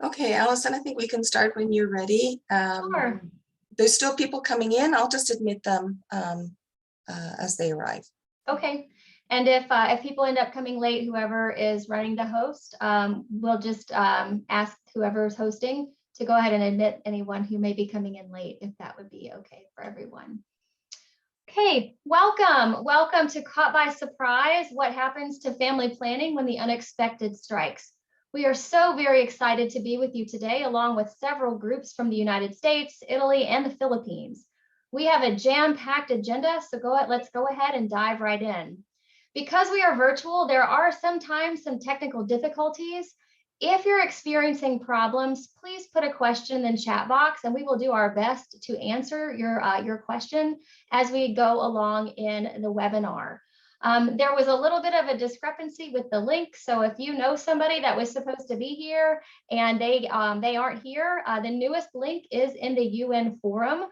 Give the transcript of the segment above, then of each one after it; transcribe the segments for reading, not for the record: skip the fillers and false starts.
Okay, Allison, I think we can start when you're ready. Sure. There's still people coming in. I'll just admit them as they arrive. Okay. And if people end up coming late, whoever is running the host, we'll just ask whoever is hosting to go ahead and admit anyone who may be coming in late, if that would be okay for everyone. Okay, welcome. Welcome to Caught by Surprise, what happens to family planning when the unexpected strikes. We are so very excited to be with you today, along with several groups from the United States, Italy, and the Philippines. We have a jam-packed agenda, so let's go ahead and dive right in. Because we are virtual, there are sometimes some technical difficulties. If you're experiencing problems, please put a question in the chat box and we will do our best to answer your question as we go along in the webinar. There was a little bit of a discrepancy with the link. So if you know somebody that was supposed to be here and they aren't here, the newest link is in the UN forum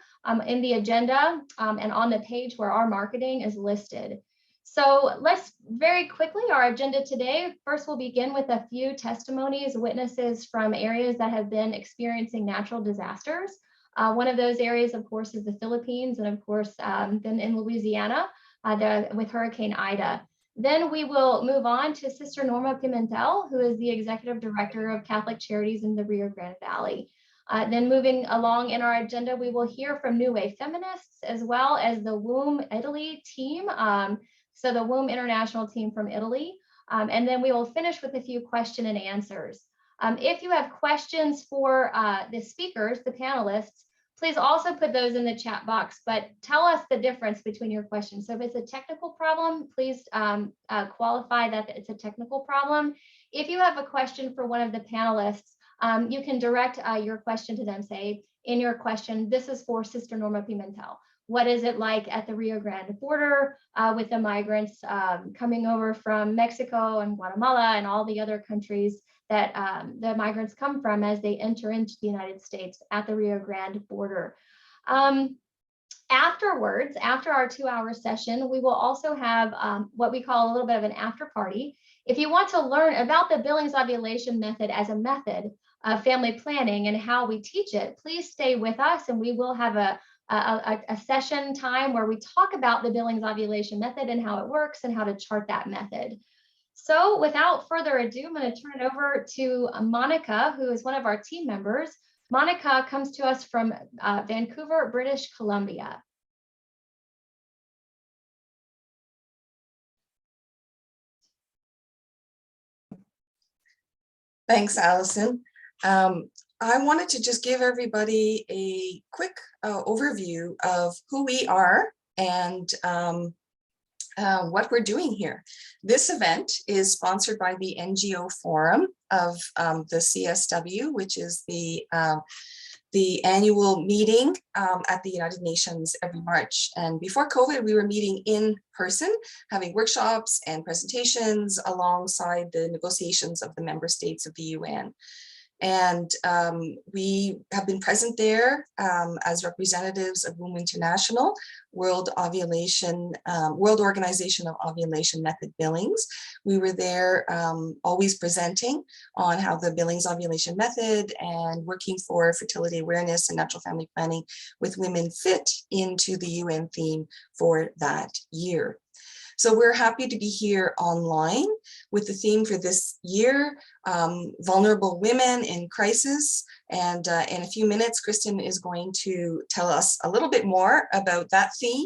in the agenda and on the page where our marketing is listed. So let's very quickly, our agenda today, first we'll begin with a few testimonies, witnesses from areas that have been experiencing natural disasters. One of those areas, of course, is the Philippines, and of course, then in Louisiana with Hurricane Ida. Then we will move on to Sister Norma Pimentel, who is the Executive Director of Catholic Charities in the Rio Grande Valley. Then moving along in our agenda, we will hear from New Wave Feminists, as well as the WOOMB Italy team. So the WOOMB International team from Italy. And then we will finish with a few question and answers. If you have questions for the speakers, the panelists, please also put those in the chat box, but tell us the difference between your questions. So if it's a technical problem, please qualify that it's a technical problem. If you have a question for one of the panelists, you can direct your question to them. Say in your question, this is for Sister Norma Pimentel. What is it like at the Rio Grande border with the migrants coming over from Mexico and Guatemala and all the other countries that the migrants come from as they enter into the United States at the Rio Grande border. Afterwards, after our 2-hour session, we will also have what we call a little bit of an after party. If you want to learn about the Billings Ovulation Method as a method of family planning and how we teach it, please stay with us and we will have a session time where we talk about the Billings Ovulation Method and how it works and how to chart that method. So without further ado, I'm going to turn it over to Monica, who is one of our team members. Monica comes to us from Vancouver, British Columbia. Thanks, Allison. I wanted to just give everybody a quick overview of who we are and what we're doing here. This event is sponsored by the NGO Forum of the CSW, which is the annual meeting at the United Nations every March. And before COVID, we were meeting in person, having workshops and presentations alongside the negotiations of the member states of the UN. And we have been present there as representatives of WOOMB International, World Organization of Ovulation Method Billings. We were there always presenting on how the Billings Ovulation Method and working for fertility awareness and natural family planning with women fit into the UN theme for that year. So we're happy to be here online with the theme for this year, vulnerable women in crisis. And in a few minutes, Kristen is going to tell us a little bit more about that theme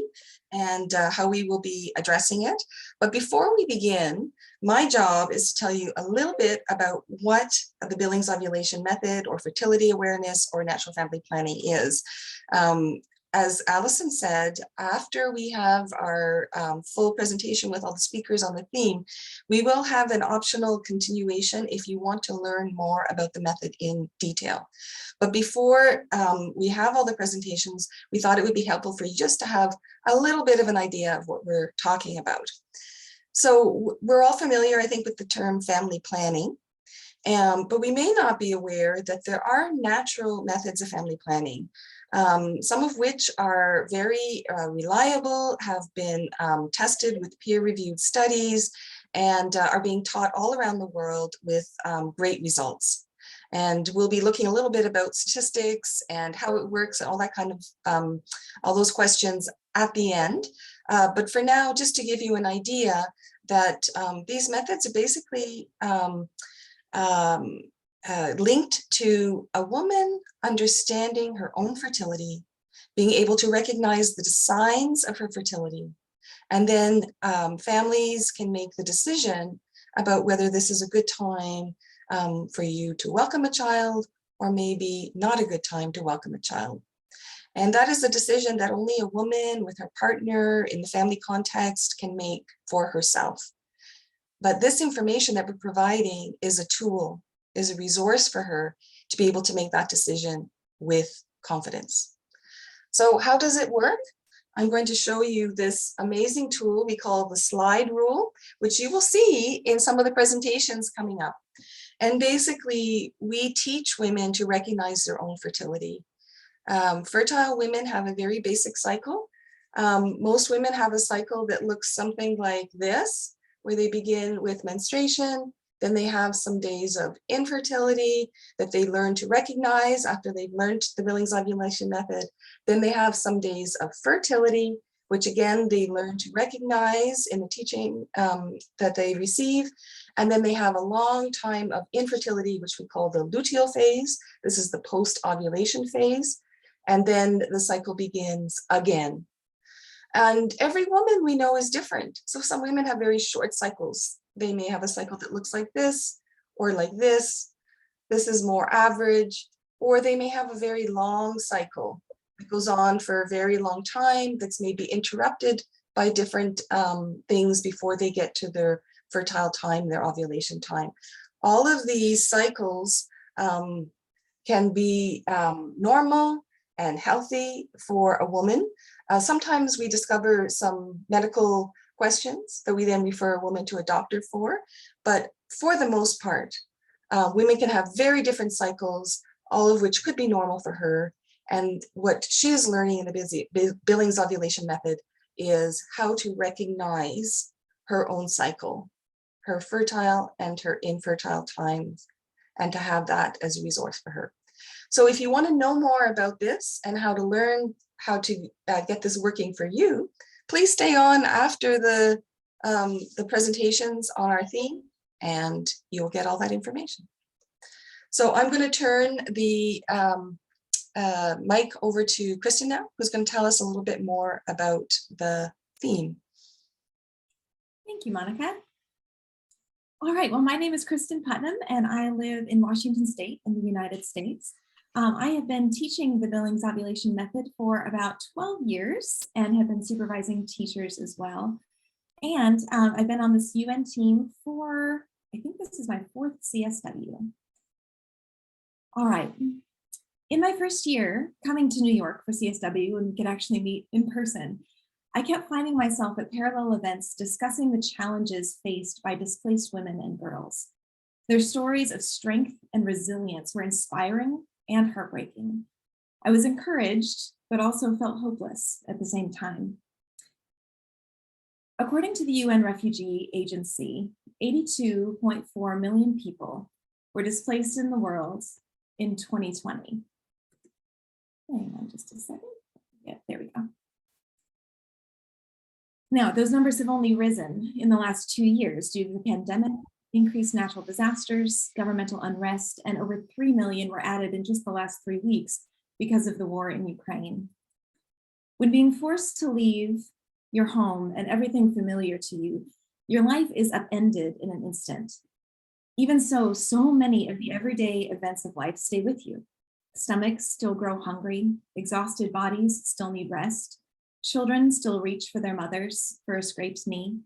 and how we will be addressing it. But before we begin, my job is to tell you a little bit about what the Billings Ovulation Method or fertility awareness or natural family planning is. As Allison said, after we have our full presentation with all the speakers on the theme, we will have an optional continuation if you want to learn more about the method in detail. But before we have all the presentations, we thought it would be helpful for you just to have a little bit of an idea of what we're talking about. So we're all familiar, I think, with the term family planning. But we may not be aware that there are natural methods of family planning, some of which are very reliable, have been tested with peer-reviewed studies, and are being taught all around the world with great results. And we'll be looking a little bit about statistics and how it works and all that kind of, all those questions at the end. But for now, just to give you an idea that these methods are basically linked to a woman understanding her own fertility, being able to recognize the signs of her fertility. And then families can make the decision about whether this is a good time for you to welcome a child, or maybe not a good time to welcome a child. And that is a decision that only a woman with her partner in the family context can make for herself. But this information that we're providing is a tool, is a resource for her to be able to make that decision with confidence. So how does it work? I'm going to show you this amazing tool we call the slide rule, which you will see in some of the presentations coming up. And basically, we teach women to recognize their own fertility. Fertile women have a very basic cycle. Most women have a cycle that looks something like this, where they begin with menstruation, then they have some days of infertility that they learn to recognize after they've learned the Billings Ovulation Method. Then they have some days of fertility, which again, they learn to recognize in the teaching that they receive. And then they have a long time of infertility, which we call the luteal phase. This is the post-ovulation phase. And then the cycle begins again. And every woman we know is different. So some women have very short cycles. They may have a cycle that looks like this or like this. This is more average. Or they may have a very long cycle that goes on for a very long time that's maybe interrupted by different things before they get to their fertile time, their ovulation time. All of these cycles can be normal and healthy for a woman. Sometimes we discover some medical questions that we then refer a woman to a doctor for, but for the most part, women can have very different cycles, all of which could be normal for her. And what she is learning in the Billings Ovulation Method is how to recognize her own cycle, her fertile and her infertile times, and to have that as a resource for her. So if you want to know more about this and how to learn how to get this working for you, please stay on after the presentations on our theme, and you'll get all that information. So I'm going to turn the mic over to Kristen now, who's going to tell us a little bit more about the theme. Thank you, Monica. All right, well, my name is Kristen Putnam, and I live in Washington State in the United States. I have been teaching the Billings Ovulation Method for about 12 years and have been supervising teachers as well. And I've been on this UN team for, I think this is my 4th CSW. All right. In my first year coming to New York for CSW, and we could actually meet in person, I kept finding myself at parallel events discussing the challenges faced by displaced women and girls. Their stories of strength and resilience were inspiring and heartbreaking. I was encouraged, but also felt hopeless at the same time. According to the UN Refugee Agency, 82.4 million people were displaced in the world in 2020. Hang on just a second. Yeah, there we go. Now, those numbers have only risen in the last 2 years due to the pandemic, increased natural disasters, governmental unrest, and over 3 million were added in just the last 3 weeks because of the war in Ukraine. When being forced to leave your home and everything familiar to you, your life is upended in an instant. Even so, so many of the everyday events of life stay with you. Stomachs still grow hungry, exhausted bodies still need rest, children still reach for their mothers for a scraped knee,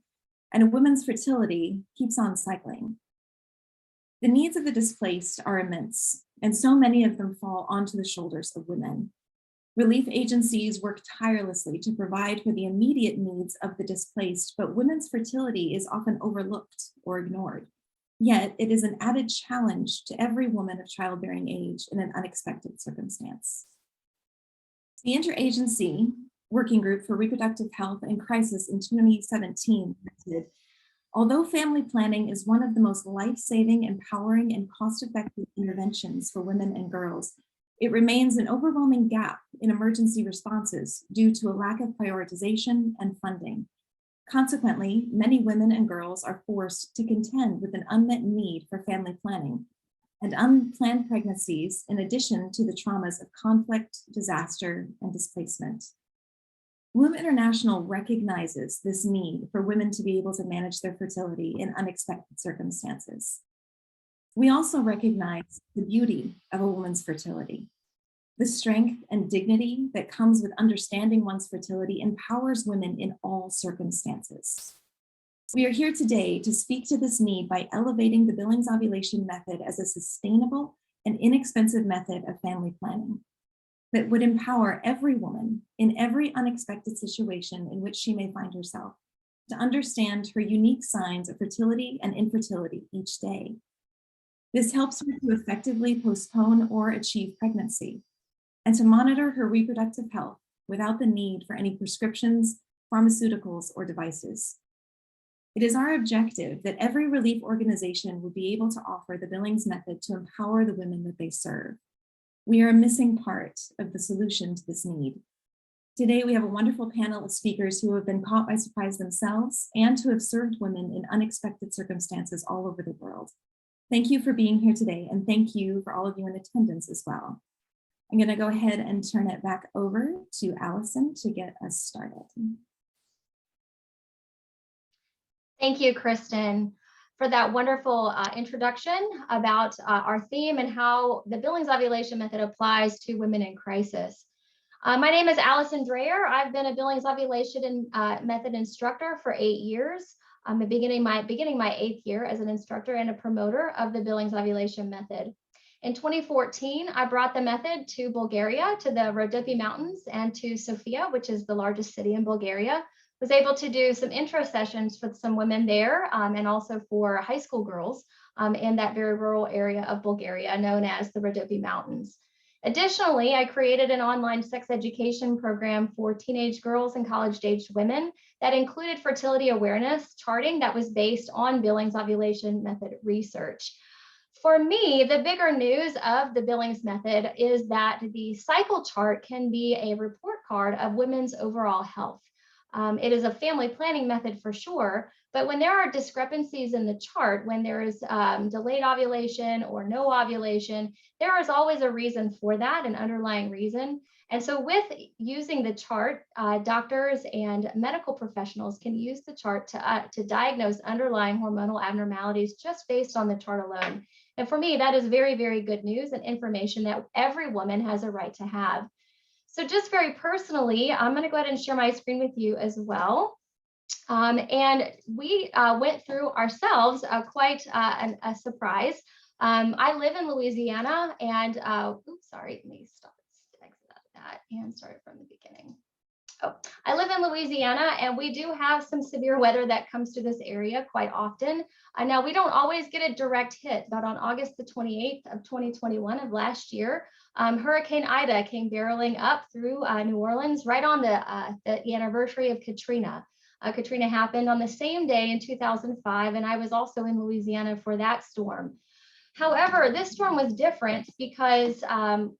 and a woman's fertility keeps on cycling. The needs of the displaced are immense, and so many of them fall onto the shoulders of women. Relief agencies work tirelessly to provide for the immediate needs of the displaced, but women's fertility is often overlooked or ignored. Yet it is an added challenge to every woman of childbearing age in an unexpected circumstance. The Interagency Working Group for Reproductive Health and Crisis in 2017 listed Although family planning is one of the most life-saving, empowering, and cost-effective interventions for women and girls, it remains an overwhelming gap in emergency responses due to a lack of prioritization and funding. Consequently, many women and girls are forced to contend with an unmet need for family planning and unplanned pregnancies, in addition to the traumas of conflict, disaster, and displacement. WOOMB International recognizes this need for women to be able to manage their fertility in unexpected circumstances. We also recognize the beauty of a woman's fertility. The strength and dignity that comes with understanding one's fertility empowers women in all circumstances. We are here today to speak to this need by elevating the Billings Ovulation Method as a sustainable and inexpensive method of family planning that would empower every woman in every unexpected situation in which she may find herself to understand her unique signs of fertility and infertility each day. This helps her to effectively postpone or achieve pregnancy and to monitor her reproductive health without the need for any prescriptions, pharmaceuticals, or devices. It is our objective that every relief organization would be able to offer the Billings method to empower the women that they serve. We are a missing part of the solution to this need. Today, we have a wonderful panel of speakers who have been caught by surprise themselves and who have served women in unexpected circumstances all over the world. Thank you for being here today, and thank you for all of you in attendance as well. I'm going to go ahead and turn it back over to Allison to get us started. Thank you, Kristen, for that wonderful introduction about our theme and how the Billings Ovulation Method applies to women in crisis. My name is Allison Dreyer. I've been a Billings Ovulation Method instructor for 8 years. I'm beginning my 8th year as an instructor and a promoter of the Billings Ovulation Method. In 2014, I brought the method to Bulgaria, to the Rhodope Mountains, and to Sofia, which is the largest city in Bulgaria. Was able to do some intro sessions for some women there and also for high school girls in that very rural area of Bulgaria known as the Rhodope Mountains. Additionally, I created an online sex education program for teenage girls and college-aged women that included fertility awareness charting that was based on Billings Ovulation Method research. For me, the bigger news of the Billings Method is that the cycle chart can be a report card of women's overall health. It is a family planning method for sure, but when there are discrepancies in the chart, when there is delayed ovulation or no ovulation, there is always a reason for that, an underlying reason. And so with using the chart, doctors and medical professionals can use the chart to diagnose underlying hormonal abnormalities just based on the chart alone. And for me, that is very, very good news and information that every woman has a right to have. So just very personally, I'm going to go ahead and share my screen with you as well. And we went through ourselves quite a surprise. I live in Louisiana and, oops, sorry, let me stop, exit out of that and start from the beginning. Oh, I live in Louisiana and we do have some severe weather that comes to this area quite often. Now we don't always get a direct hit, but on August the 28th of 2021 of last year, Hurricane Ida came barreling up through New Orleans right on the anniversary of Katrina. Katrina happened on the same day in 2005, and I was also in Louisiana for that storm. However, this storm was different because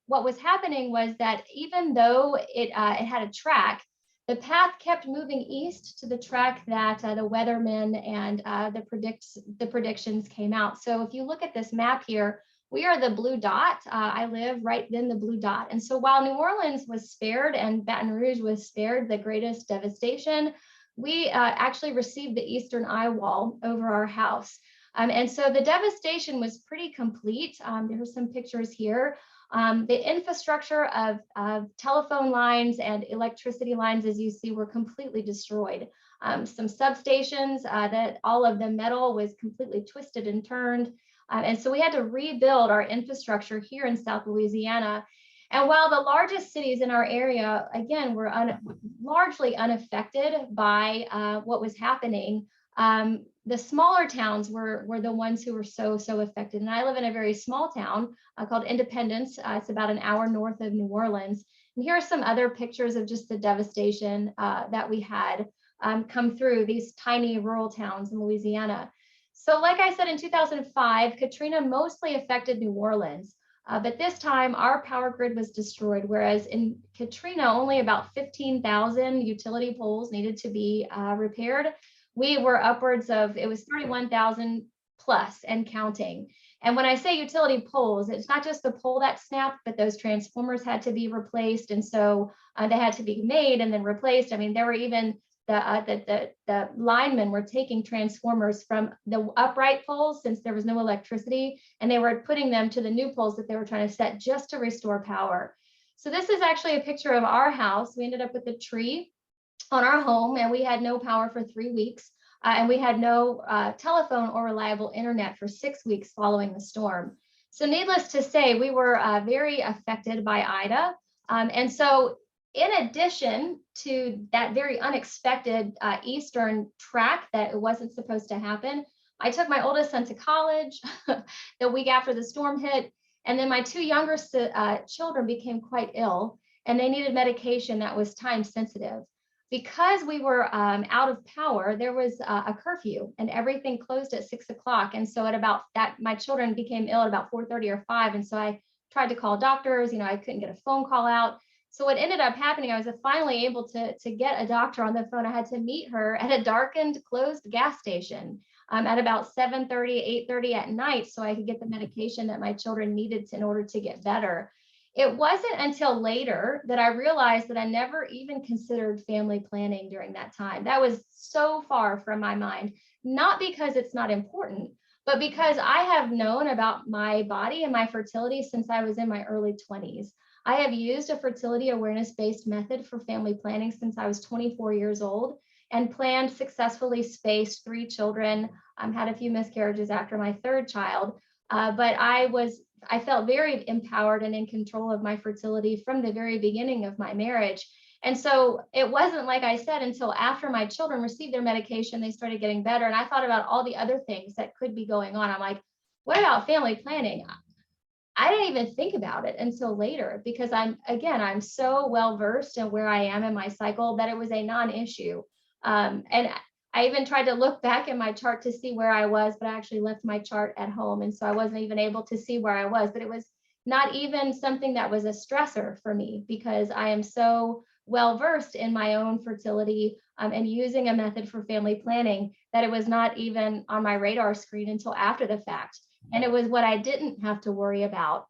what was happening was that even though it had a track, the path kept moving east to the track that the weathermen and the predictions came out. So if you look at this map here, we are the blue dot. I live right in the blue dot. And so while New Orleans was spared and Baton Rouge was spared the greatest devastation, we actually received the eastern eye wall over our house. And so the devastation was pretty complete. There's some pictures here. The infrastructure of telephone lines and electricity lines, as you see, were completely destroyed. Some substations that all of the metal was completely twisted and turned. And so we had to rebuild our infrastructure here in South Louisiana. And while the largest cities in our area, again, were largely unaffected by what was happening, the smaller towns were the ones who were so affected. And I live in a very small town called Independence. It's about an hour north of New Orleans. And here are some other pictures of just the devastation that we had. come through these tiny rural towns in Louisiana. So like I said, in 2005, Katrina mostly affected New Orleans. But this time our power grid was destroyed, whereas in Katrina, only about 15,000 utility poles needed to be repaired. We were upwards of, it was 31,000 plus and counting. And when I say utility poles, it's not just the pole that snapped, but those transformers had to be replaced. And so they had to be made and then replaced. I mean, there were even the linemen were taking transformers from the upright poles, since there was no electricity, and they were putting them to the new poles that they were trying to set just to restore power. So this is actually a picture of our house. We ended up with a tree on our home, and we had no power for 3 weeks. And we had no telephone or reliable internet for 6 weeks following the storm. So needless to say, we were very affected by Ida. And so in addition to that very unexpected Eastern track that it wasn't supposed to happen, I took my oldest son to college the week after the storm hit. And then my two younger children became quite ill, and they needed medication that was time sensitive. Because we were out of power, there was a curfew and everything closed at 6 o'clock. And so at about that, my children became ill at about 4:30 or 5. And so I tried to call doctors, I couldn't get a phone call out. So what ended up happening, I was finally able to get a doctor on the phone. I had to meet her at a darkened, closed gas station at about 7:30, 8:30 at night, so I could get the medication that my children needed in order to get better. It wasn't until later that I realized that I never even considered family planning during that time. That was so far from my mind, not because it's not important, but because I have known about my body and my fertility since I was in my early 20s. I have used a fertility awareness-based method for family planning since I was 24 years old, and planned successfully spaced 3 children. Had a few miscarriages after my 3rd child, but I felt very empowered and in control of my fertility from the very beginning of my marriage. And so it wasn't, like I said, until after my children received their medication, they started getting better. And I thought about all the other things that could be going on. I'm like, what about family planning? I didn't even think about it until later, because I'm so well versed in where I am in my cycle that it was a non-issue. And I even tried to look back in my chart to see where I was, but I actually left my chart at home. And so I wasn't even able to see where I was, but it was not even something that was a stressor for me, because I am so well versed in my own fertility and using a method for family planning that it was not even on my radar screen until after the fact. And it was what I didn't have to worry about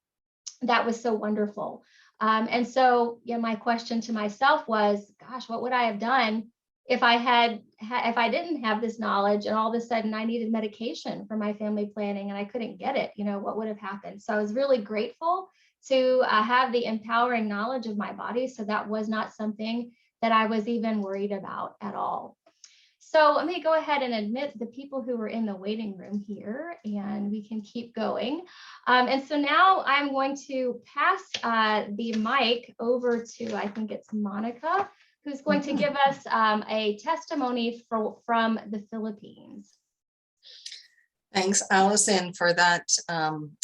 that was so wonderful. And so, my question to myself was, gosh, what would I have done if I didn't have this knowledge and all of a sudden I needed medication for my family planning and I couldn't get it? What would have happened? So I was really grateful to have the empowering knowledge of my body. So that was not something that I was even worried about at all. So let me go ahead and admit the people who were in the waiting room here, and we can keep going. And so now I'm going to pass the mic over to, I think it's Monica, who's going to give us a testimony from the Philippines. Thanks, Allison, for that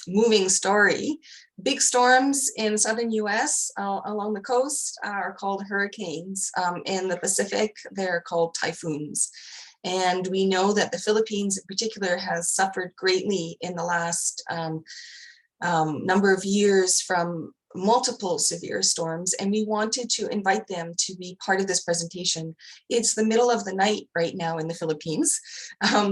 moving story. Big storms in southern US along the coast are called hurricanes. In the Pacific, they're called typhoons. And we know that the Philippines in particular has suffered greatly in the last number of years from multiple severe storms, and we wanted to invite them to be part of this presentation. It's the middle of the night right now in the Philippines,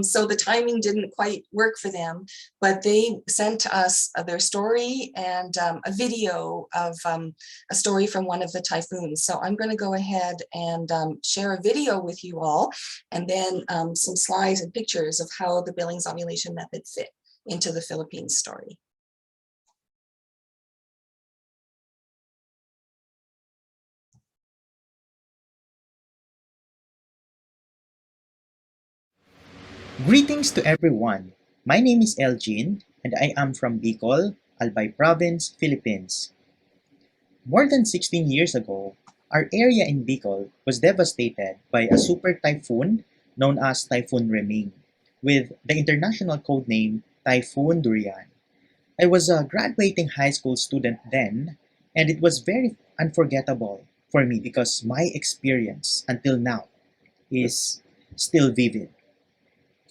so the timing didn't quite work for them, but they sent us their story and a video of a story from one of the typhoons. So I'm going to go ahead and share a video with you all, and then some slides and pictures of how the Billings Ovulation Method fit into the Philippines story. Greetings to everyone. My name is Elgin, and I am from Bicol, Albay Province, Philippines. More than 16 years ago, our area in Bicol was devastated by a super typhoon known as Typhoon Reming, with the international code name Typhoon Durian. I was a graduating high school student then, and it was very unforgettable for me because my experience until now is still vivid.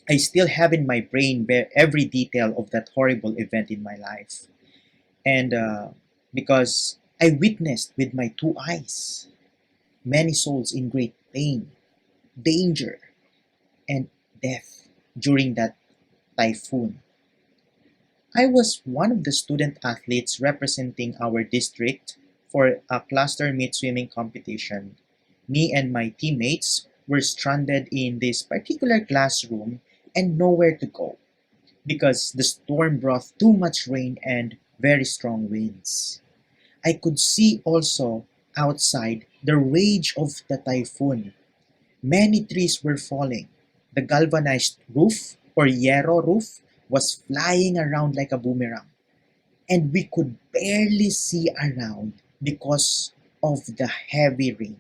I still have in my brain every detail of that horrible event in my life. And because I witnessed with my two eyes many souls in great pain, danger, and death during that typhoon. I was one of the student athletes representing our district for a cluster meet swimming competition. Me and my teammates were stranded in this particular classroom and nowhere to go because the storm brought too much rain and very strong winds. I could see also outside the rage of the typhoon. Many trees were falling. The galvanized roof or yarrow roof was flying around like a boomerang, and we could barely see around because of the heavy rain.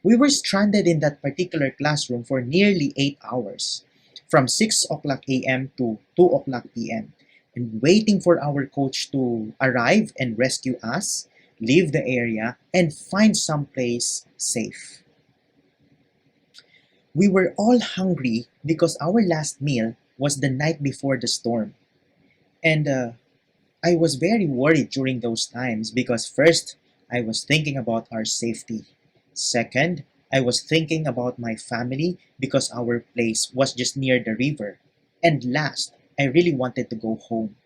We were stranded in that particular classroom for nearly 8 hours, from 6 o'clock a.m. to 2 o'clock p.m., and waiting for our coach to arrive and rescue us, leave the area, and find some place safe. We were all hungry because our last meal was the night before the storm. And I was very worried during those times because first, I was thinking about our safety. Second, I was thinking about my family because our place was just near the river. And last, I really wanted to go home.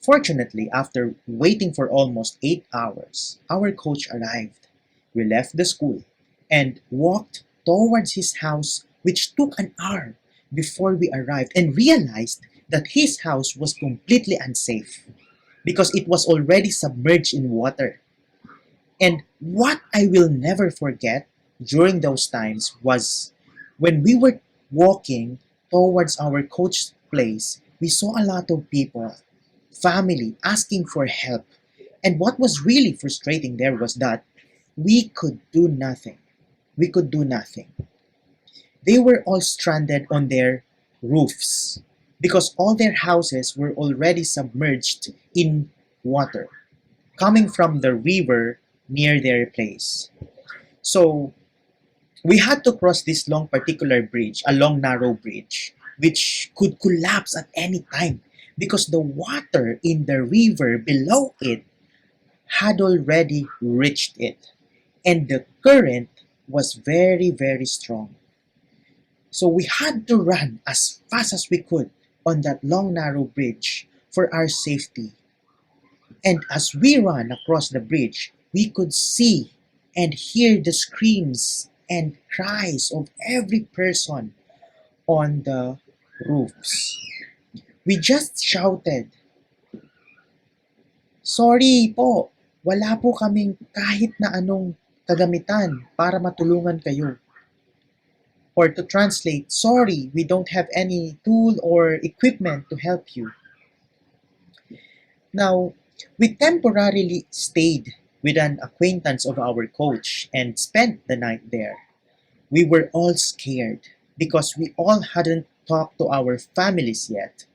Fortunately, after waiting for almost 8 hours, our coach arrived. We left the school and walked towards his house, which took an hour before we arrived and realized that his house was completely unsafe because it was already submerged in water. And what I will never forget during those times was when we were walking towards our coach's place, we saw a lot of people, family asking for help. And what was really frustrating there was that we could do nothing. We could do nothing. They were all stranded on their roofs because all their houses were already submerged in water coming from the river near their place. So we had to cross this long particular bridge, a long narrow bridge, which could collapse at any time because the water in the river below it had already reached it and the current was very, very strong. So we had to run as fast as we could on that long narrow bridge for our safety. And as we ran across the bridge, we could see and hear the screams and cries of every person on the roofs. We just shouted, "Sorry po, wala po kaming kahit na anong kagamitan para matulungan kayo." Or to translate, "Sorry, we don't have any tool or equipment to help you." Now, we temporarily stayed with an acquaintance of our coach and spent the night there. We were all scared because we all hadn't talked to our families yet.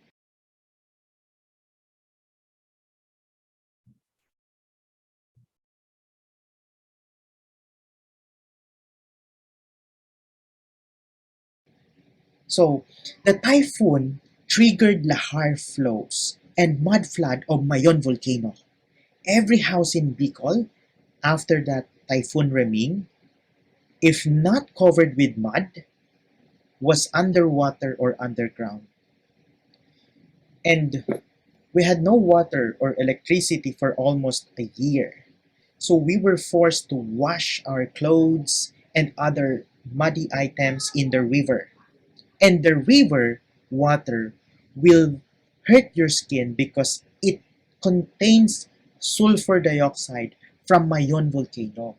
So, the typhoon triggered lahar flows and mud flood of Mayon volcano. Every house in Bicol after that typhoon Reming, if not covered with mud, was underwater or underground. And we had no water or electricity for almost a year. So we were forced to wash our clothes and other muddy items in the river. And the river water will hurt your skin because it contains sulfur dioxide from Mayon volcano.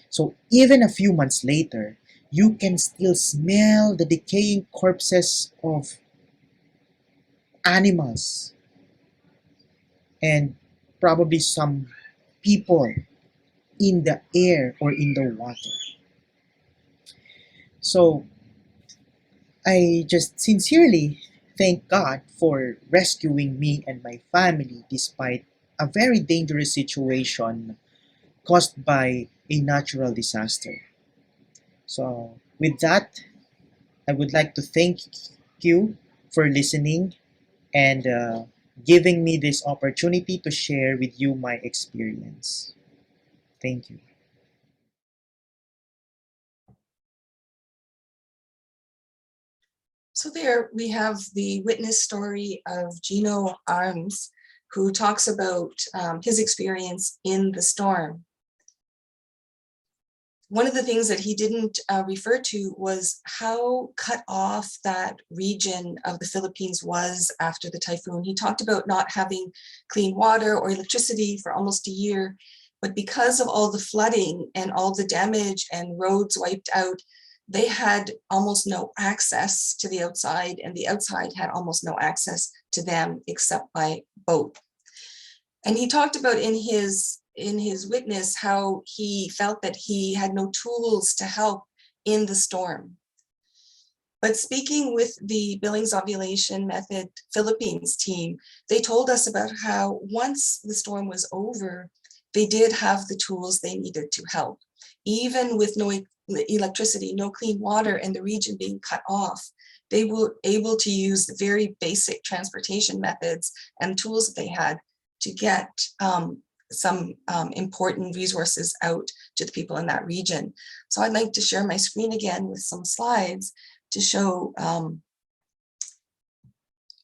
So even a few months later, you can still smell the decaying corpses of animals and probably some people in the air or in the water. So I just sincerely thank God for rescuing me and my family despite a very dangerous situation caused by a natural disaster. So With that, I would like to thank you for listening and giving me this opportunity to share with you my experience. Thank you. So there we have the witness story of Gino Arms, who talks about his experience in the storm. One of the things that he didn't refer to was how cut off that region of the Philippines was after the typhoon. He talked about not having clean water or electricity for almost a year, but because of all the flooding and all the damage and roads wiped out, they had almost no access to the outside, and the outside had almost no access to them except by boat. And he talked about in his witness how he felt that he had no tools to help in the storm. But speaking with the Billings Ovulation Method Philippines team, they told us about how once the storm was over, they did have the tools they needed to help. Even with no electricity, no clean water, and the region being cut off, they were able to use the very basic transportation methods and tools that they had to get some important resources out to the people in that region. So I'd like to share my screen again with some slides to show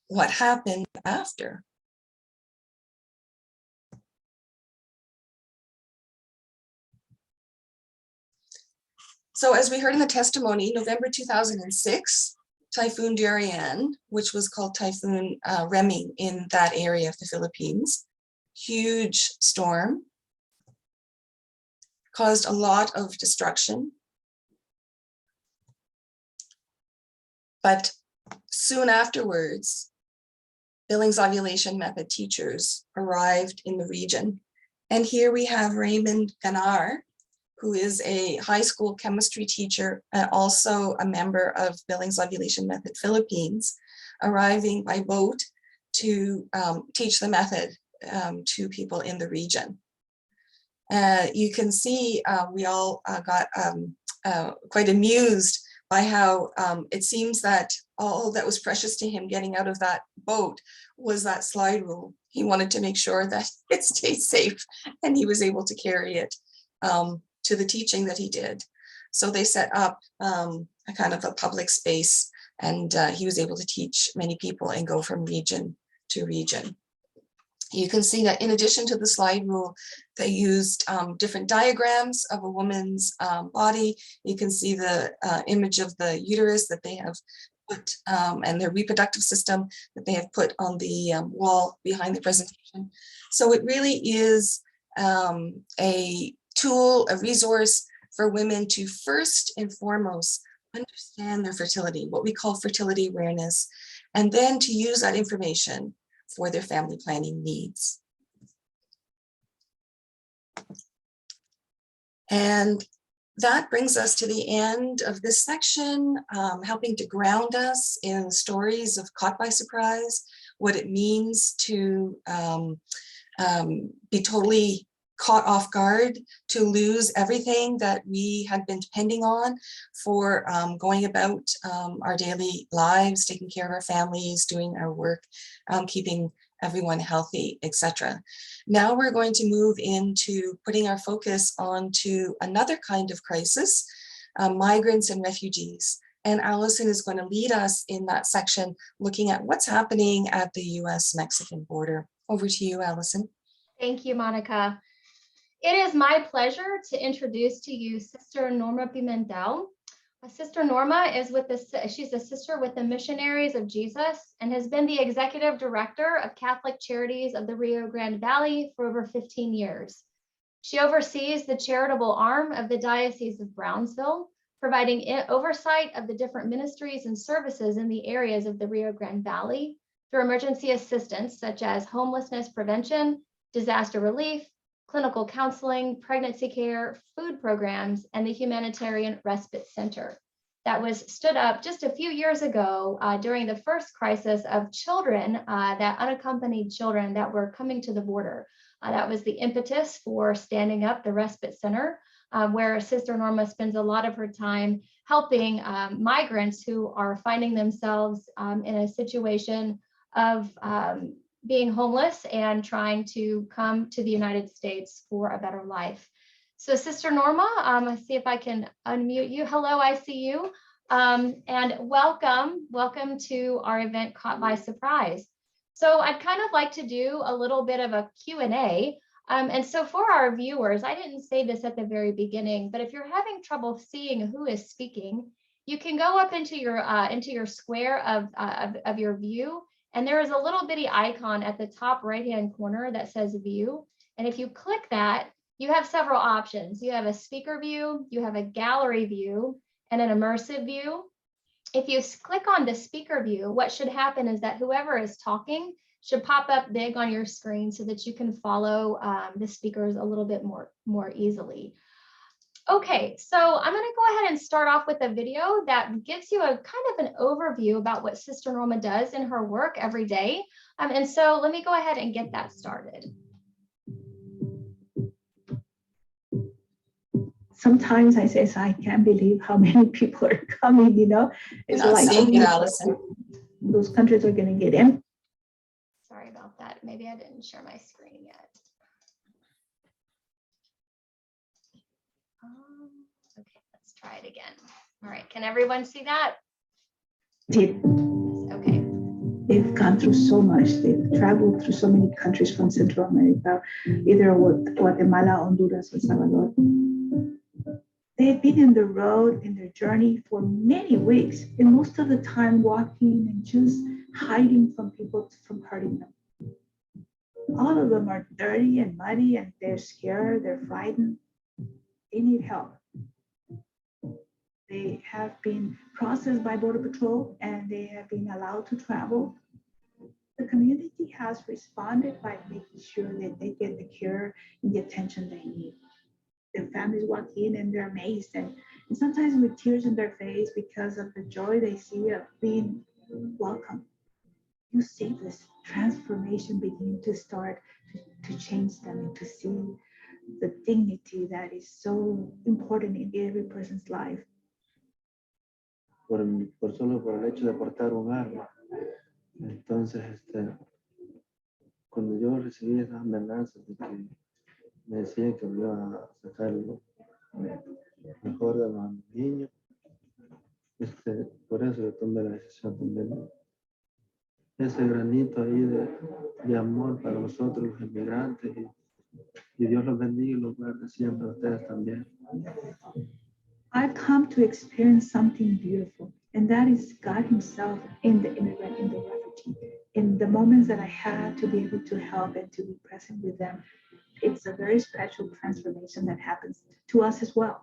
what happened after. So as we heard in the testimony, November 2006, Typhoon Durian, which was called Typhoon Remy in that area of the Philippines, huge storm, caused a lot of destruction. But soon afterwards, Billings Ovulation Method teachers arrived in the region. And here we have Raymond Ganar, who is a high school chemistry teacher and also a member of Billings Ovulation Method Philippines, arriving by boat to teach the method to people in the region. You can see we all got quite amused by how it seems that all that was precious to him getting out of that boat was that slide rule. He wanted to make sure that it stayed safe and he was able to carry it to the teaching that he did. So they set up a kind of a public space, and he was able to teach many people and go from region to region. You can see that in addition to the slide rule, they used different diagrams of a woman's body. You can see the image of the uterus that they have put and their reproductive system that they have put on the wall behind the presentation. So it really is a tool, a resource for women to first and foremost understand their fertility, what we call fertility awareness, and then to use that information for their family planning needs. And that brings us to the end of this section, helping to ground us in stories of caught by surprise, what it means to be totally caught off guard, to lose everything that we had been depending on for going about our daily lives, taking care of our families, doing our work, keeping everyone healthy, etc. Now we're going to move into putting our focus onto another kind of crisis, migrants and refugees. And Allison is going to lead us in that section, looking at what's happening at the US-Mexican border. Over to you, Allison. Thank you, Monica. It is my pleasure to introduce to you Sister Norma Pimentel. Sister Norma is she's a sister with the Missionaries of Jesus and has been the executive director of Catholic Charities of the Rio Grande Valley for over 15 years. She oversees the charitable arm of the Diocese of Brownsville, providing oversight of the different ministries and services in the areas of the Rio Grande Valley through emergency assistance such as homelessness prevention, disaster relief, clinical counseling, pregnancy care, food programs, and the Humanitarian Respite Center that was stood up just a few years ago during the first crisis of children, that unaccompanied children that were coming to the border. That was the impetus for standing up the Respite Center, where Sister Norma spends a lot of her time helping migrants who are finding themselves in a situation of being homeless and trying to come to the United States for a better life. So Sister Norma, let's see if I can unmute you. Hello, I see you. And welcome to our event Caught by Surprise. So I'd kind of like to do a little bit of a Q&A. And so for our viewers, I didn't say this at the very beginning, but if you're having trouble seeing who is speaking, you can go up into your square of your view, and there is a little bitty icon at the top right-hand corner that says view. And if you click that, you have several options. You have a speaker view, you have a gallery view, and an immersive view. If you click on the speaker view, what should happen is that whoever is talking should pop up big on your screen so that you can follow the speakers a little bit more easily. Okay, so I'm going to go ahead and start off with a video that gives you a kind of an overview about what Sister Norma does in her work every day. And so let me go ahead and get that started. Sometimes I say, I can't believe how many people are coming, you know. It's Not like seeing it, Allison. those countries are going to get in. Sorry about that. Maybe I didn't share my screen yet. Okay, let's try it again. All right, can everyone see that? Okay. They've gone through so much. They've traveled through so many countries from Central America, either Guatemala, Honduras, El Salvador. They've been in the road, in their journey for many weeks, and most of the time walking and just hiding from people from hurting them. All of them are dirty and muddy, and they're scared, they're frightened. They need help. They have been processed by Border Patrol, and they have been allowed to travel. The community has responded by making sure that they get the care and the attention they need. Their families walk in and they're amazed, and sometimes with tears in their face because of the joy they see of being welcome. You see this transformation begin to start to change them and to see the dignity that is so important in every person's life. Solo por el hecho de portar un arma. Entonces, cuando yo recibí esas amenazas de que me decían que me iban a sacar lo mejor de los niños, por eso yo tomé la decisión también. Ese granito ahí de amor para nosotros los inmigrantes, y Dios los bendiga y los guarde siempre a ustedes también. I've come to experience something beautiful, and that is God Himself in the immigrant, in the refugee. In the moments that I had to be able to help and to be present with them, it's a very special transformation that happens to us as well.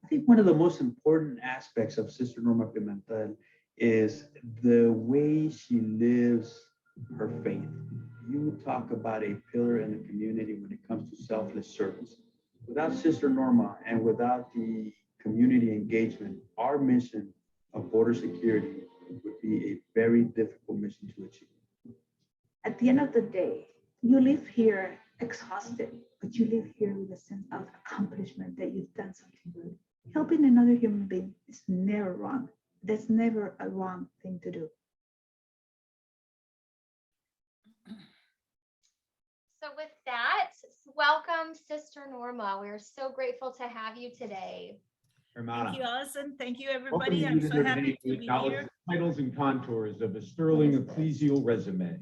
I think one of the most important aspects of Sister Norma Pimentel is the way she lives her faith. You talk about a pillar in the community when it comes to selfless service. Without Sister Norma and without the community engagement, our mission of border security would be a very difficult mission to achieve. At the end of the day, you live here exhausted, but you live here with a sense of accomplishment that you've done something good. Helping another human being is never wrong. That's never a wrong thing to do. So with that, welcome, Sister Norma. We are so grateful to have you today. Thank you, Allison. Thank you, Welcome everybody. to I'm you so happy to be acknowledge here. the titles and contours of a sterling ecclesial resume.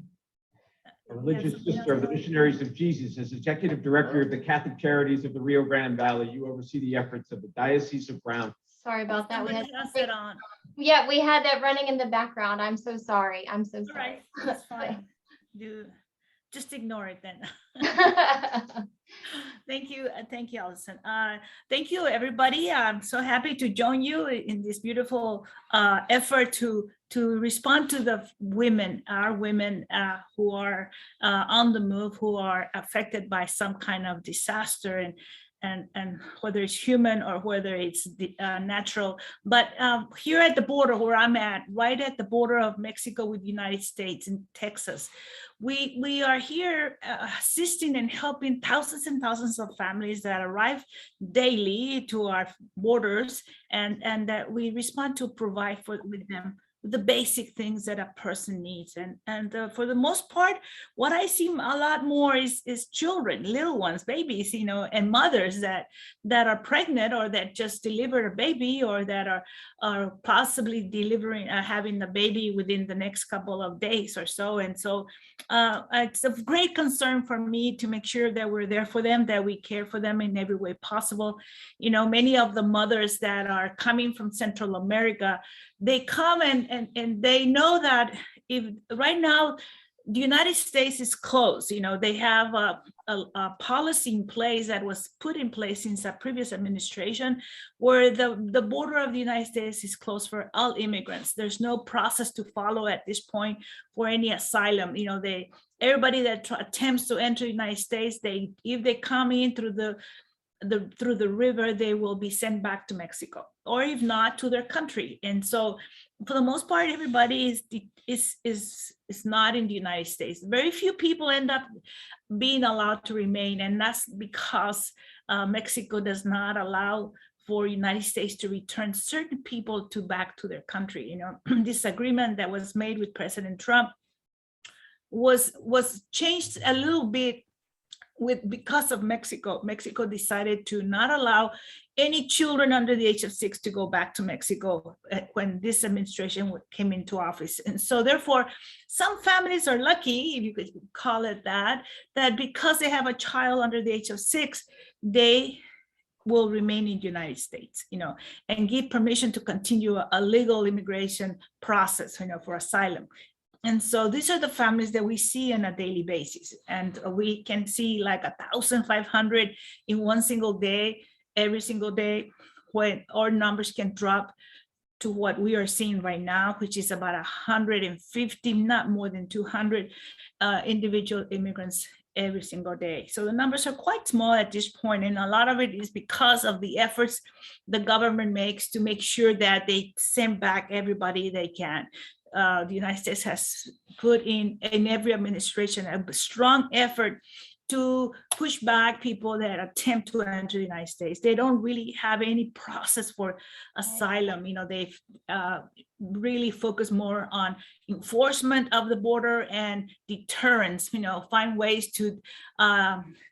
A religious sister of the Missionaries of Jesus. As Executive Director of the Catholic Charities of the Rio Grande Valley, you oversee the efforts of the Diocese of Brown. Sorry about that. Somebody has that on. Yeah, we had that running in the background. I'm so sorry. I'm so All sorry. right, that's fine. Just ignore it then. Thank you, Allison. Thank you, everybody. I'm so happy to join you in this beautiful effort to respond to the women, our women who are on the move, who are affected by some kind of disaster, and whether it's human or whether it's natural. But here at the border where I'm at, right at the border of Mexico with the United States in Texas, we are here assisting and helping thousands and thousands of families that arrive daily to our borders, and that we respond to provide with them the basic things that a person needs. And for the most part, what I see a lot more is children, little ones, babies, and mothers that are pregnant, or that just delivered a baby, or that are possibly delivering, having the baby within the next couple of days or so. And so it's of great concern for me to make sure that we're there for them, that we care for them in every way possible. Many of the mothers that are coming from Central America, they come and they know that if right now the United States is closed, they have a policy in place that was put in place since a previous administration, where the border of the United States is closed for all immigrants. There's no process to follow at this point for any asylum. Everybody that attempts to enter the United States, if they come in through the river, they will be sent back to Mexico, or if not, to their country. And so for the most part, everybody is not in the United States. Very few people end up being allowed to remain, and that's because Mexico does not allow for United States to return certain people back to their country. This agreement that was made with President Trump was changed a little bit because of Mexico. Mexico decided to not allow any children under the age of 6 to go back to Mexico when this administration came into office. And so therefore, some families are lucky, if you could call it that because they have a child under the age of 6, they will remain in the United States, and give permission to continue a legal immigration process, for asylum. And so these are the families that we see on a daily basis. And we can see like 1,500 in one single day, every single day, when our numbers can drop to what we are seeing right now, which is about 150, not more than 200 individual immigrants every single day. So the numbers are quite small at this point, and a lot of it is because of the efforts the government makes to make sure that they send back everybody they can. The United States has put in every administration a strong effort to push back people that attempt to enter the United States. They don't really have any process for asylum. They've really focused more on enforcement of the border and deterrence, find ways to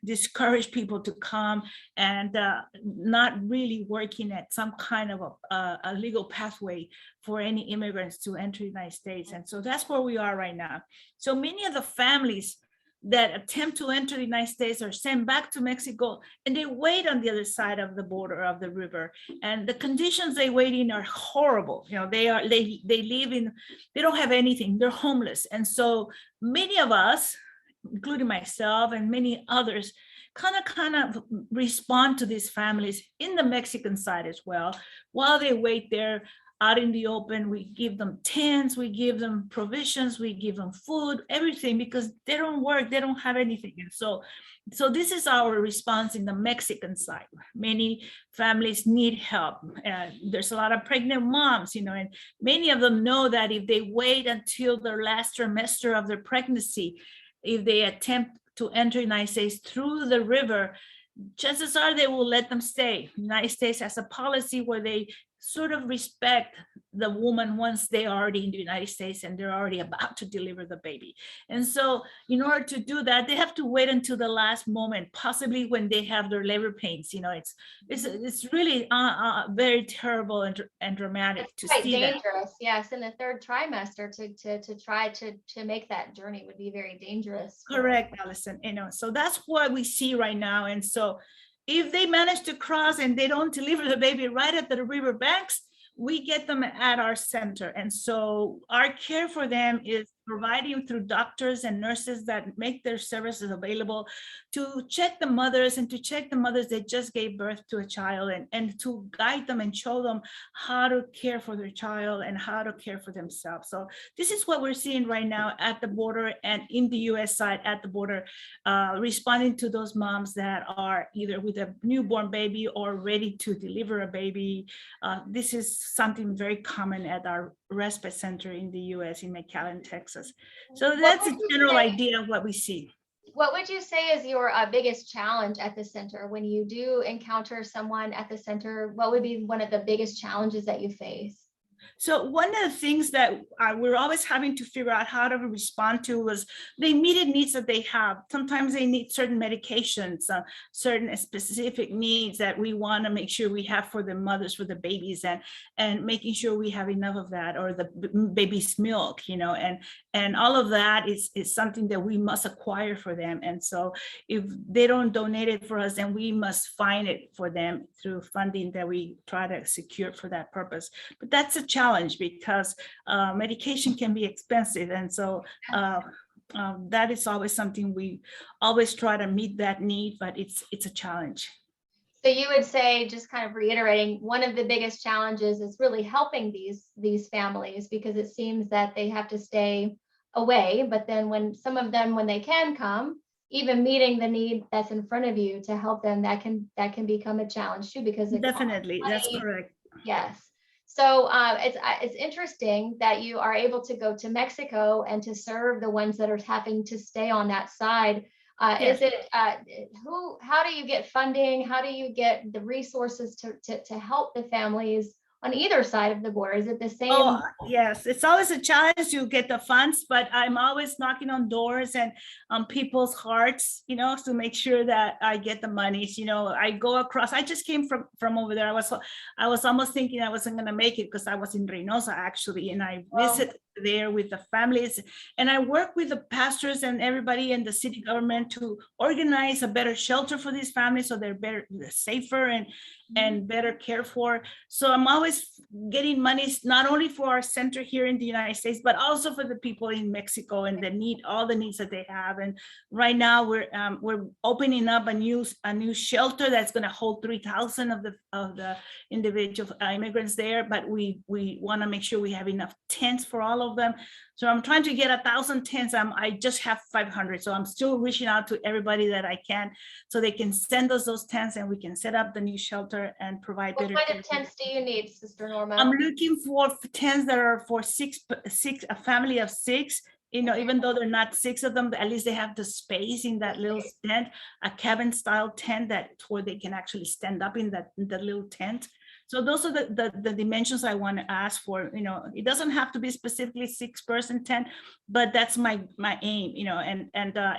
discourage people to come, and not really working at some kind of a legal pathway for any immigrants to enter the United States. And so that's where we are right now. So many of the families that attempt to enter the United States are sent back to Mexico, and they wait on the other side of the border of the river. And the conditions they wait in are horrible. They live in, they don't have anything, they're homeless. And so many of us, including myself and many others, kind of respond to these families in the Mexican side as well. While they wait there out in the open, we give them tents, we give them provisions, we give them food, everything, because they don't work, they don't have anything. And so this is our response in the Mexican side. Many families need help. There's a lot of pregnant moms, and many of them know that if they wait until their last trimester of their pregnancy, if they attempt to enter the United States through the river, chances are they will let them stay. The United States has a policy where they sort of respect the woman once they are already in the United States and they're already about to deliver the baby. And so in order to do that, they have to wait until the last moment, possibly when they have their labor pains. It's really very terrible and dramatic to quite see dangerous. that. Yes, in the third trimester to try to make that journey would be very dangerous. Correct, Allison. So that's what we see right now. And so if they manage to cross and they don't deliver the baby right at the river banks, we get them at our center. And so our care for them is providing through doctors and nurses that make their services available to check the mothers and to check the mothers that just gave birth to a child, and to guide them and show them how to care for their child and how to care for themselves. So this is what we're seeing right now at the border and in the US side at the border, responding to those moms that are either with a newborn baby or ready to deliver a baby. This is something very common at our respite center in the US in McAllen, Texas. Texas. So that's a would you general say- idea of what we see. What would you say is your biggest challenge at the center? When you do encounter someone at the center, what would be one of the biggest challenges that you face? So one of the things that we're always having to figure out how to respond to was the immediate needs that they have. Sometimes they need certain medications, certain specific needs that we want to make sure we have for the mothers, for the babies, and making sure we have enough of that, or the baby's milk, you know, and all of that is something that we must acquire for them. And so if they don't donate it for us, then we must find it for them through funding that we try to secure for that purpose. But that's a challenge because medication can be expensive. And so that is always something we always try to meet that need, but it's a challenge. So you would say, just kind of reiterating, one of the biggest challenges is really helping these families, because it seems that they have to stay away. But then when some of them, when they can come, even meeting the need that's in front of you to help them, that can become a challenge too, because it Definitely, that's money. correct. Yes. So it's interesting that you are able to go to Mexico and to serve the ones that are having to stay on that side. Yes. Is it how do you get funding? How do you get the resources to help the families on either side of the border? Is it the same? Oh, yes, it's always a challenge to get the funds, but I'm always knocking on doors and on people's hearts, you know, to make sure that I get the monies. You know, I go across. I just came from over there. I was almost thinking I wasn't going to make it because I was in Reynosa actually, and I visit there with the families, and I work with the pastors and everybody in the city government to organize a better shelter for these families so they're safer and better cared for. So I'm always getting monies not only for our center here in the United States, but also for the people in Mexico and all the needs that they have. And right now we're opening up a new shelter that's going to hold 3,000 of the individual immigrants there. But we want to make sure we have enough tents for all of them. So I'm trying to get 1,000 tents. I just have 500. So I'm still reaching out to everybody that I can so they can send us those tents and we can set up the new shelter and provide What better kind care. of tents do you need, Sister Norma? I'm looking for tents that are for six, a family of 6. You know, even though they're not 6 of them, at least they have the space in that little tent, a cabin style tent where they can actually stand up in the little tent. So those are the dimensions I want to ask for. You know, it doesn't have to be specifically 6-person tent, but that's my aim. You know, and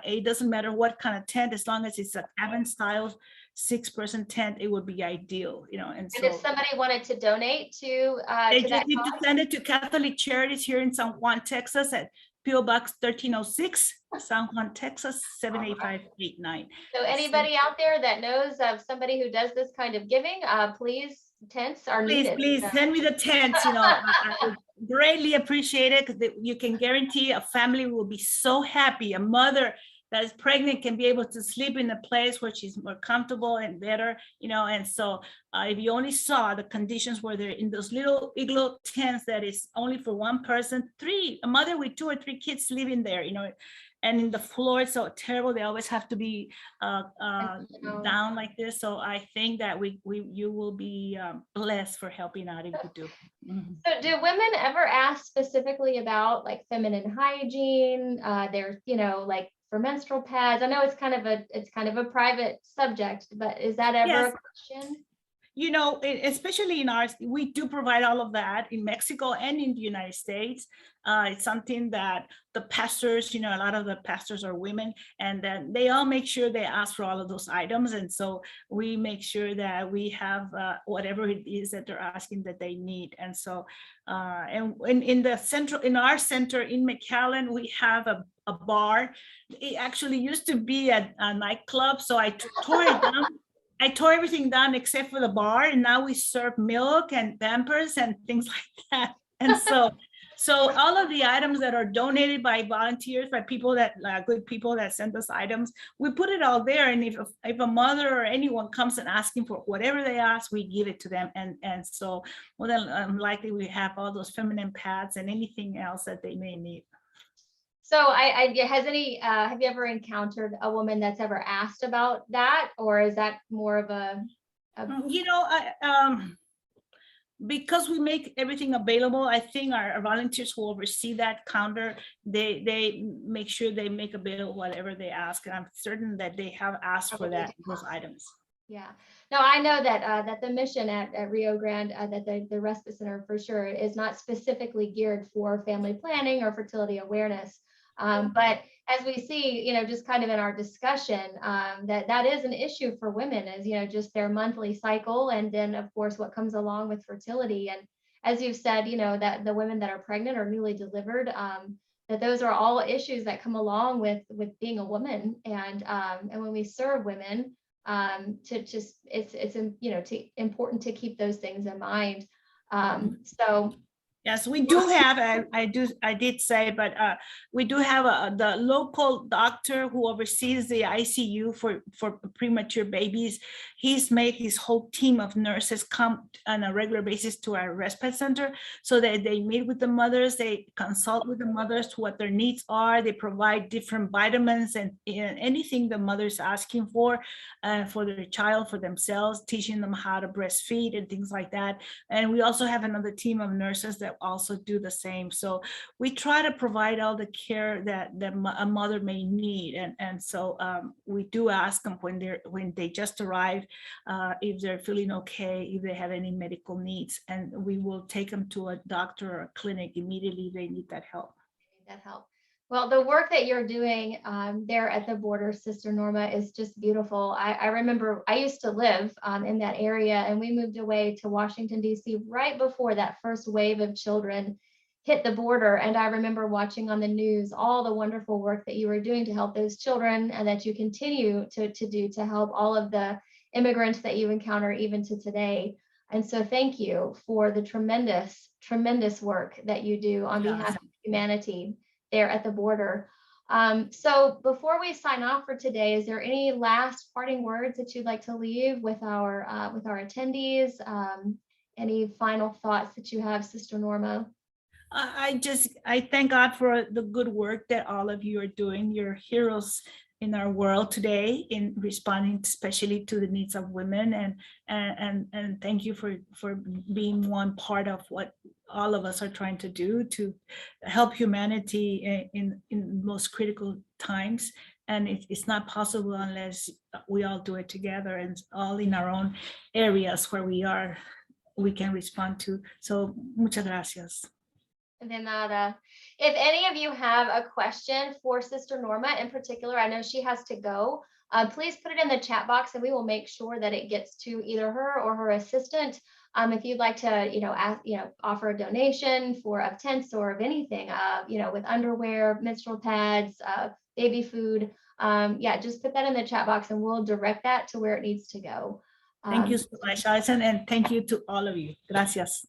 it doesn't matter what kind of tent, as long as it's a cabin style 6-person tent, it would be ideal. You know, and so if somebody wanted to donate to they that just need to cause, send it to Catholic Charities here in San Juan, Texas at P.O. Box 1306, San Juan, Texas 78589. so anybody out there that knows of somebody who does this kind of giving, please, tents are needed. Please send me the tents. You know, I would greatly appreciate it, because you can guarantee a family will be so happy. A mother that is pregnant can be able to sleep in a place where she's more comfortable and better, you know. And so if you only saw the conditions where they're in those little igloo tents that is only for one person, a mother with 2 or 3 kids living there, you know, and in the floor it's so terrible. They always have to be down like this. So I think that you will be blessed for helping out if you do. Mhm. So do women ever ask specifically about like feminine hygiene? There's, you know, like for menstrual pads. I know it's kind of a private subject, but is that ever Yes. a question? You know, especially in ours, we do provide all of that in Mexico and in the United States. It's something that the pastors, you know, a lot of the pastors are women, and then they all make sure they ask for all of those items. And so we make sure that we have whatever it is that they're asking that they need. And so, and in our center in McAllen, we have a bar. It actually used to be a nightclub. So I tore it down. I tore everything down except for the bar, and now we serve milk and Pampers and things like that. And so all of the items that are donated by volunteers, by people that good people that send us items, we put it all there. And if a mother or anyone comes and asking for whatever they ask, we give it to them. And so more than likely we have all those feminine pads and anything else that they may need. So have you ever encountered a woman that's ever asked about that, or is that more of a You know, because we make everything available, I think our volunteers who oversee that counter, they make sure they make available whatever they ask. And I'm certain that they have asked for those items. Yeah, no, I know that that the mission at Rio Grande, that the respite center for sure is not specifically geared for family planning or fertility awareness. But as we see, just kind of in our discussion, that is an issue for women, is, just their monthly cycle. And then of course, what comes along with fertility. And as you've said, that the women that are pregnant or newly delivered, that those are all issues that come along with being a woman. And when we serve women, it's important to keep those things in mind. So yes, we do have, I did say, but we do have the local doctor who oversees the ICU for premature babies. He's made his whole team of nurses come on a regular basis to our respite center so that they meet with the mothers, they consult with the mothers what their needs are, they provide different vitamins and anything the mother's asking for their child, for themselves, teaching them how to breastfeed and things like that. And we also have another team of nurses that also do the same. So we try to provide all the care that a mother may need. And so we do ask them when they just arrive, if they're feeling okay, if they have any medical needs, and we will take them to a doctor or a clinic immediately if they need that help. Well, the work that you're doing there at the border, Sister Norma, is just beautiful. I remember I used to live in that area, and we moved away to Washington, D.C. right before that first wave of children hit the border. And I remember watching on the news all the wonderful work that you were doing to help those children, and that you continue to do to help all of the immigrants that you encounter even to today. And so thank you for the tremendous, tremendous work that you do on behalf of humanity there at the border. So before we sign off for today, is there any last parting words that you'd like to leave with our attendees? Any final thoughts that you have, Sister Norma? I thank God for the good work that all of you are doing. You're heroes in our world today in responding especially to the needs of women, and thank you for being one part of what all of us are trying to do to help humanity in most critical times. And it's not possible unless we all do it together, and all in our own areas where we can respond to. So muchas gracias. De nada. If any of you have a question for Sister Norma in particular, I know she has to go, please put it in the chat box and we will make sure that it gets to either her or her assistant. If you'd like to, offer a donation of tents or of anything, with underwear, menstrual pads, baby food, just put that in the chat box and we'll direct that to where it needs to go. Thank you so much, Alison, and thank you to all of you. Gracias.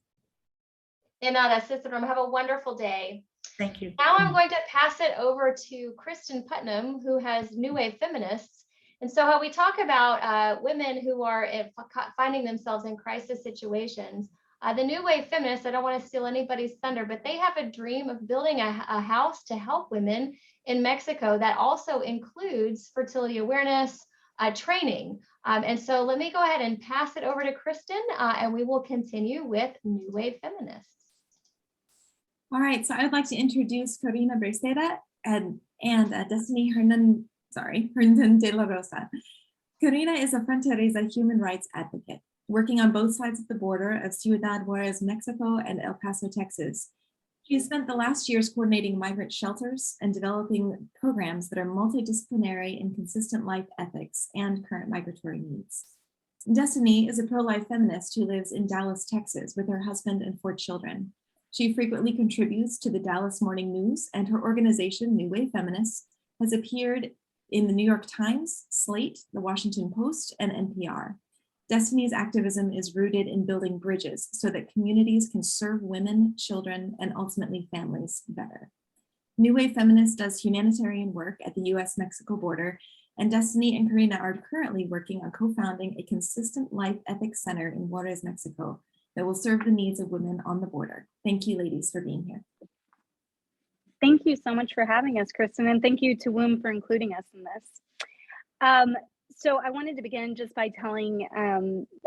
De nada, Sister Norma. Have a wonderful day. Thank you. Now I'm going to pass it over to Kristen Putnam, who has New Wave Feminists. And so how we talk about women who are finding themselves in crisis situations. The New Wave Feminists, I don't want to steal anybody's thunder, but they have a dream of building a house to help women in Mexico that also includes fertility awareness training. And so let me go ahead and pass it over to Kristen, and we will continue with New Wave Feminists. All right, so I'd like to introduce Corina Braceda and Destiny Hernan de la Rosa. Corina is a fronteriza human rights advocate, working on both sides of the border of Ciudad Juarez, Mexico, and El Paso, Texas. She has spent the last years coordinating migrant shelters and developing programs that are multidisciplinary in consistent life ethics and current migratory needs. Destiny is a pro-life feminist who lives in Dallas, Texas, with her husband and 4 children. She frequently contributes to the Dallas Morning News, and her organization, New Wave Feminists, has appeared in the New York Times, Slate, the Washington Post, and NPR. Destiny's activism is rooted in building bridges so that communities can serve women, children, and ultimately families better. New Wave Feminist does humanitarian work at the US-Mexico border, and Destiny and Corina are currently working on co-founding a consistent life ethics center in Juarez, Mexico, that will serve the needs of women on the border. Thank you, ladies, for being here. Thank you so much for having us, Kristen, and thank you to WOOMB for including us in this. So I wanted to begin just by telling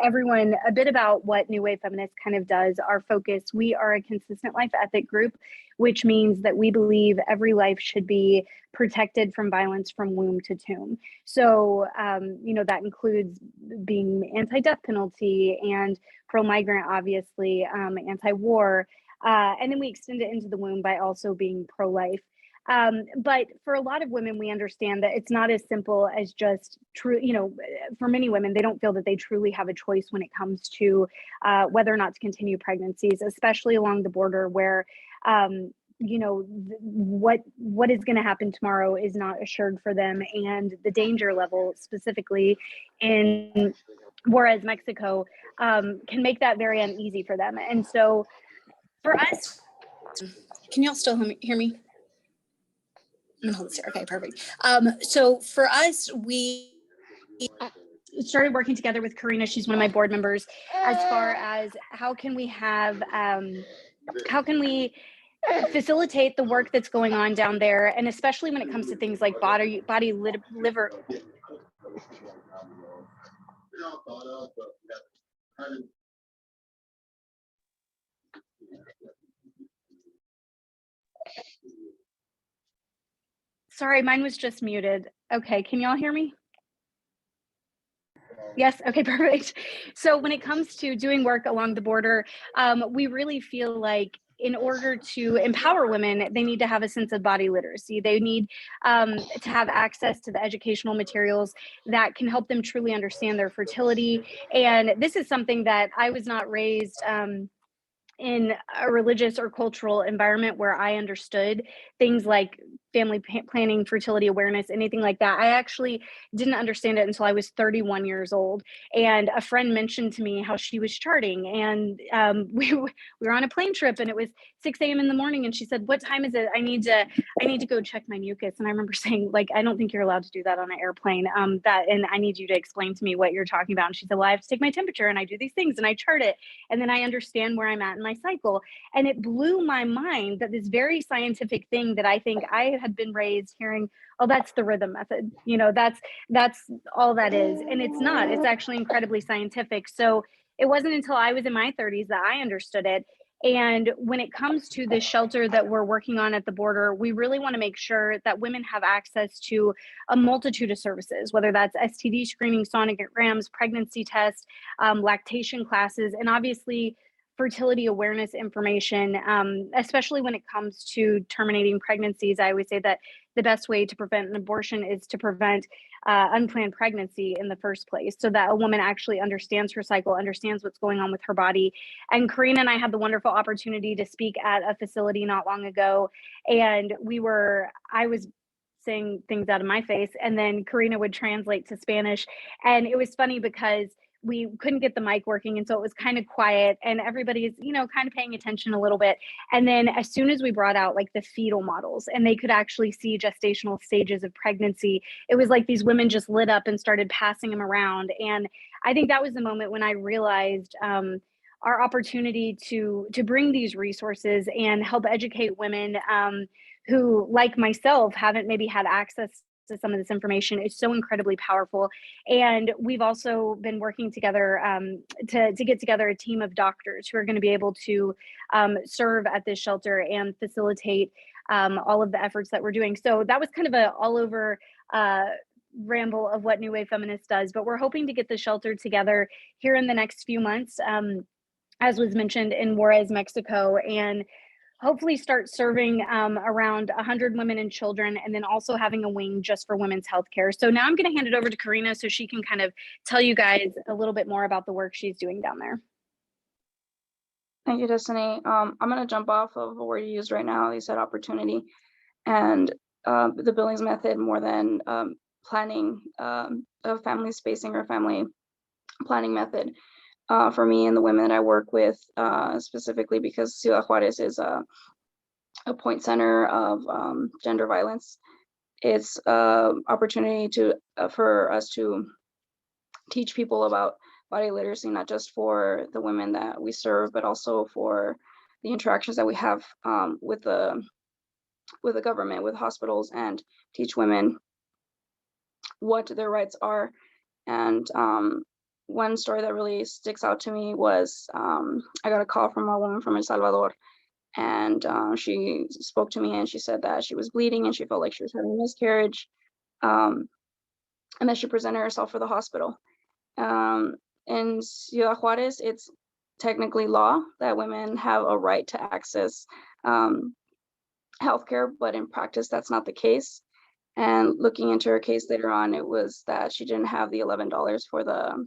everyone a bit about what New Wave Feminist kind of does. Our focus, we are a consistent life ethic group, which means that we believe every life should be protected from violence from womb to tomb. So, you know, that includes being anti-death penalty and pro-migrant, obviously, anti-war. And then we extend it into the womb by also being pro-life. But for a lot of women, we understand that it's not as simple as just true, you know, for many women, they don't feel that they truly have a choice when it comes to whether or not to continue pregnancies, especially along the border where, you know, what is going to happen tomorrow is not assured for them. And the danger level specifically in Juarez, Mexico, can make that very uneasy for them. And so for us, can y'all still hear me? I'm gonna hold this here. Okay, perfect. So for us, we started working together with Karina. She's one of my board members, as far as how can we facilitate the work that's going on down there, and especially when it comes to things like body liver. Sorry, mine was just muted. Okay, can y'all hear me? Yes, okay, perfect. So when it comes to doing work along the border, we really feel like in order to empower women, they need to have a sense of body literacy. They need to have access to the educational materials that can help them truly understand their fertility. And this is something that I was not raised in a religious or cultural environment where I understood things like family planning, fertility awareness, anything like that. I actually didn't understand it until I was 31 years old. And a friend mentioned to me how she was charting, and we were on a plane trip, and it was 6 a.m. in the morning. And she said, "What time is it? I need to go check my mucus." And I remember saying, like, "I don't think you're allowed to do that on an airplane. And I need you to explain to me what you're talking about." And she said, "Well, I have to take my temperature, and I do these things, and I chart it, and then I understand where I'm at in my cycle." And it blew my mind that this very scientific thing that I think I had been raised hearing, "Oh, that's the rhythm method. You know, that's all that is." And it's not. It's actually incredibly scientific. So it wasn't until I was in my 30s that I understood it. And when it comes to the shelter that we're working on at the border, we really want to make sure that women have access to a multitude of services, whether that's STD screening, sonograms, pregnancy tests, lactation classes, and obviously fertility awareness information, especially when it comes to terminating pregnancies. I always say that the best way to prevent an abortion is to prevent unplanned pregnancy in the first place, so that a woman actually understands her cycle, understands what's going on with her body. And Karina and I had the wonderful opportunity to speak at a facility not long ago, and I was saying things out of my face, and then Karina would translate to Spanish. And it was funny because we couldn't get the mic working, and so it was kind of quiet, and everybody's, you know, kind of paying attention a little bit. And then as soon as we brought out like the fetal models and they could actually see gestational stages of pregnancy, it was like these women just lit up and started passing them around. And I think that was the moment when I realized our opportunity to bring these resources and help educate women who, like myself, haven't maybe had access to some of this information is so incredibly powerful. And we've also been working together to get together a team of doctors who are going to be able to serve at this shelter and facilitate all of the efforts that we're doing. So that was kind of a all over ramble of what New Wave Feminist does, but we're hoping to get the shelter together here in the next few months, as was mentioned, in Juarez, Mexico, and hopefully start serving around 100 women and children, and then also having a wing just for women's healthcare. So now I'm going to hand it over to Karina so she can kind of tell you guys a little bit more about the work she's doing down there. Thank you, Destiny. I'm going to jump off of a word you used right now. You said opportunity, and the Billings method, more than planning a family spacing or family planning method. For me and the women that I work with, specifically because Ciudad Juarez is a point center of gender violence. It's an opportunity for us to teach people about body literacy, not just for the women that we serve, but also for the interactions that we have with the government, with hospitals, and teach women what their rights are And one story that really sticks out to me was I got a call from a woman from El Salvador, and she spoke to me and she said that she was bleeding and she felt like she was having a miscarriage, and that she presented herself for the hospital. In Ciudad Juarez, it's technically law that women have a right to access healthcare, but in practice, that's not the case. And looking into her case later on, it was that she didn't have the $11 for the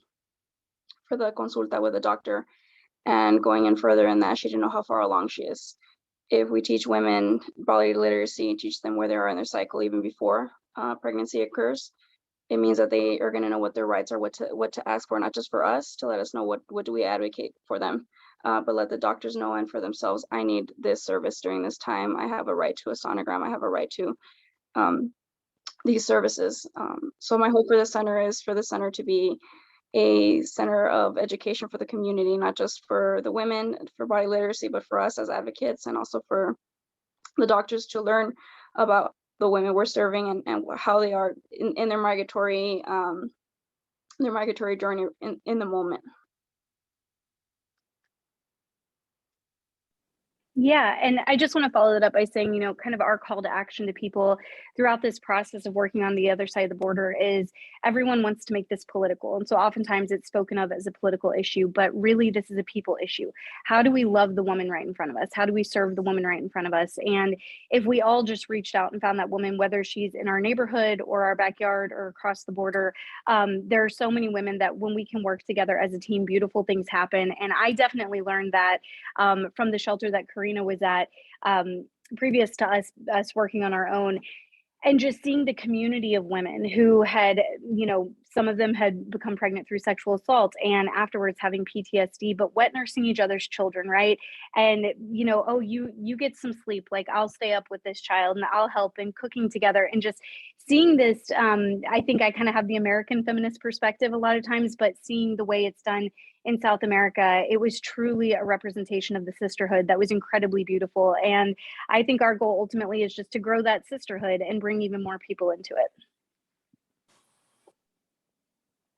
consulta with the doctor, and going in further in that, she didn't know how far along she is. If we teach women bodily literacy, teach them where they are in their cycle even before pregnancy occurs, it means that they are going to know what their rights are, what to ask for, not just for us to let us know what do we advocate for them, but let the doctors know and for themselves, I need this service during this time. I have a right to a sonogram. I have a right to these services. So my hope for the center is for the center to be a center of education for the community, not just for the women, for body literacy, but for us as advocates, and also for the doctors to learn about the women we're serving and how they are in their migratory journey in the moment. Yeah, and I just want to follow that up by saying, you know, kind of our call to action to people throughout this process of working on the other side of the border is everyone wants to make this political. And so oftentimes it's spoken of as a political issue, but really this is a people issue. How do we love the woman right in front of us? How do we serve the woman right in front of us? And if we all just reached out and found that woman, whether she's in our neighborhood or our backyard or across the border, there are so many women that when we can work together as a team, beautiful things happen. And I definitely learned that from the shelter that Karina was at previous to us working on our own, and just seeing the community of women who had, you know, some of them had become pregnant through sexual assault and afterwards having PTSD, but wet nursing each other's children, right? And, you know, oh, you get some sleep, like I'll stay up with this child and I'll help, and cooking together, and just seeing this. I think I kind of have the American feminist perspective a lot of times, but seeing the way it's done in South America, it was truly a representation of the sisterhood that was incredibly beautiful. And I think our goal ultimately is just to grow that sisterhood and bring even more people into it.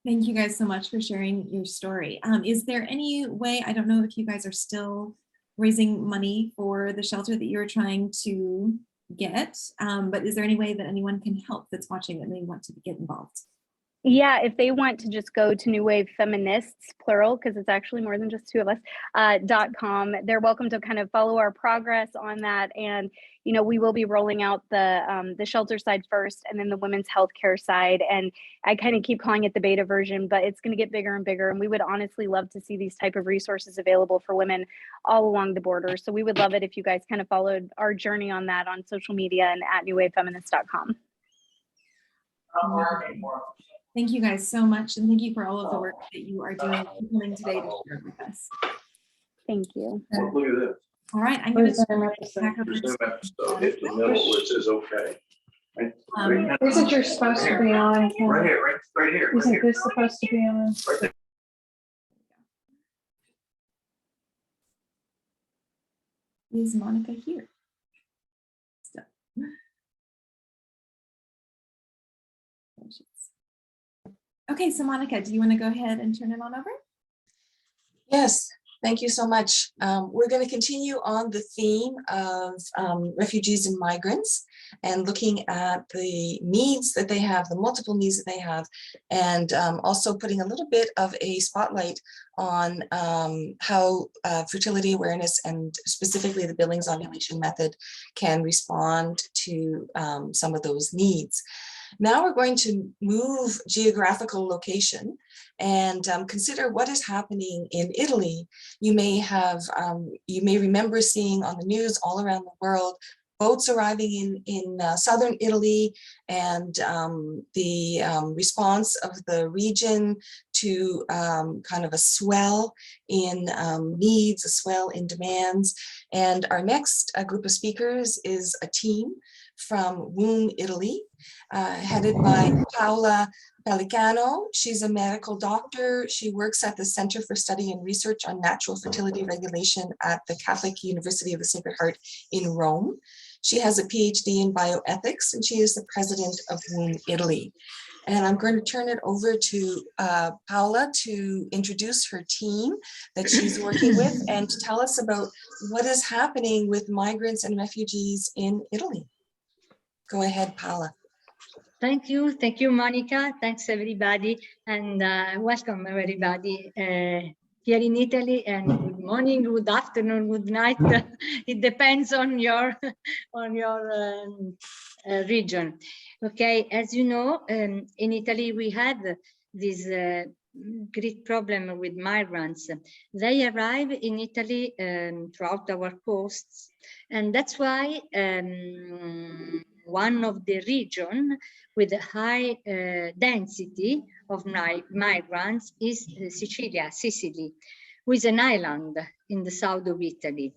Thank you guys so much for sharing your story. Is there any way, I don't know if you guys are still raising money for the shelter that you're trying to get, but is there any way that anyone can help that's watching that may want to get involved? Yeah, if they want to just go to New Wave Feminists, plural, because it's actually more than just two of us, .com, they're welcome to kind of follow our progress on that. And, you know, we will be rolling out the shelter side first and then the women's healthcare side. And I kind of keep calling it the beta version, but it's going to get bigger and bigger. And we would honestly love to see these type of resources available for women all along the border. So we would love it if you guys kind of followed our journey on that on social media and at newwavefeminist.com. Thank you guys so much, and thank you for all of the work that you are doing coming today to share with us. Thank you. Look at this. All right, I'm going to Hit the middle where it says okay. Isn't yours supposed to be on? Right here, right here. Isn't this supposed to be on? Right there. Is Monica here? So. Okay, so Monica, do you want to go ahead and turn it on over? Yes, thank you so much. We're going to continue on the theme of refugees and migrants and looking at the needs that they have, the multiple needs that they have, and also putting a little bit of a spotlight on how fertility awareness and specifically the Billings Ovulation Method can respond to some of those needs. Now we're going to move geographical location and consider what is happening in Italy. You may remember seeing on the news all around the world boats arriving in southern Italy, and the response of the region to kind of a swell in needs, a swell in demands. And our next group of speakers is a team from WOOMB Italy, headed by Paola Pellicano. She's a medical doctor. She works at the Center for Study and Research on Natural Fertility Regulation at the Catholic University of the Sacred Heart in Rome. She has a PhD in bioethics, and she is the president of WOOMB Italy. And I'm going to turn it over to Paola to introduce her team that she's working with and to tell us about what is happening with migrants and refugees in Italy. Go ahead, Paola. Thank you, Monica. Thanks, everybody, and welcome, everybody, here in Italy. And good morning, good afternoon, good night. It depends on your region. Okay, as you know, in Italy we had this great problem with migrants. They arrive in Italy throughout our coasts, and that's why one of the region with a high density of migrants is Sicily, with an island in the south of Italy.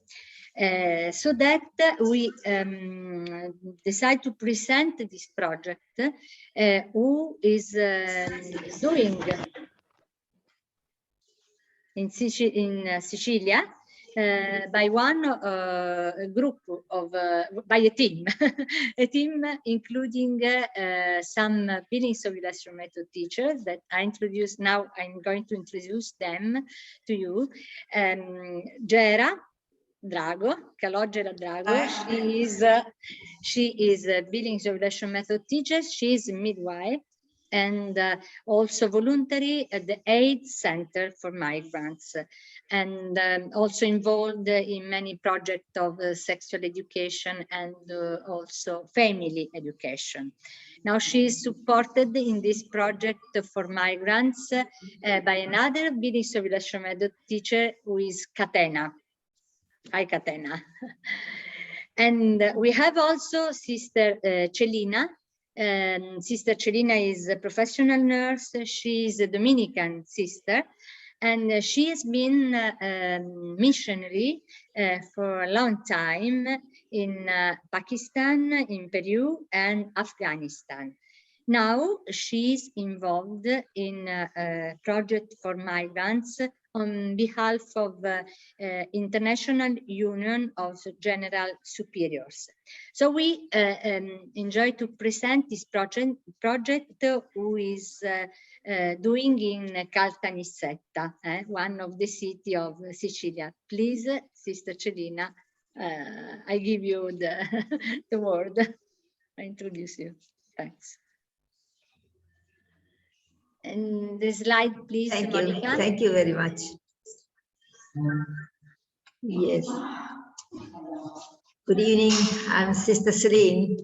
So that we decide to present this project, who is doing in Sicilia by one group of, by a team, a team including some Billings Ovulation Method teachers that I introduced. Now I'm going to introduce them to you. Gera Drago, Calogera Drago, she is a Billings Ovulation Method teacher. She is a midwife and also voluntary at the AIDS Center for Migrants, and also involved in many projects of sexual education and also family education. Now she is supported in this project for migrants by another Billings Ovulation Method teacher who is Catena. Hi, Catena. And we have also Sister Celina. Sister Celina is a professional nurse. She is a Dominican sister, and she has been missionary for a long time in Pakistan, in Peru, and Afghanistan. Now she's involved in a project for migrants on behalf of International Union of General Superiors. So we enjoy to present this project who is doing in Caltanissetta, one of the city of Sicilia. Please, Sister Celina, I give you the word. I introduce you. Thanks. And the slide, please, Thank Monica. you. Thank you very much. Yes. Good evening. I'm Sister Celine.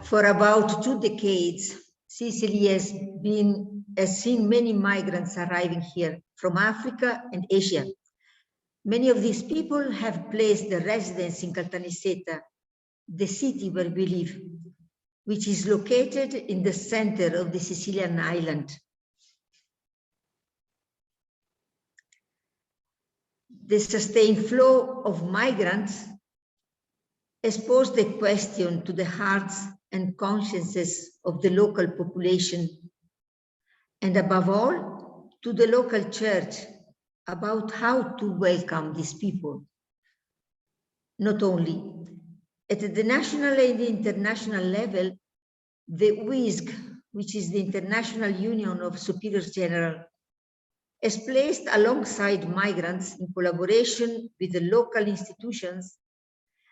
For about 2 decades, Sicily has seen many migrants arriving here from Africa and Asia. Many of these people have placed their residence in Caltanissetta, the city where we live, which is located in the center of the Sicilian island. The sustained flow of migrants has posed a question to the hearts and consciences of the local population, and above all, to the local church about how to welcome these people. Not only at the national and the international level, the WISG, which is the International Union of Superiors General, has placed alongside migrants in collaboration with the local institutions,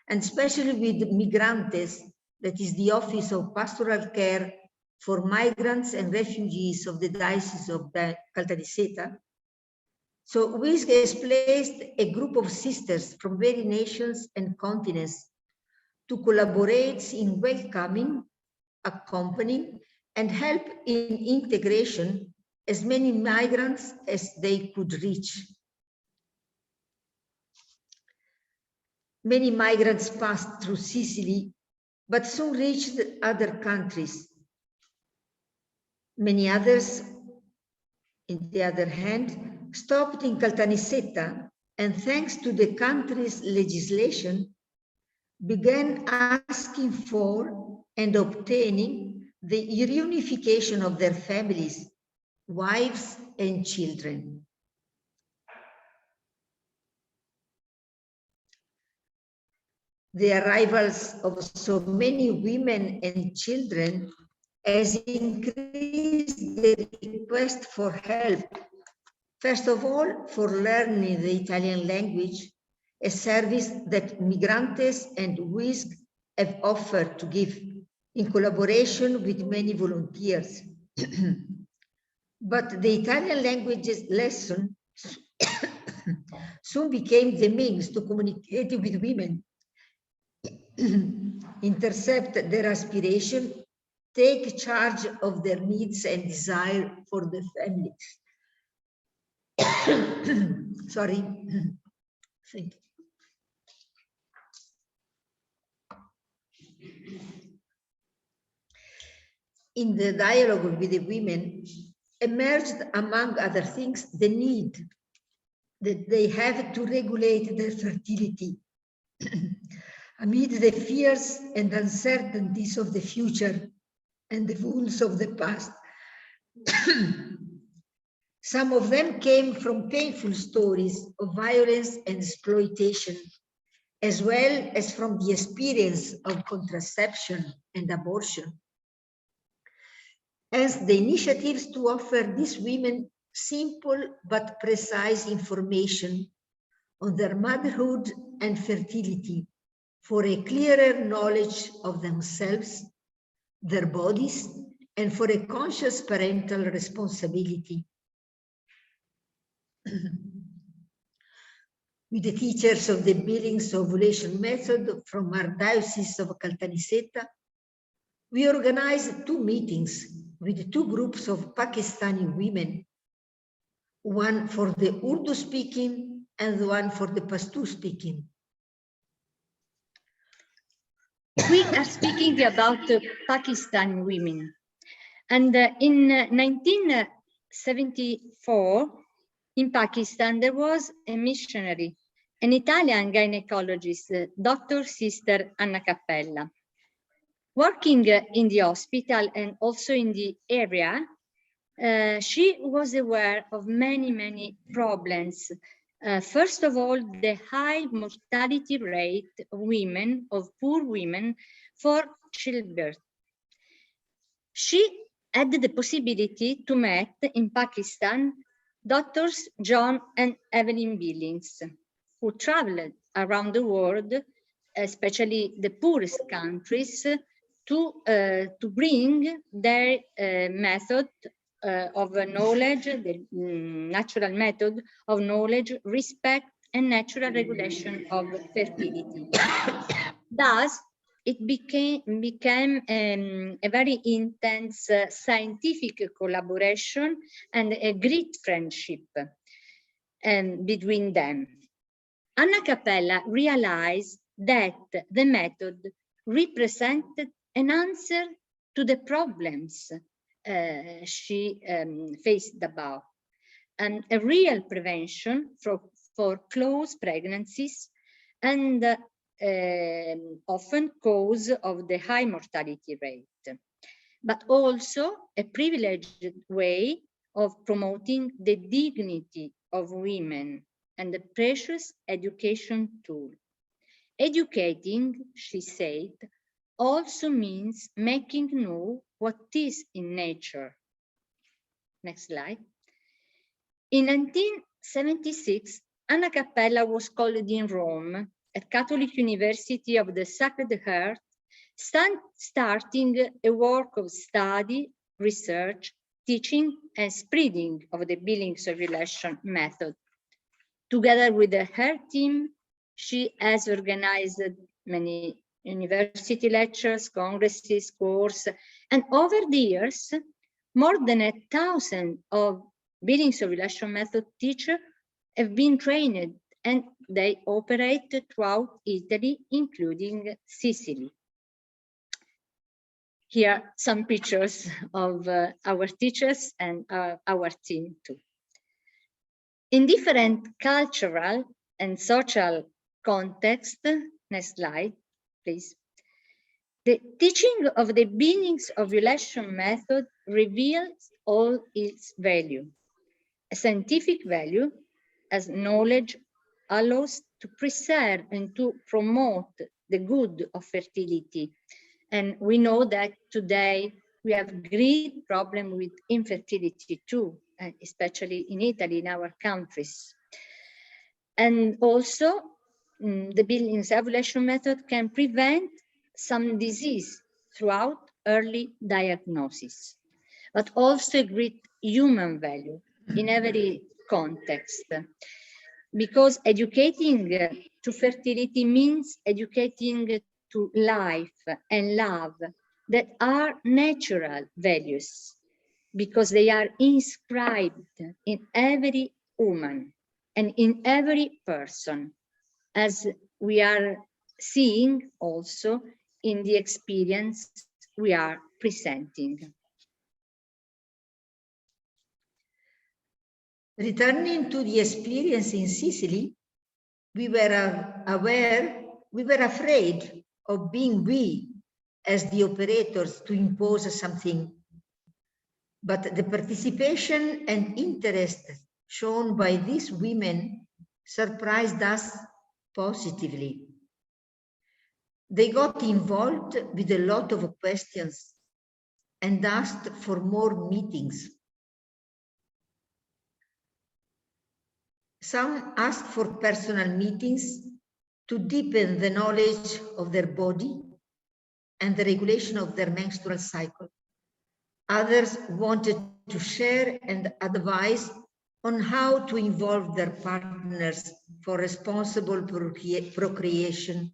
and especially with Migrantes, that is the Office of Pastoral Care for Migrants and Refugees of the Diocese of Caltanissetta. So WISG has placed a group of sisters from various nations and continents to collaborate in welcoming, accompanying, and help in integration as many migrants as they could reach. Many migrants passed through Sicily, but soon reached other countries. Many others, on the other hand, stopped in Caltanissetta, and thanks to the country's legislation, began asking for and obtaining the reunification of their families, wives and children. The arrivals of so many women and children has increased the request for help. First of all, for learning the Italian language, a service that Migrantes and WISC have offered to give in collaboration with many volunteers. But the Italian language lesson soon became the means to communicate with women, intercept their aspiration, take charge of their needs and desire for the families. Sorry. Thank you. In the dialogue with the women, emerged, among other things, the need that they have to regulate their fertility amid the fears and uncertainties of the future and the wounds of the past. Some of them came from painful stories of violence and exploitation, as well as from the experience of contraception and abortion. As the initiatives to offer these women simple but precise information on their motherhood and fertility for a clearer knowledge of themselves, their bodies, and for a conscious parental responsibility. With the teachers of the Billings Ovulation Method from our Diocese of Caltanissetta, we organized 2 meetings with 2 groups of Pakistani women, one for the Urdu speaking and one for the Pashto speaking. We are speaking about Pakistani women. And in 1974, in Pakistan, there was a missionary, an Italian gynecologist, Dr. Sister Anna Cappella. Working in the hospital and also in the area, she was aware of many problems. First of all, the high mortality rate of women, of poor women, for childbirth. She had the possibility to meet in Pakistan Doctors John and Evelyn Billings, who traveled around the world, especially the poorest countries, to bring their method of knowledge, the natural method of knowledge, respect, and natural regulation of fertility. Thus, it became a very intense scientific collaboration and a great friendship between them. Anna Cappella realized that the method represented an answer to the problems she faced above, and a real prevention for close pregnancies and often cause of the high mortality rate, but also a privileged way of promoting the dignity of women and a precious education tool. Educating, she said, also means making know what is in nature. Next slide. In 1976, Anna Cappella was called in Rome at Catholic University of the Sacred Heart, starting a work of study, research, teaching, and spreading of the Billings Ovulation Method. Together with her team, she has organized many university lectures, congresses, courses, and over the years, more than 1,000 of Billings Ovulation Method teachers have been trained, and they operate throughout Italy, including Sicily. Here are some pictures of our teachers and our team too. In different cultural and social contexts, next slide, please. The teaching of the Billings Ovulation Method reveals all its value. A scientific value as knowledge allows to preserve and to promote the good of fertility. And we know that today we have great problem with infertility too, especially in Italy, in our countries. And also the Billings Ovulation Method can prevent some disease throughout early diagnosis, but also a great human value in every context. Because educating to fertility means educating to life and love that are natural values, because they are inscribed in every woman and in every person, as we are seeing also in the experience we are presenting. Returning to the experience in Sicily, we were afraid of being we as the operators to impose something. But the participation and interest shown by these women surprised us positively. They got involved with a lot of questions and asked for more meetings. Some asked for personal meetings to deepen the knowledge of their body and the regulation of their menstrual cycle. Others wanted to share and advise on how to involve their partners for responsible procreation.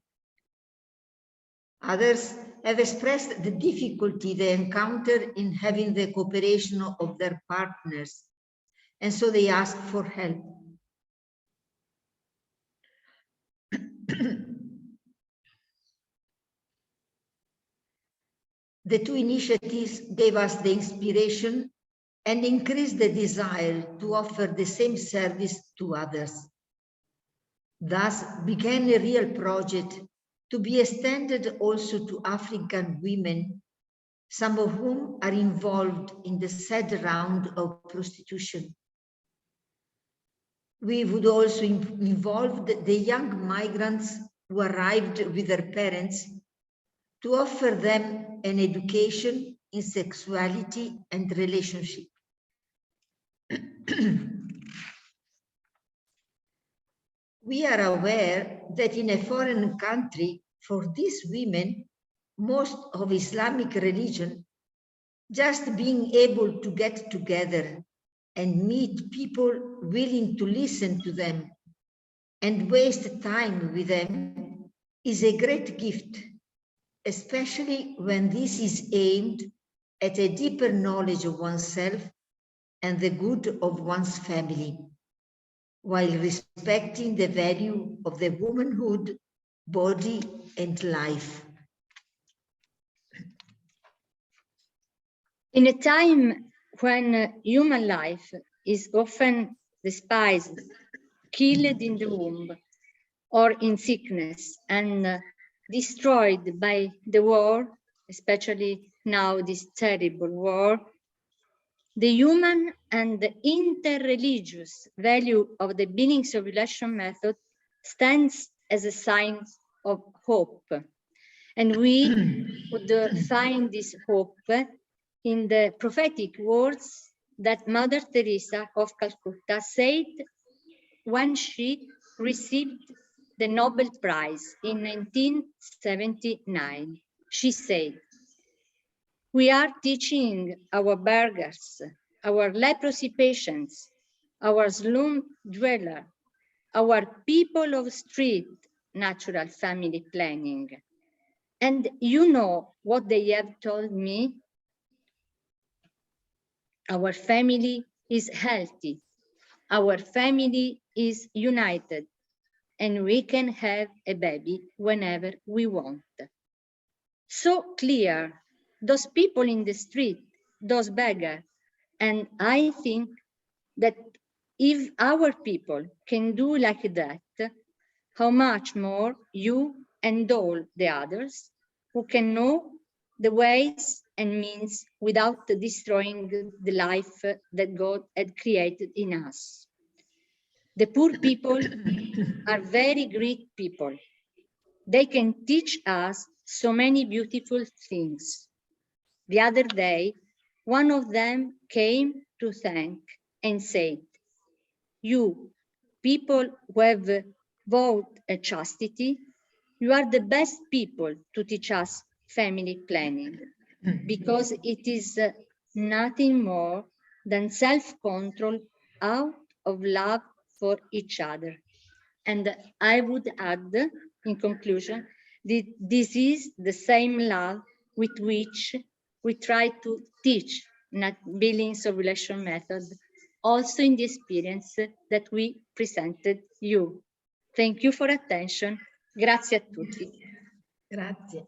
Others have expressed the difficulty they encounter in having the cooperation of their partners, and so they ask for help. The two initiatives gave us the inspiration and increased the desire to offer the same service to others. Thus began a real project to be extended also to African women, some of whom are involved in the sad round of prostitution. We would also involve the young migrants who arrived with their parents to offer them an education in sexuality and relationship. We are aware that in a foreign country, for these women, most of Islamic religion, just being able to get together and meet people willing to listen to them and waste time with them is a great gift, especially when this is aimed at a deeper knowledge of oneself and the good of one's family, while respecting the value of the womanhood, body, and life. In a time when human life is often despised, killed in the womb or in sickness, and destroyed by the war, especially now this terrible war, the human and the interreligious value of the Billings Ovulation Method stands as a sign of hope. And we would find this hope in the prophetic words that Mother Teresa of Calcutta said when she received the Nobel Prize in 1979. She said, "We are teaching our beggars, our leprosy patients, our slum dweller, our people of street natural family planning. And you know what they have told me? Our family is healthy, our family is united, and we can have a baby whenever we want." So clear, those people in the street, those beggars. And I think that if our people can do like that, how much more you and all the others who can know the ways and means without destroying the life that God had created in us. The poor people are very great people. They can teach us so many beautiful things. The other day, one of them came to thank and said, "You, people who have vowed a chastity, you are the best people to teach us family planning, because it is nothing more than self-control out of love for each other." And I would add, in conclusion, that this is the same love with which we try to teach Billings Ovulation Method, also in the experience that we presented you. Thank you for attention. Grazie a tutti. Grazie.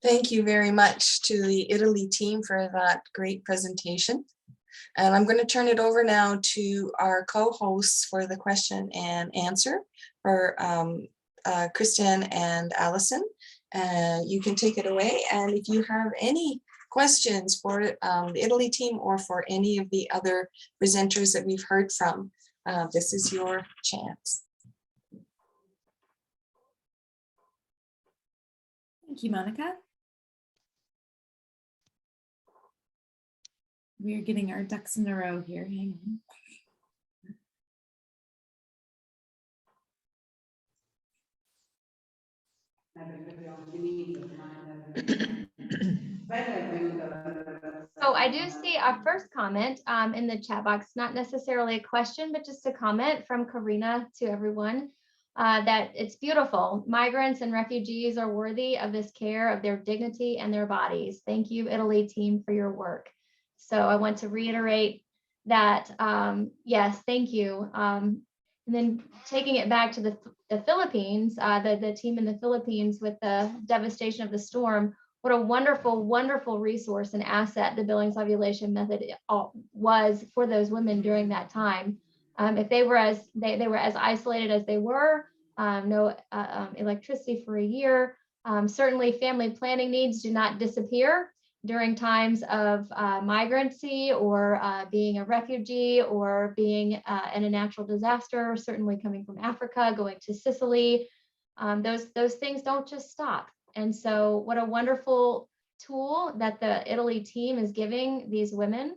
Thank you very much to the Italy team for that great presentation. And I'm going to turn it over now to our co-hosts for the question and answer for Kristen and Allison. You can take it away. And if you have any questions for the Italy team or for any of the other presenters that we've heard from, this is your chance. Thank you, Monica. We're getting our ducks in a row here. Hang on. So I do see our first comment in the chat box, not necessarily a question, but just a comment from Karina to everyone, that it's beautiful. Migrants and refugees are worthy of this care of their dignity and their bodies. Thank you, Italy team, for your work. So I want to reiterate that, yes, thank you. And then taking it back to the Philippines, the team in the Philippines with the devastation of the storm, what a wonderful, wonderful resource and asset the Billings Ovulation Method was for those women during that time. If they were as isolated as they were, no electricity for a year, certainly family planning needs do not disappear during times of migrancy or being a refugee or being in a natural disaster, certainly coming from Africa, going to Sicily. Those things don't just stop. And so what a wonderful tool that the Italy team is giving these women.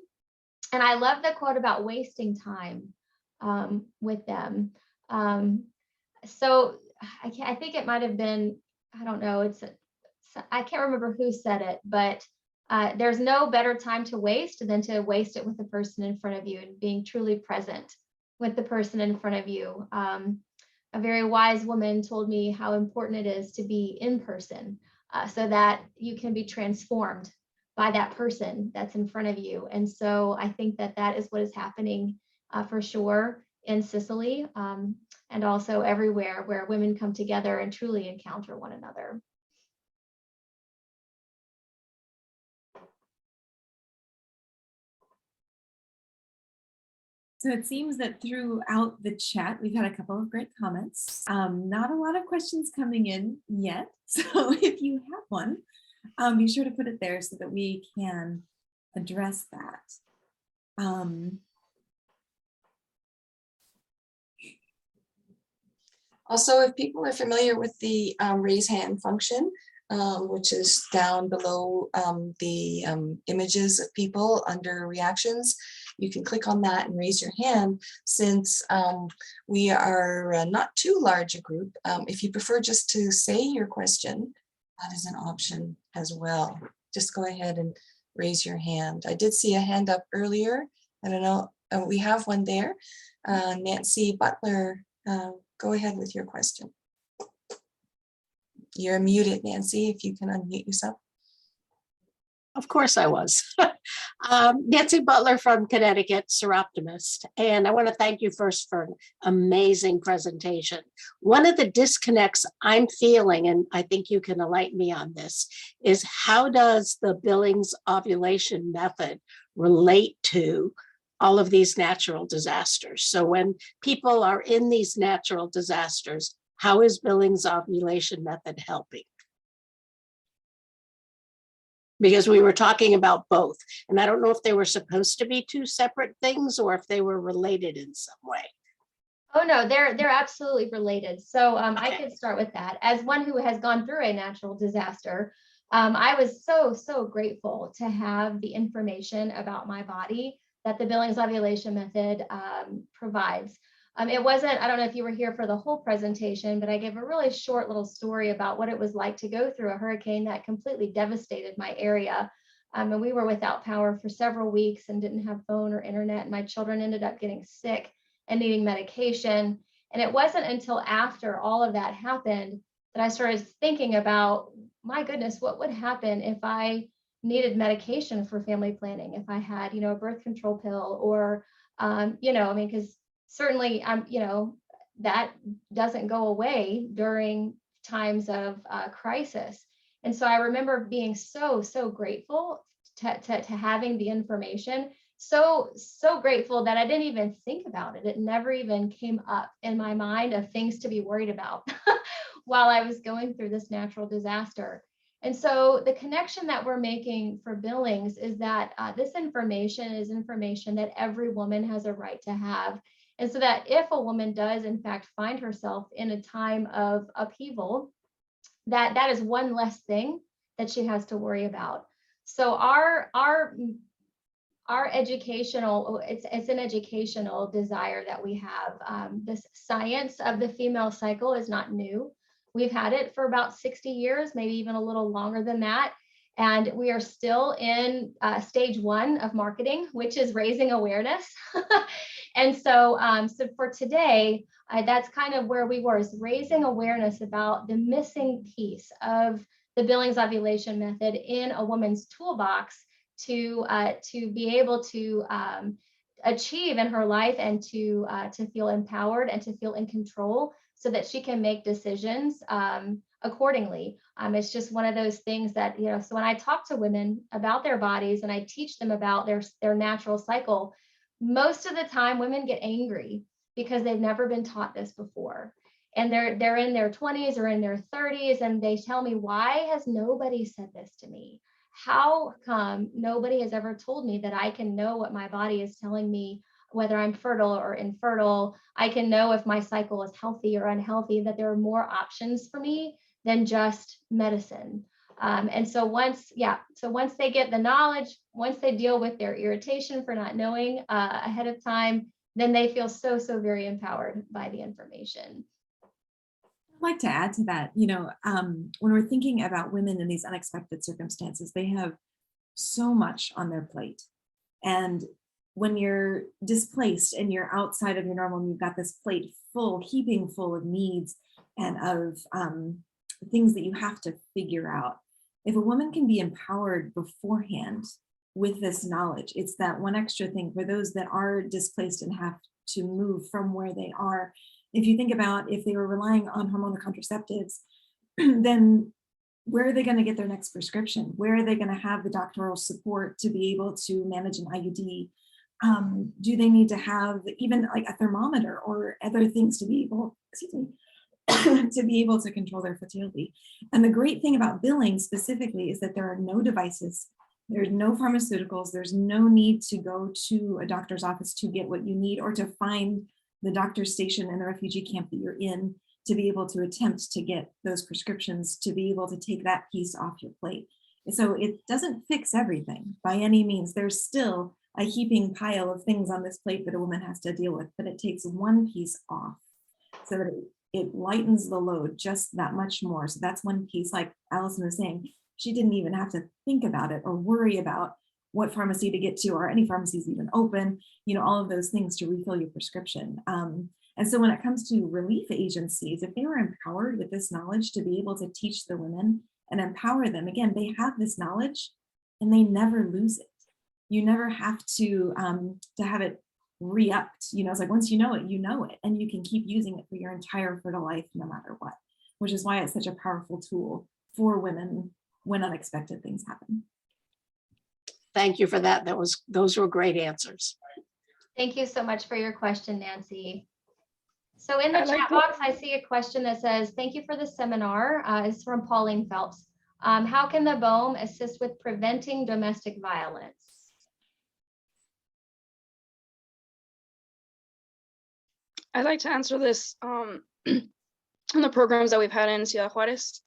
And I love the quote about wasting time with them. So I think it might have been, I don't know, I can't remember who said it, but there's no better time to waste than to waste it with the person in front of you and being truly present with the person in front of you. A very wise woman told me how important it is to be in person so that you can be transformed by that person that's in front of you. And so I think that that is what is happening for sure in Sicily and also everywhere where women come together and truly encounter one another. So it seems that throughout the chat, we've had a couple of great comments. Not a lot of questions coming in yet. So if you have one, be sure to put it there so that we can address that. Also, if people are familiar with the raise hand function, which is down below the images of people under reactions, you can click on that and raise your hand. Since we are not too large a group, if you prefer just to say your question, that is an option as well. Just go ahead and raise your hand. I did see a hand up earlier. I don't know, we have one there. Nancy Butler, go ahead with your question. You're muted, Nancy, if you can unmute yourself. Of course I was. Nancy Butler from Connecticut, Seroptimist. And I want to thank you first for an amazing presentation. One of the disconnects I'm feeling, and I think you can enlighten me on this, is how does the Billings Ovulation Method relate to all of these natural disasters? So when people are in these natural disasters, How is Billings Ovulation Method helping? Because we were talking about both, and I don't know if they were supposed to be two separate things or if they were related in some way. Oh no, they're absolutely related. So I could start with that. As one who has gone through a natural disaster, I was so grateful to have the information about my body that the Billings Ovulation Method provides. It wasn't, I don't know if you were here for the whole presentation, but I gave a really short little story about what it was like to go through a hurricane that completely devastated my area. And we were without power for several weeks and didn't have phone or internet. And my children ended up getting sick and needing medication. And it wasn't until after all of that happened that I started thinking about, my goodness, what would happen if I needed medication for family planning, if I had, a birth control pill or, because certainly that doesn't go away during times of crisis. And so I remember being so grateful to having the information. So grateful that I didn't even think about it. It never even came up in my mind of things to be worried about while I was going through this natural disaster. And so the connection that we're making for Billings is that this information is information that every woman has a right to have. And so that if a woman does in fact find herself in a time of upheaval, that is one less thing that she has to worry about. So our educational, it's an educational desire that we have. This science of the female cycle is not new. We've had it for about 60 years, maybe even a little longer than that. And we are still in stage 1 of marketing, which is raising awareness. And so, for today, that's kind of where we were, is raising awareness about the missing piece of the Billings Ovulation Method in a woman's toolbox to be able to achieve in her life and to feel empowered and to feel in control so that she can make decisions accordingly. It's just one of those things that, so when I talk to women about their bodies and I teach them about their natural cycle, most of the time women get angry because they've never been taught this before. And they're in their 20s or in their 30s and they tell me, why has nobody said this to me? How come nobody has ever told me that I can know what my body is telling me, whether I'm fertile or infertile? I can know if my cycle is healthy or unhealthy, that there are more options for me than just medicine. And so once they get the knowledge, once they deal with their irritation for not knowing ahead of time, then they feel so very empowered by the information. I'd like to add to that, when we're thinking about women in these unexpected circumstances, they have so much on their plate. And when you're displaced and you're outside of your normal, and you've got this plate heaping full of needs and of things that you have to figure out. If a woman can be empowered beforehand with this knowledge, it's that one extra thing for those that are displaced and have to move from where they are. If you think about if they were relying on hormonal contraceptives, then where are they going to get their next prescription? Where are they going to have the doctoral support to be able to manage an IUD? Do they need to have even like a thermometer or other things to be able, to be able to control their fertility? And the great thing about Billings specifically is that there are no devices, there's no pharmaceuticals, there's no need to go to a doctor's office to get what you need or to find the doctor's station in the refugee camp that you're in to be able to attempt to get those prescriptions, to be able to take that piece off your plate. And so it doesn't fix everything by any means. There's still a heaping pile of things on this plate that a woman has to deal with, but it takes one piece off so that it lightens the load just that much more. So that's one piece, like Allison was saying, she didn't even have to think about it or worry about what pharmacy to get to or any pharmacies even open, all of those things to refill your prescription. And so when it comes to relief agencies, if they were empowered with this knowledge to be able to teach the women and empower them, again, they have this knowledge and they never lose it. You never have to have it re-upped. It's like once you know it, and you can keep using it for your entire fertile life, no matter what, which is why it's such a powerful tool for women when unexpected things happen. Thank you for that. Those were great answers. Thank you so much for your question, Nancy. So in the I'd like chat to- box, I see a question that says, thank you for the seminar. It's from Pauline Phelps. How can the WOMB assist with preventing domestic violence? I'd like to answer this on the programs that we've had in Ciudad Juarez.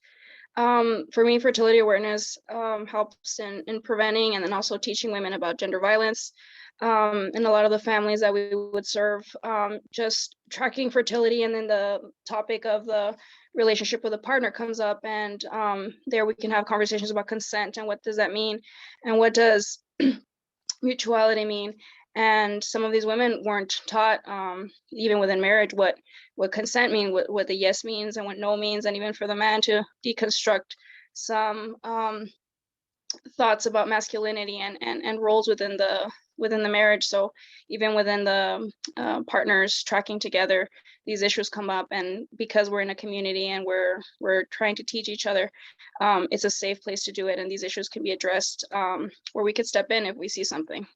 For me, fertility awareness helps in preventing and then also teaching women about gender violence. In a lot of the families that we would serve, just tracking fertility, and then the topic of the relationship with a partner comes up, and there we can have conversations about consent and what does that mean, and what does mutuality mean. And some of these women weren't taught, even within marriage, what consent means, what the yes means and what no means, and even for the man to deconstruct some thoughts about masculinity and roles within the marriage. So even within the partners tracking together, these issues come up, and because we're in a community and we're trying to teach each other, it's a safe place to do it, and these issues can be addressed where we could step in if we see something.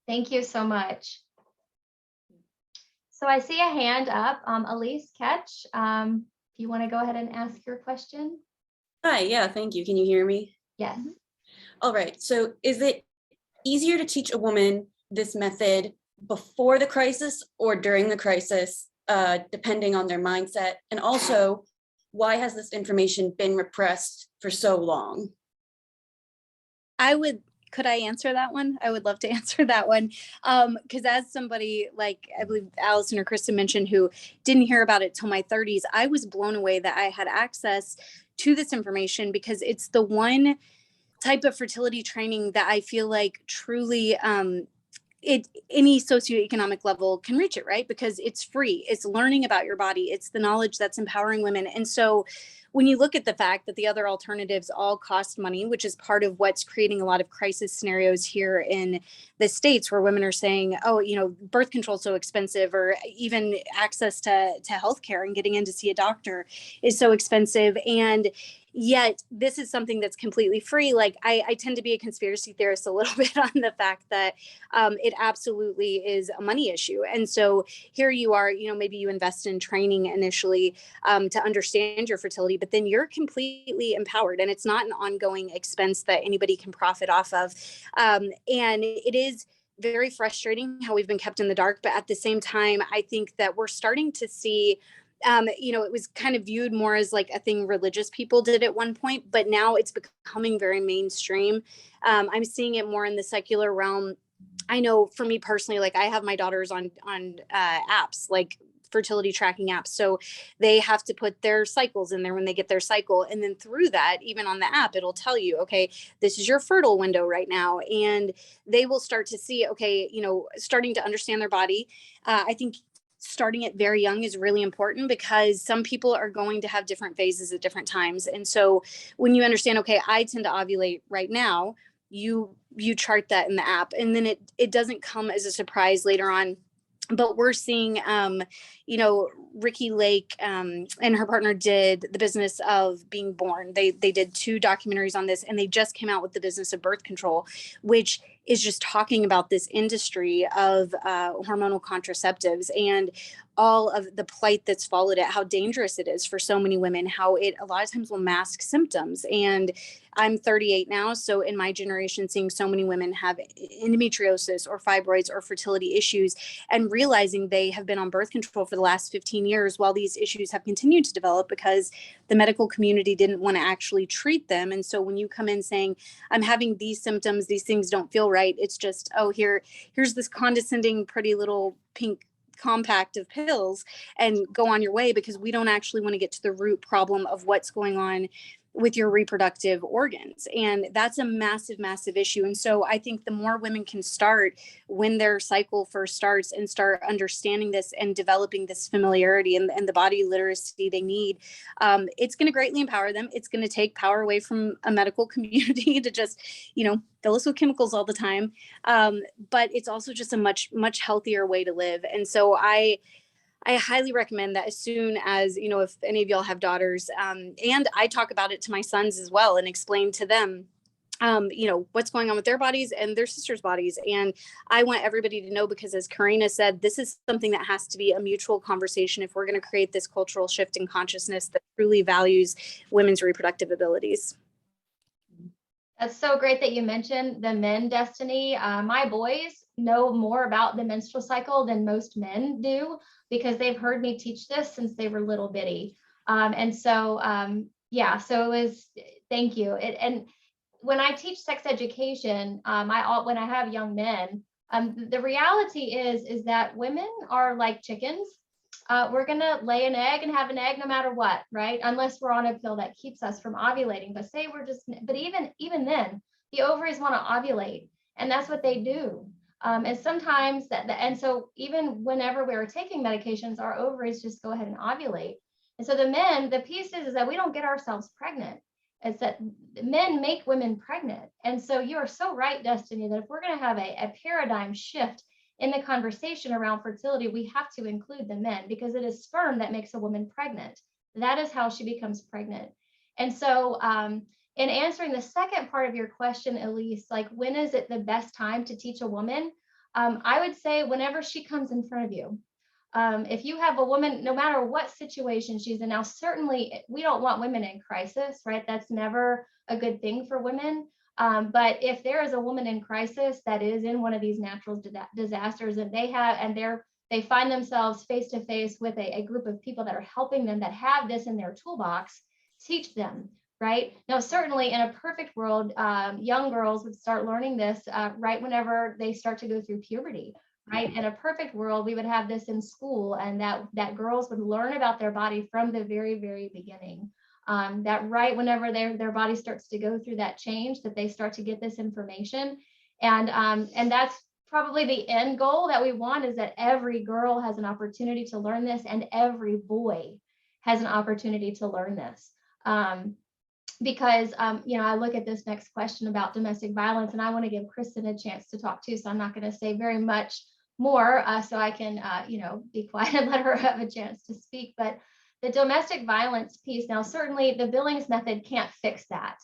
Thank you so much. So I see a hand up. Elise Ketch, if you want to go ahead and ask your question. Hi, yeah, thank you. Can you hear me? Yes. All right, so is it easier to teach a woman this method before the crisis or during the crisis, depending on their mindset? And also, why has this information been repressed for so long? Could I answer that one? I would love to answer that one. Because as somebody like I believe Allison or Krista mentioned who didn't hear about it till my 30s, I was blown away that I had access to this information, because it's the one type of fertility training that I feel like truly any socioeconomic level can reach it, right? Because it's free. It's learning about your body. It's the knowledge that's empowering women. And so when you look at the fact that the other alternatives all cost money, which is part of what's creating a lot of crisis scenarios here in the States, where women are saying, oh, birth control is so expensive, or even access to healthcare and getting in to see a doctor is so expensive. And yet this is something that's completely free. Like I tend to be a conspiracy theorist a little bit on the fact that it absolutely is a money issue. And so here you are, maybe you invest in training initially to understand your fertility, but then you're completely empowered, and it's not an ongoing expense that anybody can profit off of. And it is very frustrating how we've been kept in the dark. But at the same time, I think that we're starting to see it was kind of viewed more as like a thing religious people did at one point, but now it's becoming very mainstream. I'm seeing it more in the secular realm. I know for me personally, like I have my daughters on apps, like fertility tracking apps. So they have to put their cycles in there when they get their cycle. And then through that, even on the app, it'll tell you, okay, this is your fertile window right now. And they will start to see, okay, starting to understand their body. I think starting it very young is really important, because some people are going to have different phases at different times. And so when you understand, okay, I tend to ovulate right now, you chart that in the app, and then it doesn't come as a surprise later on. But we're seeing, Ricky Lake and her partner did The Business of Being Born. They did 2 documentaries on this, and they just came out with The Business of Birth Control, which is just talking about this industry of hormonal contraceptives and all of the plight that's followed it, how dangerous it is for so many women, how it a lot of times will mask symptoms. And I'm 38 now, so in my generation, seeing so many women have endometriosis or fibroids or fertility issues, and realizing they have been on birth control for the last 15 years while these issues have continued to develop because the medical community didn't want to actually treat them. And so when you come in saying, I'm having these symptoms, these things don't feel right, it's just, oh, here's this condescending, pretty little pink compact of pills, and go on your way, because we don't actually want to get to the root problem of what's going on with your reproductive organs. And that's a massive, massive issue. And so I think the more women can start when their cycle first starts and start understanding this and developing this familiarity and the body literacy they need, it's going to greatly empower them. It's going to take power away from a medical community to just, fill us with chemicals all the time. But it's also just a much, much healthier way to live. And so I highly recommend that as soon as, if any of y'all have daughters, and I talk about it to my sons as well and explain to them, what's going on with their bodies and their sisters' bodies. And I want everybody to know, because as Karina said, this is something that has to be a mutual conversation if we're going to create this cultural shift in consciousness that truly values women's reproductive abilities. That's so great that you mentioned the men, Destiny. My boys know more about the menstrual cycle than most men do, because they've heard me teach this since they were little bitty. Yeah, so it was, thank you. And when I teach sex education, when I have young men, the reality is that women are like chickens. We're gonna lay an egg and have an egg no matter what, right? Unless we're on a pill that keeps us from ovulating. But even then, the ovaries want to ovulate, and that's what they do. And sometimes and so even whenever we're taking medications, our ovaries just go ahead and ovulate. And so the piece is that we don't get ourselves pregnant. It's that men make women pregnant. And so you are so right, Destiny, that if we're going to have a paradigm shift in the conversation around fertility, we have to include the men, because it is sperm that makes a woman pregnant. That is how she becomes pregnant. And so in answering the second part of your question, Elise, like, when is it the best time to teach a woman? I would say whenever she comes in front of you. If you have a woman, no matter what situation she's in, now certainly we don't want women in crisis, right? That's never a good thing for women. But if there is a woman in crisis that is in one of these natural disasters, and they find themselves face to face with a group of people that are helping them, that have this in their toolbox, teach them, right? Now, certainly in a perfect world, young girls would start learning this right whenever they start to go through puberty, right? In a perfect world, we would have this in school, and that girls would learn about their body from the very, very beginning. That right whenever their body starts to go through that change, that they start to get this information. And that's probably the end goal that we want, is that every girl has an opportunity to learn this, and every boy has an opportunity to learn this. Because I look at this next question about domestic violence, and I want to give Kristen a chance to talk too, so I'm not going to say very much more, so I can be quiet and let her have a chance to speak. But the domestic violence piece, now certainly the Billings method can't fix that,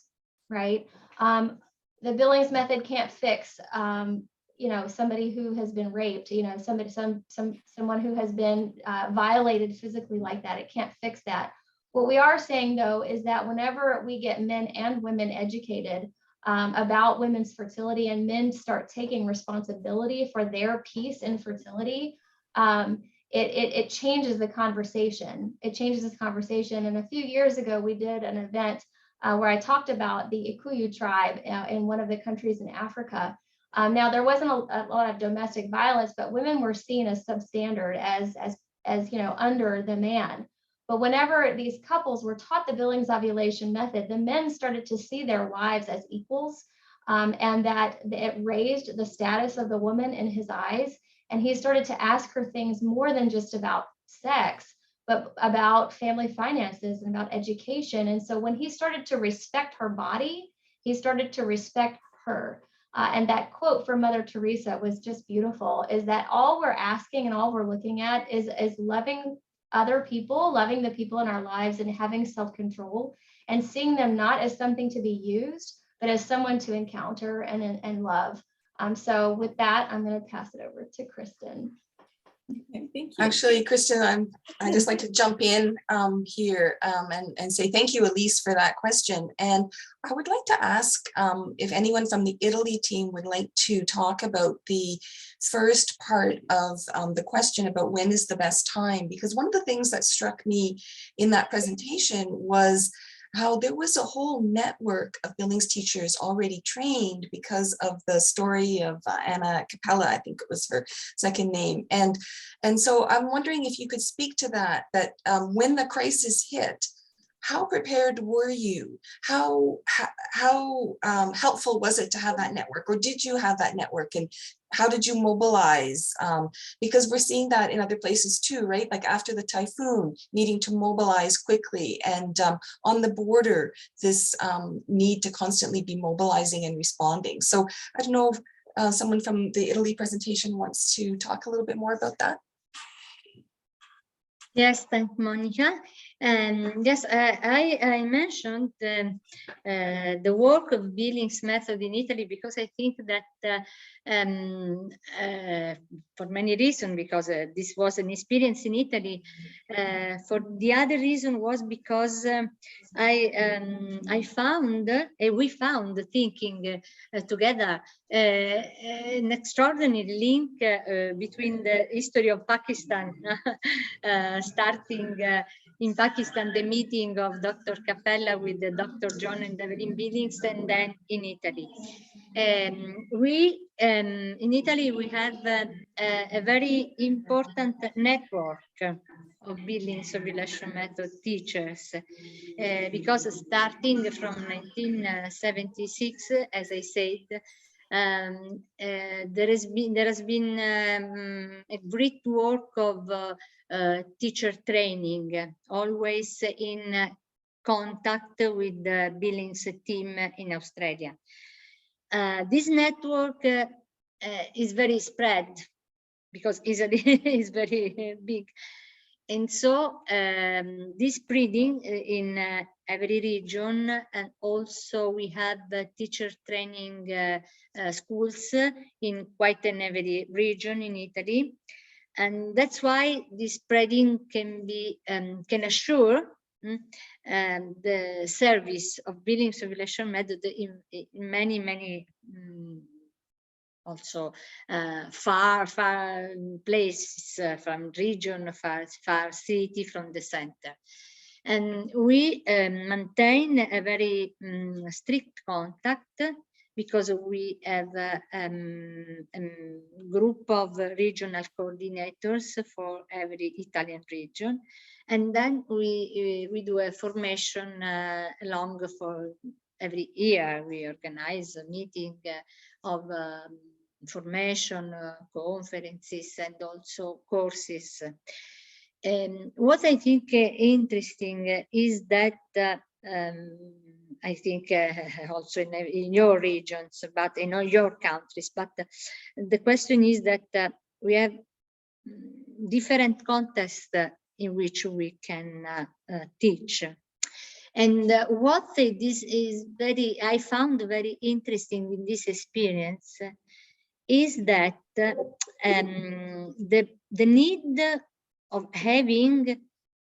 right? The Billings method can't fix somebody who has been raped, someone who has been violated physically like that. It can't fix that. What we are saying, though, is that whenever we get men and women educated about women's fertility, and men start taking responsibility for their piece in fertility, it changes the conversation. It changes this conversation. And a few years ago, we did an event where I talked about the Ikuyu tribe in one of the countries in Africa. Now, there wasn't a lot of domestic violence, but women were seen as substandard, as under the man. But whenever these couples were taught the Billings Ovulation Method, the men started to see their wives as equals, and that it raised the status of the woman in his eyes. And he started to ask her things more than just about sex, but about family finances and about education. And so when he started to respect her body, he started to respect her. And that quote from Mother Teresa was just beautiful, is that all we're asking and all we're looking at is loving other people, loving the people in our lives, and having self-control, and seeing them not as something to be used, but as someone to encounter and love. So with that, I'm going to pass it over to Kristen. Okay, thank you. Actually, Kristen, I just like to jump in here and say thank you, Elise, for that question. And I would like to ask if anyone from the Italy team would like to talk about the first part of the question about when is the best time, because one of the things that struck me in that presentation was how there was a whole network of Billings teachers already trained because of the story of Anna Capella, I think it was her second name. And so I'm wondering if you could speak to that when the crisis hit, how prepared were you? How helpful was it to have that network, or did you have that network, and how did you mobilize? Because we're seeing that in other places too, right? Like after the typhoon, needing to mobilize quickly, and on the border, this need to constantly be mobilizing and responding. So I don't know if someone from the Italy presentation wants to talk a little bit more about that. Yes, thank Monica. And yes, I mentioned the work of Billings method in Italy because I think that for many reasons, because this was an experience in Italy. For the other reason was because I found, we found thinking together an extraordinary link between the history of Pakistan, starting in Pakistan, the meeting of Dr. Capella with the Dr. John and Evelyn Billings, and then in Italy. In Italy, we have a very important network of Billings Ovulation Method teachers, because starting from 1976, as I said, there has been a great work of teacher training, always in contact with the Billings team in Australia. This network is very spread because Italy is very big. And so this spreading in every region, and also we have teacher training schools in quite an every region in Italy. And that's why this spreading can be can assure the service of Billings Ovulation Method in many also far places, from region, far city, from the center. And we maintain a very strict contact because we have a group of regional coordinators for every Italian region. And then we do a formation along for every year. We organize a meeting of formation, conferences, and also courses. What I think interesting is that I think also in your regions, but in all your countries, but the question is that we have different contexts in which we can teach. And what this is I found very interesting in this experience is that the need of having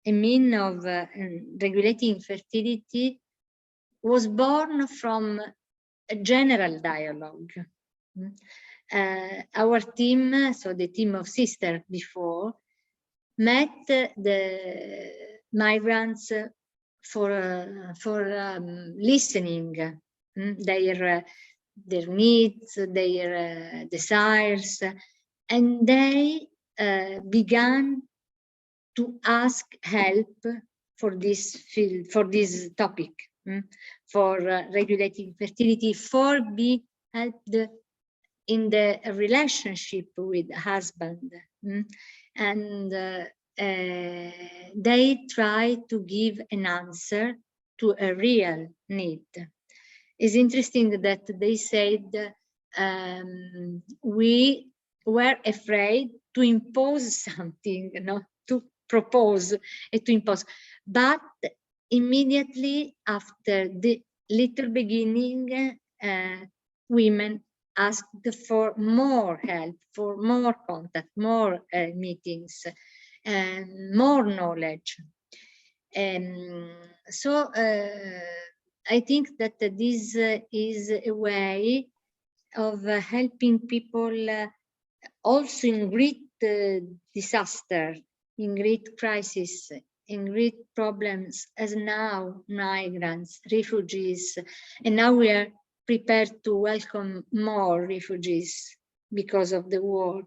a mean of regulating fertility was born from a general dialogue. Our team, so the team of sisters before, met the migrants for listening their needs, their desires, and they began to ask help for this field, for this topic, for regulating fertility, for being helped in the relationship with husband, and they try to give an answer to a real need. It's interesting that they said we were afraid to impose something, to propose and to impose, but immediately after the little beginning, women asked for more help, for more contact, more meetings, and more knowledge. So I think that this is a way of helping people also in great disaster, in great crisis, in great problems, as now migrants, refugees, and now we are prepared to welcome more refugees because of the war.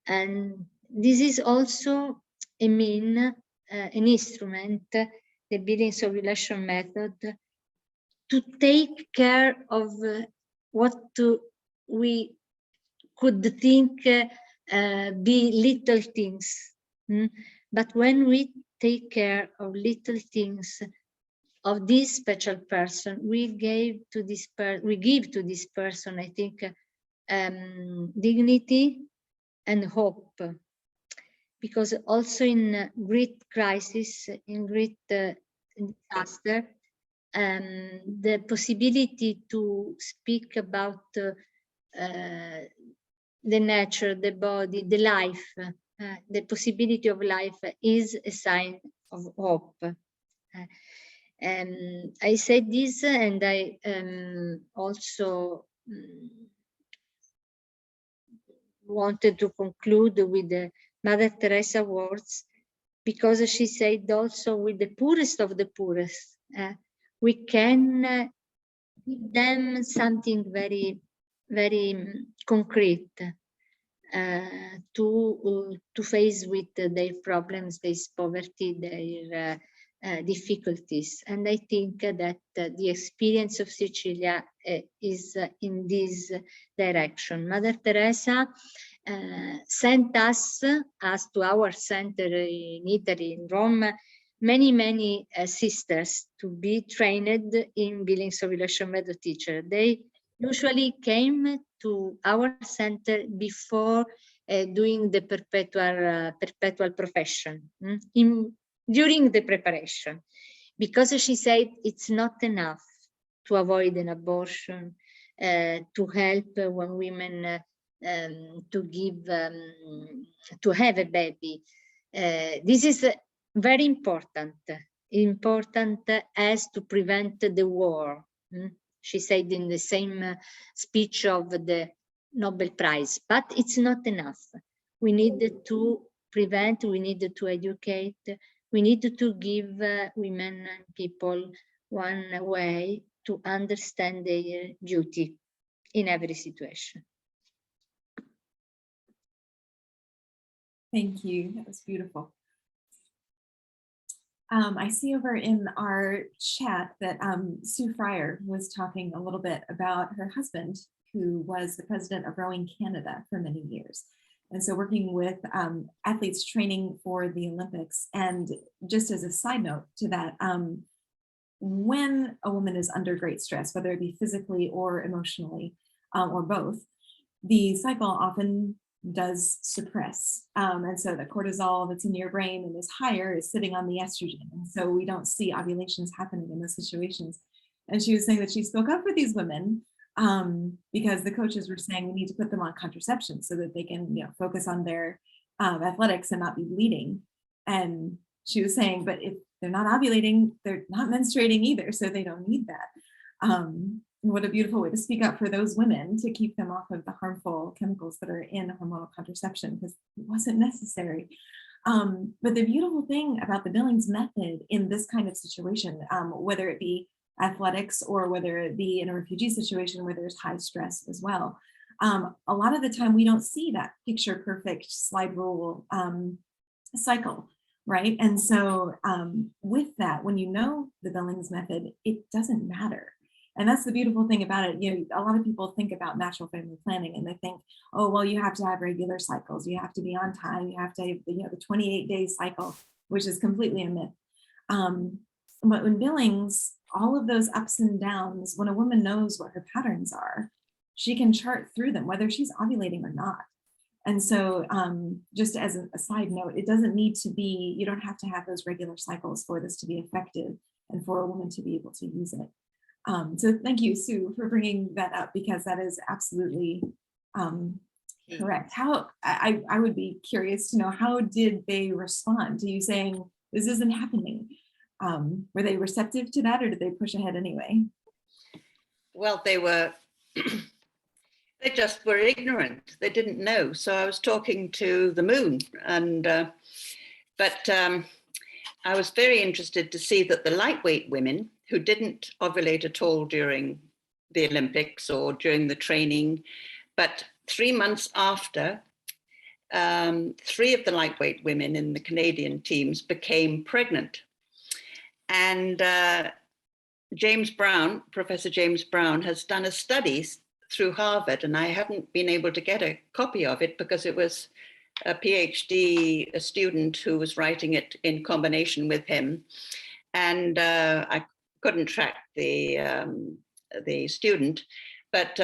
And this is also a mean, an instrument, the Billings Ovulation Method, to take care of what we could think be little things. But when we take care of little things of this special person, we give to this person, I think, dignity and hope. because also in great crisis, in great disaster, the possibility to speak about the nature, the body, the life, the possibility of life is a sign of hope. I said this, and I also wanted to conclude with the Mother Teresa words, because she said also with the poorest of the poorest, we can give them something very, very concrete to face with their problems, their poverty, their difficulties. And I think that the experience of Sicilia is in this direction. Mother Teresa sent us to our center in Italy, in Rome, many sisters to be trained in Billings Ovulation Method teacher. They usually came to our center before doing the perpetual profession, during the preparation, because she said it's not enough to avoid an abortion, to help when women to give to have a baby. This is very important as to prevent the war. She said in the same speech of the Nobel Prize, but it's not enough. We need to prevent, we need to educate, we need to give women and people one way to understand their duty in every situation. Thank you. That was beautiful. I see over in our chat that Sue Fryer was talking a little bit about her husband, who was the president of Rowing Canada for many years. And so working with athletes training for the Olympics. And just as a side note to that, when a woman is under great stress, whether it be physically or emotionally, or both, the cycle often does suppress. And so the cortisol that's in your brain and is higher is sitting on the estrogen. And so we don't see ovulations happening in those situations. And she was saying that she spoke up for these women because the coaches were saying we need to put them on contraception so that they can, focus on their athletics and not be bleeding. And she was saying, but if they're not ovulating, they're not menstruating either, so they don't need that. What a beautiful way to speak up for those women to keep them off of the harmful chemicals that are in hormonal contraception, because it wasn't necessary. But the beautiful thing about the Billings method in this kind of situation, whether it be athletics or whether it be in a refugee situation where there's high stress as well, a lot of the time we don't see that picture perfect slide rule cycle, right? And so with that, when you know the Billings method, it doesn't matter. And that's the beautiful thing about it. A lot of people think about natural family planning and they think, oh, well, you have to have regular cycles. You have to be on time. You have to have the 28-day cycle, which is completely a myth. But in Billings, all of those ups and downs, when a woman knows what her patterns are, she can chart through them, whether she's ovulating or not. And so just as a side note, it doesn't need to be, you don't have to have those regular cycles for this to be effective and for a woman to be able to use it. So thank you, Sue, for bringing that up, because that is absolutely correct. How I would be curious to know, how did they respond to you saying this isn't happening? Were they receptive to that, or did they push ahead anyway? Well, they just were ignorant. They didn't know. So I was talking to the moon, and but I was very interested to see that the lightweight women who didn't ovulate at all during the Olympics or during the training, but 3 months after, 3 of the lightweight women in the Canadian teams became pregnant. And James Brown, Professor James Brown, has done a study through Harvard, and I haven't been able to get a copy of it because it was a PhD, a student who was writing it in combination with him. And I couldn't track the student, but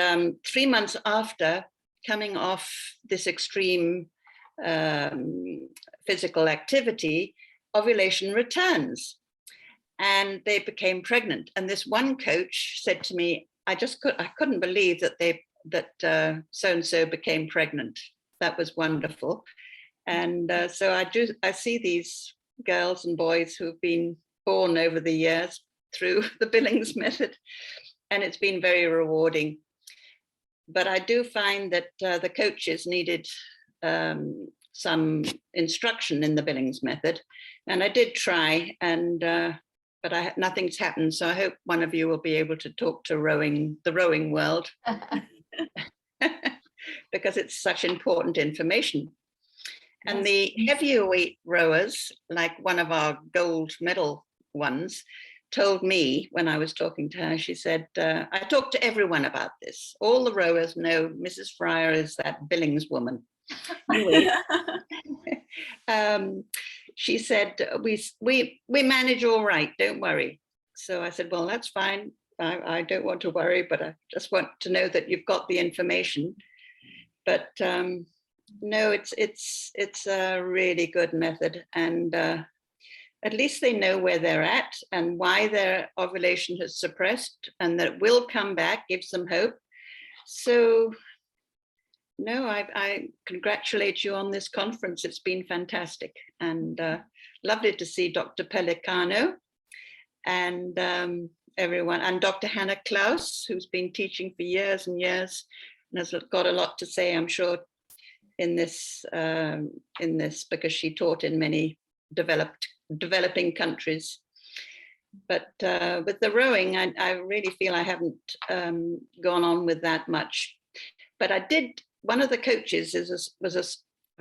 3 months after coming off this extreme physical activity, ovulation returns. And they became pregnant. And this one coach said to me, I couldn't believe that so-and-so became pregnant. That was wonderful. And so I see these girls and boys who've been born over the years through the Billings method, and it's been very rewarding. But I do find that the coaches needed some instruction in the Billings method, and I did try, and but nothing's happened. So I hope one of you will be able to talk to the rowing world because it's such important information. And the heavier weight rowers, like one of our gold medal ones, told me when I was talking to her, she said, I talked to everyone about this. All the rowers know Mrs. Fryer is that Billings woman. Anyway, she said, we manage all right, don't worry. So I said, well, that's fine. I don't want to worry, but I just want to know that you've got the information. But no, it's a really good method, and at least they know where they're at and why their ovulation has suppressed, and that it will come back, gives them hope. So no, I congratulate you on this conference. It's been fantastic, and lovely to see Dr. Pellicano and everyone, and Dr. Hannah Klaus, who's been teaching for years and years and has got a lot to say, I'm sure, in this because she taught in many developing countries. But with the rowing, I really feel I haven't gone on with that much. But I did. One of the coaches was a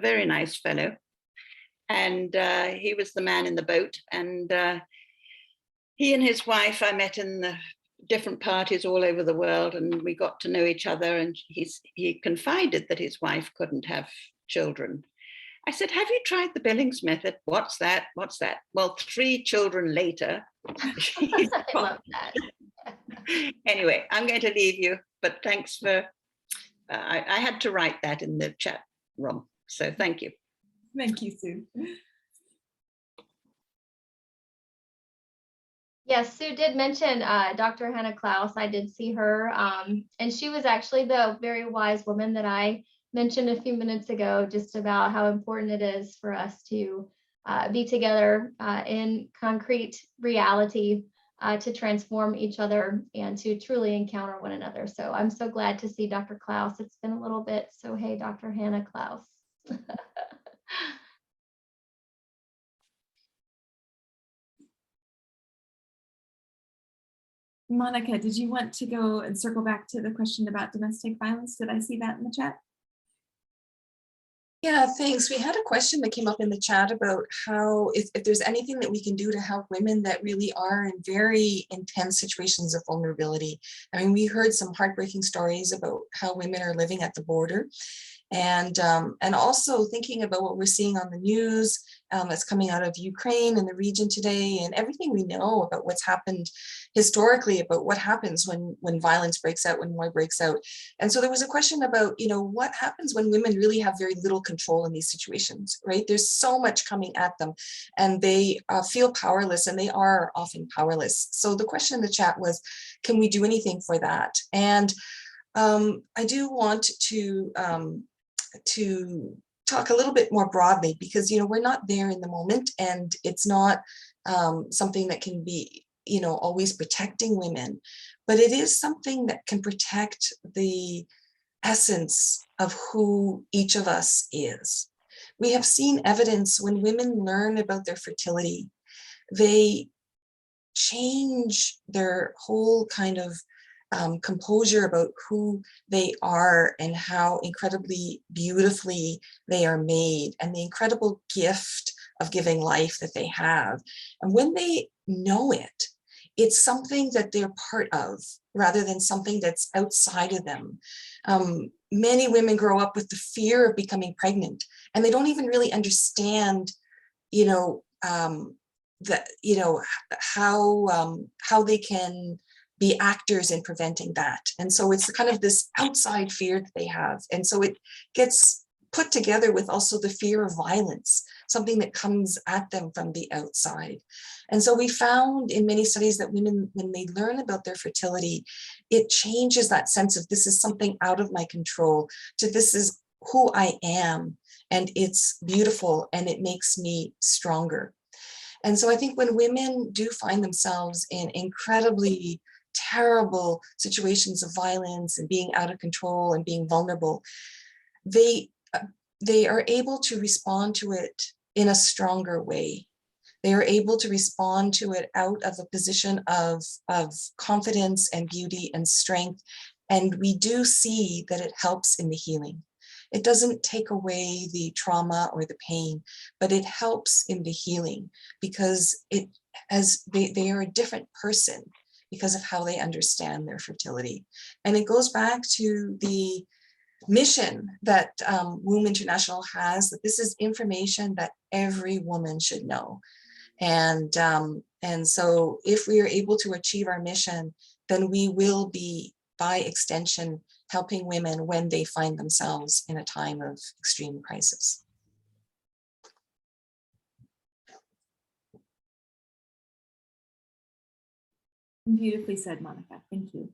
very nice fellow, and he was the man in the boat. And he and his wife, I met in the different parties all over the world, and we got to know each other. And he confided that his wife couldn't have children. I said, have you tried the Billings method? What's that? What's that? Well, 3 children later. I love that. Anyway, I'm going to leave you, but thanks for, I had to write that in the chat room. So thank you. Thank you, Sue. Yes, Sue did mention Dr. Hannah Klaus. I did see her, and she was actually the very wise woman that I mentioned a few minutes ago, just about how important it is for us to be together in concrete reality to transform each other and to truly encounter one another. So I'm so glad to see Dr. Klaus. It's been a little bit, so hey, Dr. Hannah Klaus. Monica, did you want to go and circle back to the question about domestic violence? Did I see that in the chat? Yeah, thanks. We had a question that came up in the chat about how if there's anything that we can do to help women that really are in very intense situations of vulnerability. I mean, we heard some heartbreaking stories about how women are living at the border. And also thinking about what we're seeing on the news that's coming out of Ukraine and the region today, and everything we know about what's happened historically, about what happens when violence breaks out, when war breaks out. And so there was a question about, you know, what happens when women really have very little control in these situations, right? There's so much coming at them, and they feel powerless, and they are often powerless. So the question in the chat was, can we do anything for that? And I do want to talk a little bit more broadly, because, you know, we're not there in the moment, and it's not something that can be, you know, always protecting women, but it is something that can protect the essence of who each of us is. We have seen evidence when women learn about their fertility, they change their whole kind of composure about who they are and how incredibly beautifully they are made, and the incredible gift of giving life that they have. And when they know it, it's something that they're part of rather than something that's outside of them. Many women grow up with the fear of becoming pregnant, and they don't even really understand, you know, that, you know, how they can be actors in preventing that. And so it's kind of this outside fear that they have. And so it gets put together with also the fear of violence, something that comes at them from the outside. And so we found in many studies that women, when they learn about their fertility, it changes that sense of this is something out of my control to this is who I am, and it's beautiful and it makes me stronger. And so I think when women do find themselves in incredibly terrible situations of violence and being out of control and being vulnerable, they are able to respond to it in a stronger way. They are able to respond to it out of a position of confidence and beauty and strength. And we do see that it helps in the healing. It doesn't take away the trauma or the pain, but it helps in the healing because they are a different person because of how they understand their fertility. And it goes back to the mission that WOOMB International has, that this is information that every woman should know. And so if we are able to achieve our mission, then we will be, by extension, helping women when they find themselves in a time of extreme crisis. Beautifully said, Monica. Thank you.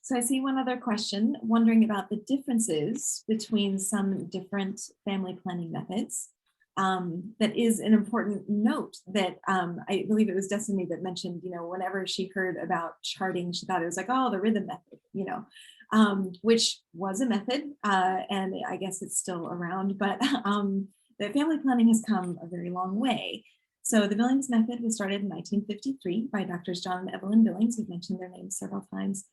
So I see one other question, wondering about the differences between some different family planning methods. That is an important note that I believe it was Destiny that mentioned, whenever she heard about charting, she thought it was like, oh, the rhythm method, which was a method, and I guess it's still around, but the family planning has come a very long way. So the Billings method was started in 1953 by Drs. John and Evelyn Billings. We've mentioned their names several times.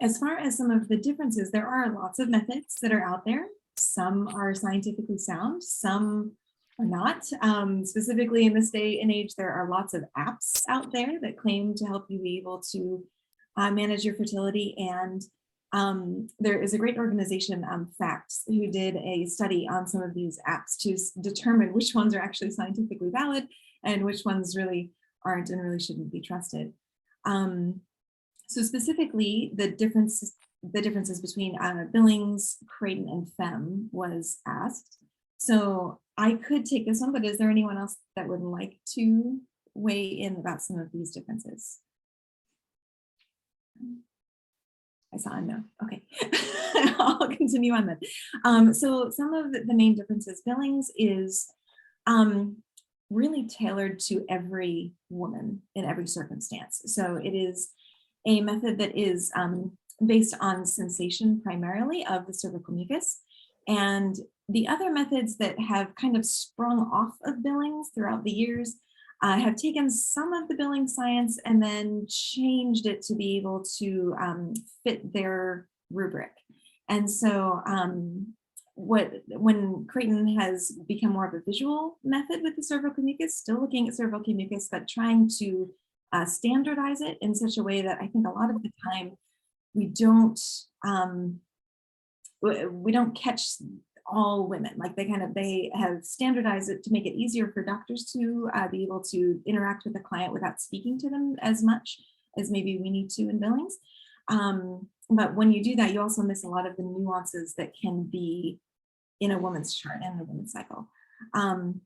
As far as some of the differences, there are lots of methods that are out there. Some are scientifically sound, some are not. Specifically in this day and age, there are lots of apps out there that claim to help you be able to manage your fertility. And there is a great organization, FACTS, who did a study on some of these apps to determine which ones are actually scientifically valid and which ones really aren't and really shouldn't be trusted. So specifically, the differences between Billings, Creighton, and Femme was asked. So I could take this one, but is there anyone else that would like to weigh in about some of these differences? I saw a no. Okay, I'll continue on then. So some of the main differences, Billings is really tailored to every woman in every circumstance. So it is a method that is based on sensation primarily of the cervical mucus. And the other methods that have kind of sprung off of Billings throughout the years have taken some of the Billings science and then changed it to be able to fit their rubric. And so when Creighton has become more of a visual method with the cervical mucus, still looking at cervical mucus, but trying to standardize it in such a way that I think a lot of the time we don't catch all women. Like they have standardized it to make it easier for doctors to be able to interact with the client without speaking to them as much as maybe we need to in Billings. But when you do that, you also miss a lot of the nuances that can be in a woman's chart and a woman's cycle. And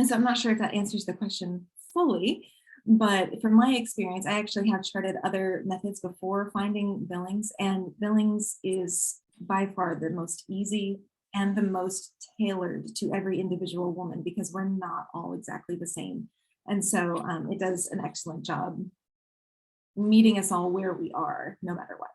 so I'm not sure if that answers the question fully, but from my experience, I actually have charted other methods before finding Billings, and Billings is by far the most easy and the most tailored to every individual woman because we're not all exactly the same. And so it does an excellent job meeting us all where we are, no matter what.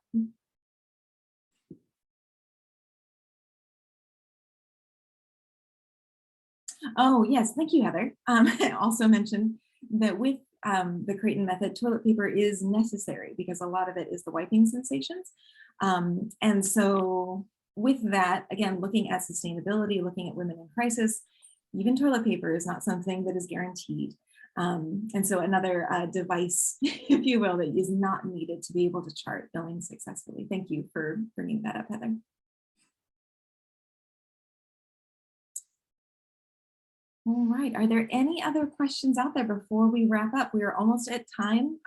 Oh, yes, thank you, Heather. I also mentioned that with the Creighton method, toilet paper is necessary because a lot of it is the wiping sensations. And so with that, again, looking at sustainability, looking at women in crisis, even toilet paper is not something that is guaranteed. And so another device, if you will, that is not needed to be able to chart Billings successfully. Thank you for bringing that up, Heather. All right, are there any other questions out there before we wrap up? We are almost at time.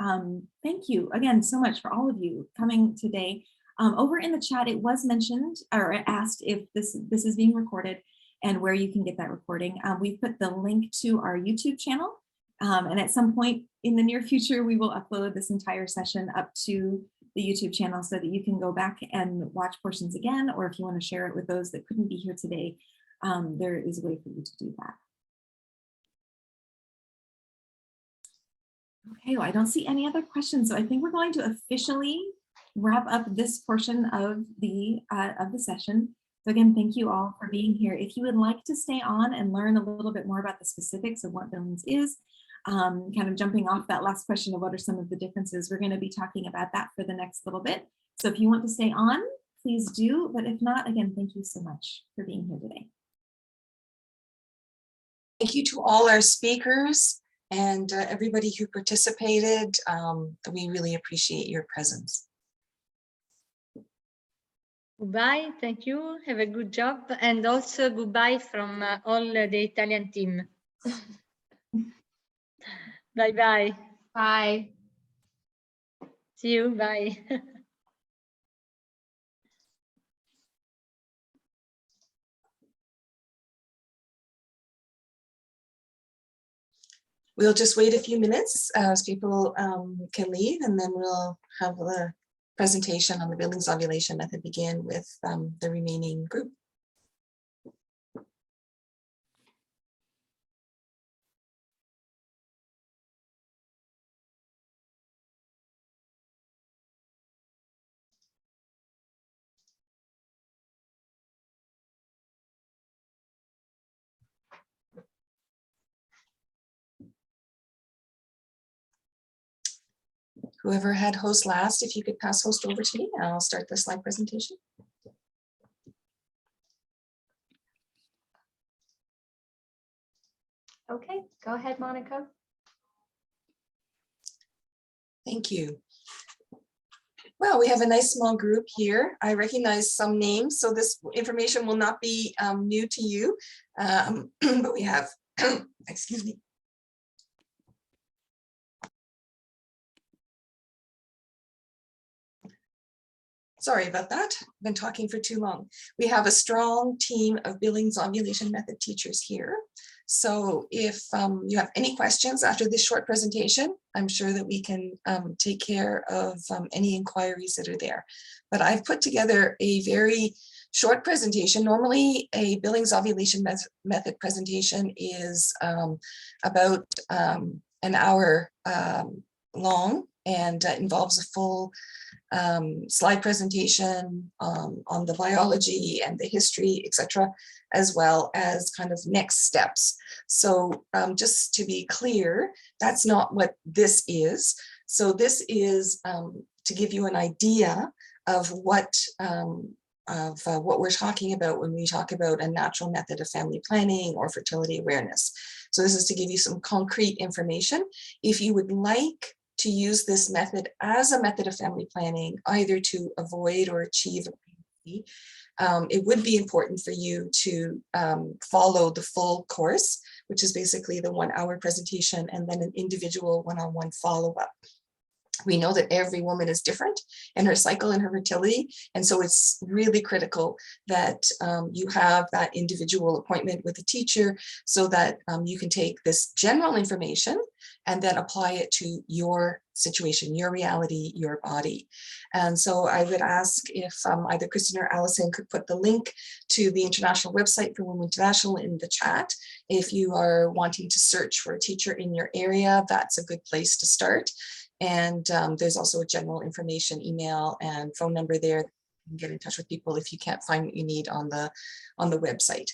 Thank you again so much for all of you coming today. Over in the chat, it was mentioned or asked if this is being recorded and where you can get that recording. We've put the link to our YouTube channel. And at some point in the near future, we will upload this entire session up to the YouTube channel so that you can go back and watch portions again, or if you want to share it with those that couldn't be here today, there is a way for you to do that. Okay, well, I don't see any other questions, so I think we're going to officially wrap up this portion of the session. So again, thank you all for being here. If you would like to stay on and learn a little bit more about the specifics of what Billings is, kind of jumping off that last question of what are some of the differences, we're going to be talking about that for the next little bit. So if you want to stay on, please do. But if not, again, thank you so much for being here today. Thank you to all our speakers and everybody who participated. We really appreciate your presence. Goodbye, thank you, have a good job, and also goodbye from all the Italian team. Bye-bye. Bye. See you, bye. We'll just wait a few minutes as people can leave, and then we'll have the presentation on the Billings Ovulation Method begin with the remaining group. Whoever had host last, if you could pass host over to me, I'll start the slide presentation. Okay, go ahead, Monica. Thank you. Well, we have a nice small group here. I recognize some names, so this information will not be new to you, but we have, excuse me. Sorry about that. I've been talking for too long. We have a strong team of Billings Ovulation Method teachers here. So if you have any questions after this short presentation, I'm sure that we can take care of any inquiries that are there. But I've put together a very short presentation. Normally, a Billings Ovulation Method presentation is about an hour long and involves a full slide presentation on the biology and the history, etc., as well as kind of next steps. So just to be clear, that's not what this is. So this is to give you an idea of what we're talking about when we talk about a natural method of family planning or fertility awareness. So this is to give you some concrete information. If you would like to use this method as a method of family planning, either to avoid or achieve a pregnancy, it would be important for you to follow the full course, which is basically the 1 hour presentation and then an individual one-on-one follow-up. We know that every woman is different in her cycle and her fertility. And so it's really critical that you have that individual appointment with a teacher so that you can take this general information and then apply it to your situation, your reality, your body. And so I would ask if either Kristen or Allison could put the link to the international website for WOOMB International in the chat. If you are wanting to search for a teacher in your area, that's a good place to start. And there's also a general information email and phone number there. You can get in touch with people if you can't find what you need on the website.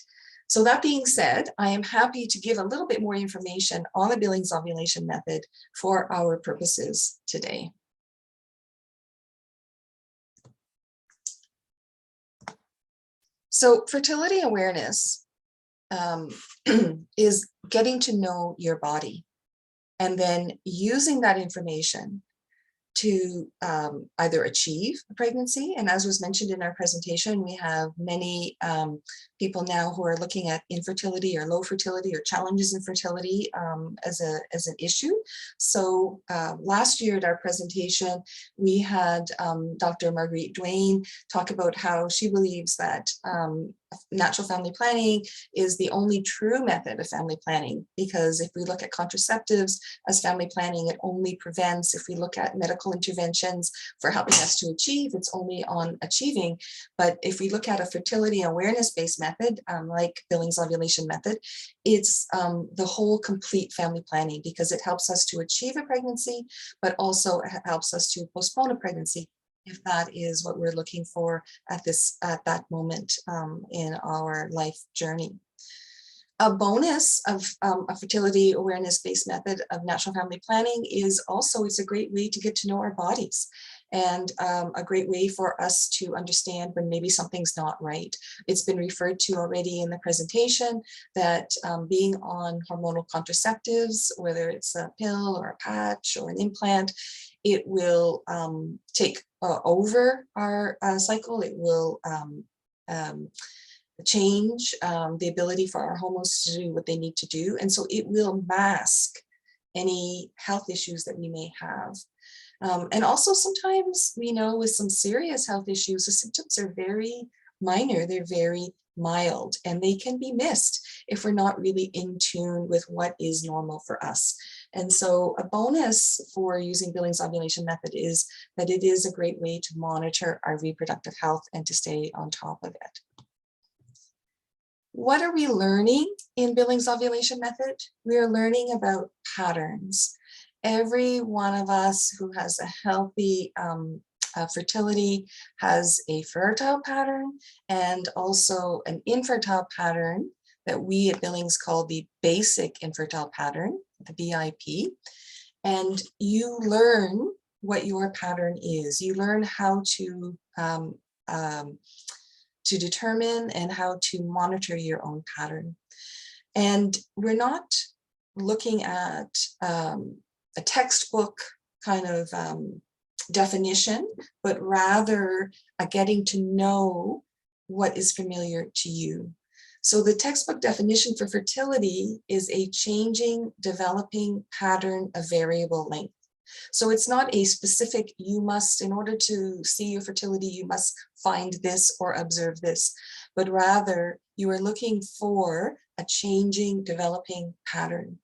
So that being said, I am happy to give a little bit more information on the Billings Ovulation Method for our purposes today. So fertility awareness is getting to know your body and then using that information to either achieve a pregnancy. And as was mentioned in our presentation, we have many people now who are looking at infertility or low fertility or challenges in fertility as an issue. So last year at our presentation, we had Dr. Marguerite Duane talk about how she believes that natural family planning is the only true method of family planning, because if we look at contraceptives as family planning, it only prevents. If we look at medical interventions for helping us to achieve, it's only on achieving. But if we look at a fertility awareness-based method, like Billings Ovulation Method, it's the whole complete family planning, because it helps us to achieve a pregnancy, but also helps us to postpone a pregnancy if that is what we're looking for at that moment in our life journey. A bonus of a fertility awareness-based method of natural family planning is also, it's a great way to get to know our bodies, and a great way for us to understand when maybe something's not right. It's been referred to already in the presentation that being on hormonal contraceptives, whether it's a pill or a patch or an implant, it will take over our cycle. It will change the ability for our hormones to do what they need to do. And so it will mask any health issues that we may have. And also sometimes we know with some serious health issues, the symptoms are very minor, they're very mild, and they can be missed if we're not really in tune with what is normal for us. And so a bonus for using Billings Ovulation Method is that it is a great way to monitor our reproductive health and to stay on top of it. What are we learning in Billings Ovulation Method? We are learning about patterns. Every one of us who has a healthy fertility has a fertile pattern and also an infertile pattern that we at Billings call the basic infertile pattern, the BIP. And you learn what your pattern is. You learn how to determine and how to monitor your own pattern. And we're not looking at a textbook kind of definition, but rather getting to know what is familiar to you. So the textbook definition for fertility is a changing, developing pattern of variable length. So it's not a specific, you must, in order to see your fertility, you must find this or observe this, but rather you are looking for a changing, developing pattern.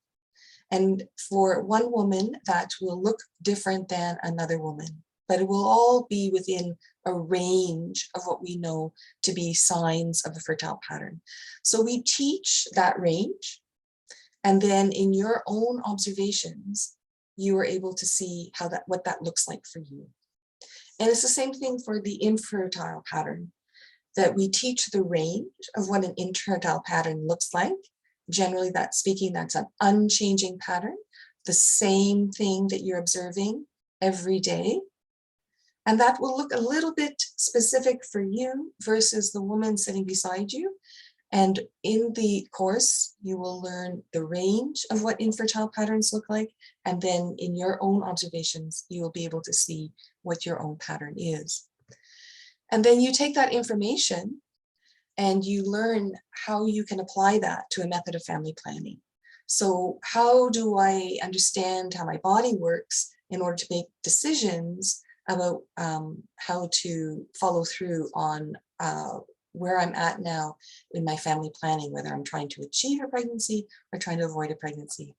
And for one woman, that will look different than another woman, but it will all be within a range of what we know to be signs of a fertile pattern. So we teach that range, and then in your own observations, you are able to see how what that looks like for you. And it's the same thing for the infertile pattern, that we teach the range of what an infertile pattern looks like. Generally, that's an unchanging pattern, the same thing that you're observing every day. And that will look a little bit specific for you versus the woman sitting beside you. And in the course, you will learn the range of what infertile patterns look like. And then in your own observations, you will be able to see what your own pattern is. And then you take that information and you learn how you can apply that to a method of family planning. So how do I understand how my body works in order to make decisions about how to follow through on where I'm at now in my family planning, whether I'm trying to achieve a pregnancy or trying to avoid a pregnancy.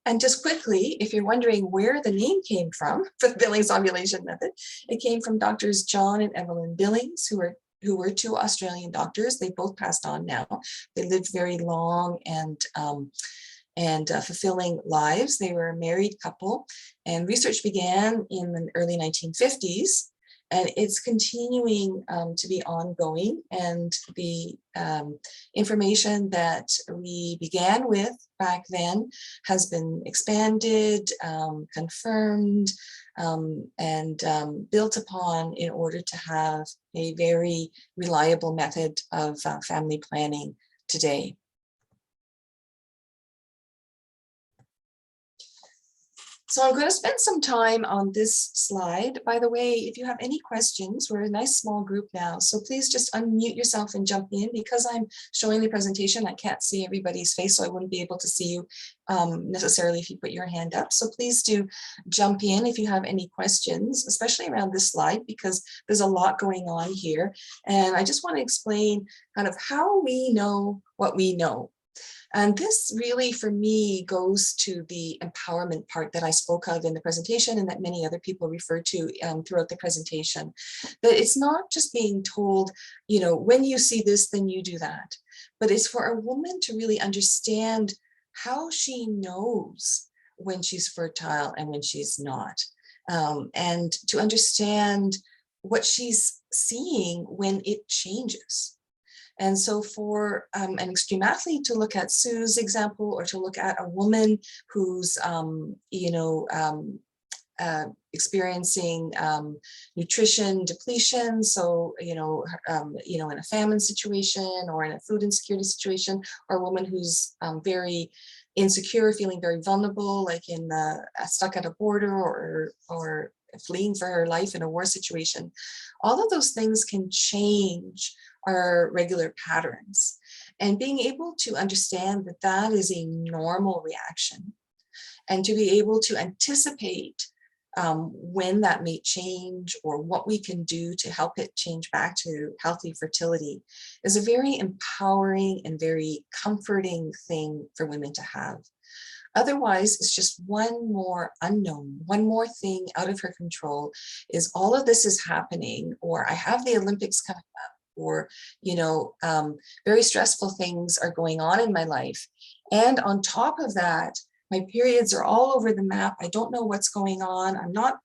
And just quickly, if you're wondering where the name came from for the Billings Ovulation Method, it came from Doctors John and Evelyn Billings, who were two Australian doctors. They both passed on now. They lived very long and fulfilling lives. They were a married couple, and research began in the early 1950s, and it's continuing to be ongoing. And the information that we began with back then has been expanded, confirmed, and built upon in order to have a very reliable method of family planning today. So I'm going to spend some time on this slide. By the way, if you have any questions, we're a nice small group now, so please just unmute yourself and jump in. Because I'm showing the presentation, I can't see everybody's face, so I wouldn't be able to see you necessarily if you put your hand up. So please do jump in if you have any questions, especially around this slide, because there's a lot going on here. And I just want to explain kind of how we know what we know. And this really, for me, goes to the empowerment part that I spoke of in the presentation and that many other people referred to throughout the presentation. That it's not just being told, you know, when you see this, then you do that. But it's for a woman to really understand how she knows when she's fertile and when she's not. And to understand what she's seeing when it changes. And so for an extreme athlete to look at Sue's example, or to look at a woman who's, experiencing nutrition depletion, so in a famine situation or in a food insecurity situation, or a woman who's very insecure, feeling very vulnerable, like in the stuck at a border or fleeing for her life in a war situation. All of those things can change our regular patterns, and being able to understand that that is a normal reaction, and to be able to anticipate when that may change or what we can do to help it change back to healthy fertility is a very empowering and very comforting thing for women to have. Otherwise, it's just one more unknown, one more thing out of her control. Is all of this is happening, or I have the Olympics coming up, or very stressful things are going on in my life. And on top of that, my periods are all over the map. I don't know what's going on. I'm not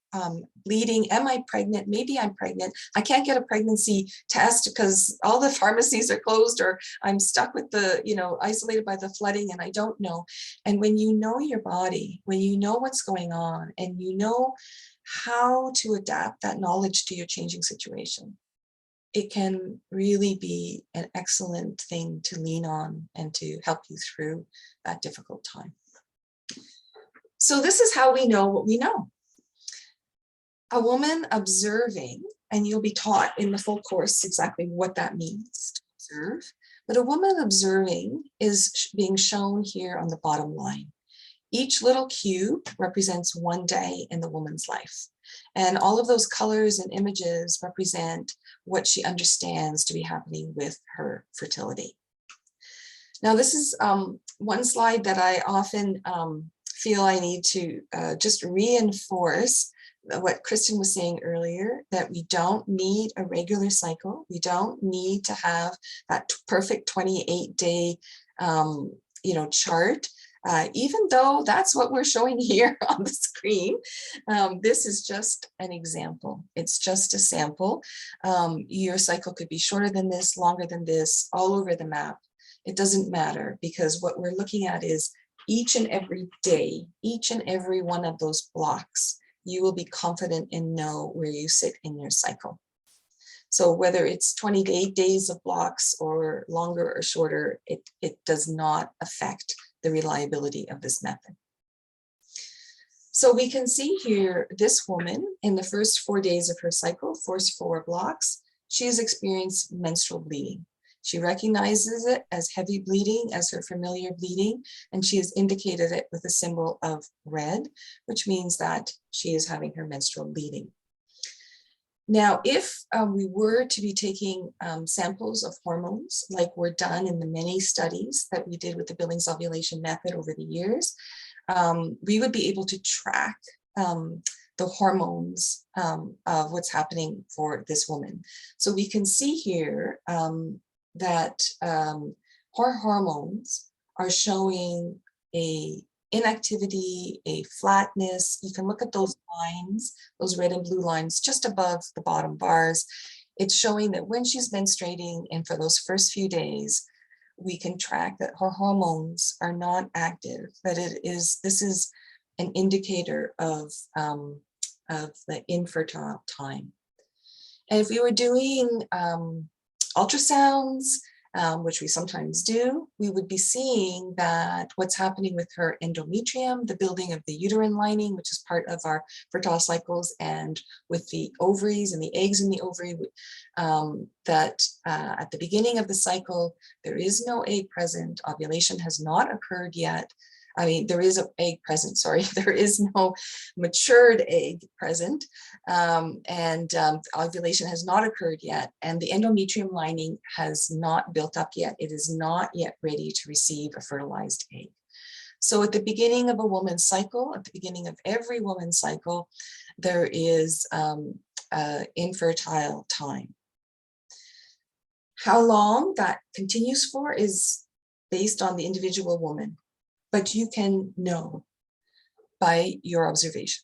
bleeding. Am I pregnant? Maybe I'm pregnant. I can't get a pregnancy test because all the pharmacies are closed, or I'm stuck with the, isolated by the flooding, and I don't know. And when you know your body, when you know what's going on, and you know how to adapt that knowledge to your changing situation, it can really be an excellent thing to lean on and to help you through that difficult time. So this is how we know what we know. A woman observing, and you'll be taught in the full course exactly what that means to observe, but a woman observing is being shown here on the bottom line. Each little cube represents one day in the woman's life. And all of those colors and images represent what she understands to be happening with her fertility. Now, this is one slide that I often feel I need to just reinforce what Kristen was saying earlier, that we don't need a regular cycle. We don't need to have that perfect 28-day chart. Even though that's what we're showing here on the screen, this is just an example. It's just a sample. Your cycle could be shorter than this, longer than this, all over the map. It doesn't matter, because what we're looking at is each and every day, each and every one of those blocks, you will be confident and know where you sit in your cycle. So whether it's 28 days of blocks or longer or shorter, it does not affect the reliability of this method. So we can see here this woman in the first 4 days of her cycle, first 4 blocks, she has experienced menstrual bleeding. She recognizes it as heavy bleeding, as her familiar bleeding, and she has indicated it with a symbol of red, which means that she is having her menstrual bleeding. Now, if we were to be taking samples of hormones, like were done in the many studies that we did with the Billings Ovulation Method over the years, we would be able to track the hormones of what's happening for this woman. So we can see here that her hormones are showing a inactivity, a flatness. You can look at those lines, those red and blue lines just above the bottom bars. It's showing that when she's menstruating and for those first few days, we can track that her hormones are not active, that this is an indicator of the infertile time. And if we were doing ultrasounds which we sometimes do, we would be seeing that what's happening with her endometrium, the building of the uterine lining, which is part of our fertile cycles, and with the ovaries and the eggs in the ovary, that at the beginning of the cycle, there is no egg present. Ovulation has not occurred yet. I mean, there is an egg present, sorry, there is no matured egg present, and ovulation has not occurred yet, and the endometrium lining has not built up yet. It is not yet ready to receive a fertilized egg. So at the beginning of a woman's cycle, at the beginning of every woman's cycle, there is infertile time. How long that continues for is based on the individual woman, but you can know by your observations.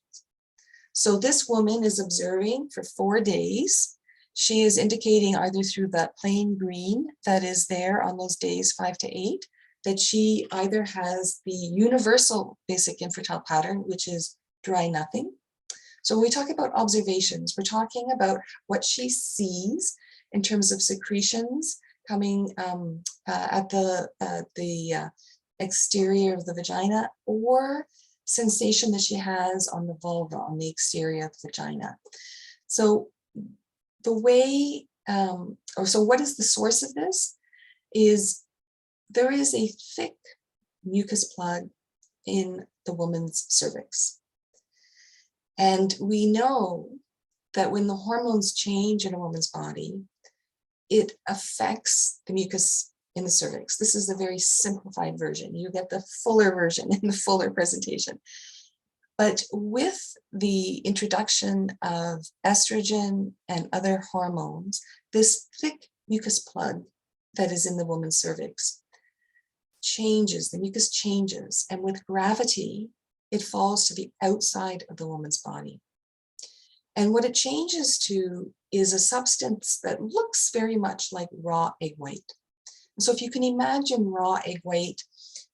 So this woman is observing for 4 days. She is indicating either through that plain green that is there on those days 5 to 8, that she either has the universal basic infertile pattern, which is dry nothing. So when we talk about observations, we're talking about what she sees in terms of secretions coming at the exterior of the vagina, or sensation that she has on the vulva, on the exterior of the vagina. So the way, so what is the source of this? Is there is a thick mucus plug in the woman's cervix. And we know that when the hormones change in a woman's body, it affects the mucus in the cervix. This is a very simplified version. You get the fuller version in the fuller presentation. But with the introduction of estrogen and other hormones, this thick mucus plug that is in the woman's cervix changes, the mucus changes, and with gravity, it falls to the outside of the woman's body. And what it changes to is a substance that looks very much like raw egg white. So if you can imagine raw egg white,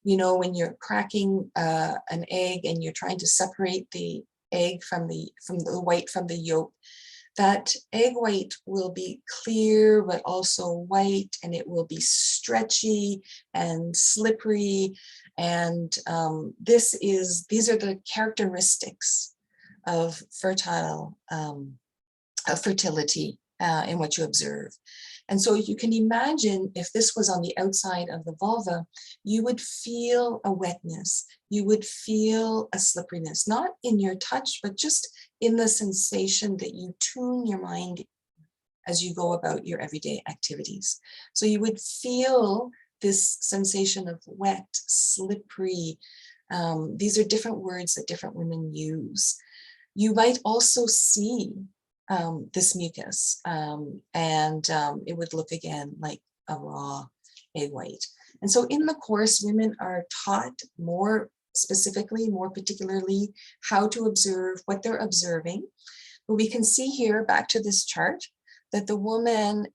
you know, when you're cracking an egg and you're trying to separate the egg from the white from the yolk, that egg white will be clear but also white, and it will be stretchy and slippery. And these are the characteristics of fertility in what you observe. And so you can imagine if this was on the outside of the vulva, you would feel a wetness, you would feel a slipperiness, not in your touch, but just in the sensation that you tune your mind as you go about your everyday activities. So you would feel this sensation of wet, slippery. These are different words that different women use. You might also see this mucus, and it would look again like a raw egg white. And so in the course, women are taught more specifically, more particularly, how to observe what they're observing. But we can see here, back to this chart, that the woman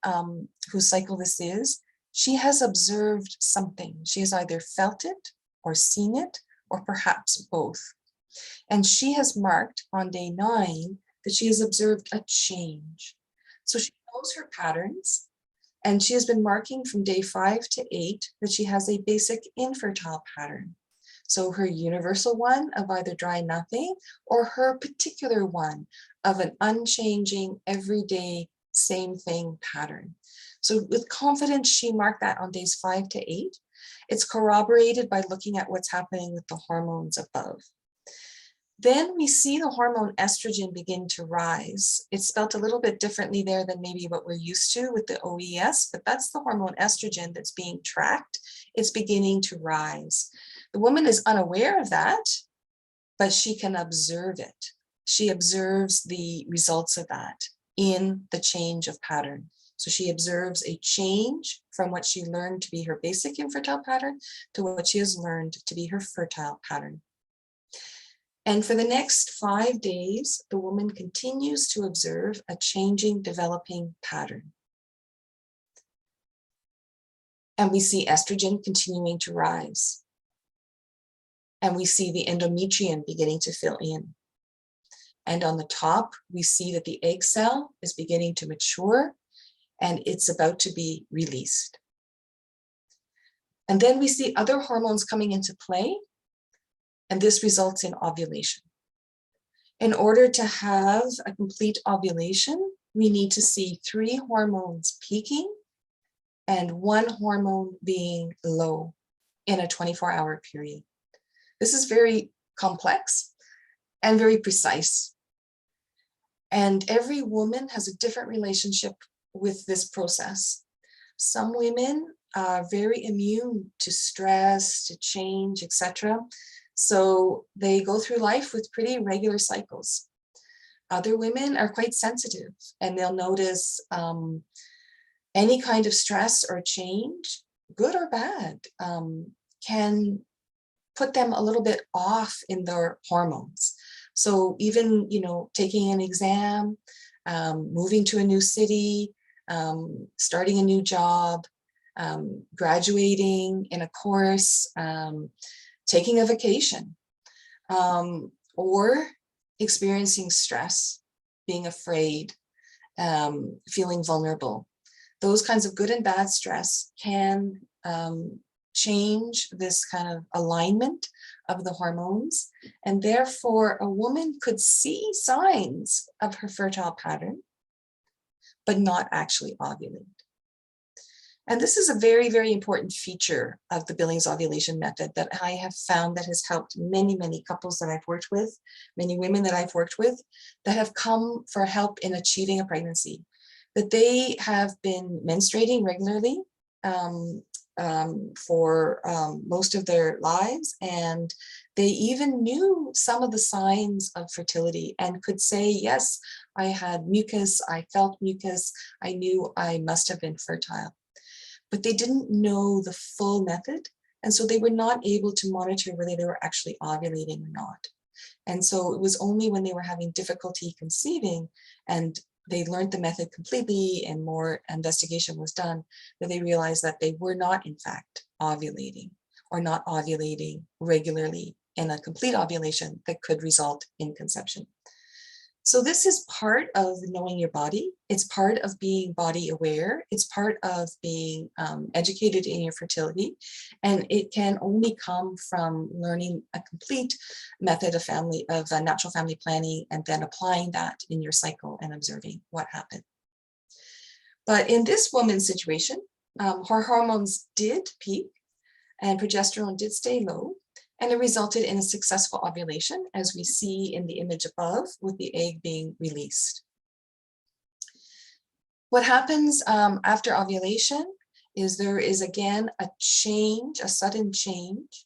whose cycle this is, she has observed something. She has either felt it or seen it, or perhaps both. And she has marked on day 9 that she has observed a change. So she knows her patterns, and she has been marking from day 5 to 8 that she has a basic infertile pattern. So her universal one of either dry nothing, or her particular one of an unchanging, everyday, same thing pattern. So with confidence, she marked that on days 5 to 8. It's corroborated by looking at what's happening with the hormones above. Then we see the hormone estrogen begin to rise. It's spelled a little bit differently there than maybe what we're used to with the OES, but that's the hormone estrogen that's being tracked. It's beginning to rise. The woman is unaware of that, but she can observe it. She observes the results of that in the change of pattern. So she observes a change from what she learned to be her basic infertile pattern to what she has learned to be her fertile pattern. And for the next 5 days, the woman continues to observe a changing, developing pattern. And we see estrogen continuing to rise. And we see the endometrium beginning to fill in. And on the top, we see that the egg cell is beginning to mature, and it's about to be released. And then we see other hormones coming into play, and this results in ovulation. In order to have a complete ovulation, we need to see 3 hormones peaking and 1 hormone being low in a 24-hour period. This is very complex and very precise. And every woman has a different relationship with this process. Some women are very immune to stress, to change, etc. So they go through life with pretty regular cycles. Other women are quite sensitive, and they'll notice any kind of stress or change, good or bad, can put them a little bit off in their hormones. So even, taking an exam, moving to a new city, starting a new job, graduating in a course, taking a vacation, or experiencing stress, being afraid, feeling vulnerable. Those kinds of good and bad stress can change this kind of alignment of the hormones. And therefore, a woman could see signs of her fertile pattern, but not actually ovulate. And this is a very, very important feature of the Billings Ovulation Method that I have found that has helped many, many couples that I've worked with, many women that I've worked with, that have come for help in achieving a pregnancy, that they have been menstruating regularly for most of their lives, and they even knew some of the signs of fertility and could say, yes, I had mucus, I felt mucus, I knew I must have been fertile. But they didn't know the full method, and so they were not able to monitor whether they were actually ovulating or not. And so it was only when they were having difficulty conceiving and they learned the method completely and more investigation was done that they realized that they were not, in fact, ovulating or not ovulating regularly in a complete ovulation that could result in conception. So this is part of knowing your body. It's part of being body aware. It's part of being educated in your fertility. And it can only come from learning a complete method of natural family planning and then applying that in your cycle and observing what happened. But in this woman's situation, her hormones did peak and progesterone did stay low. And it resulted in a successful ovulation, as we see in the image above, with the egg being released. What happens after ovulation is there is again a change, a sudden change.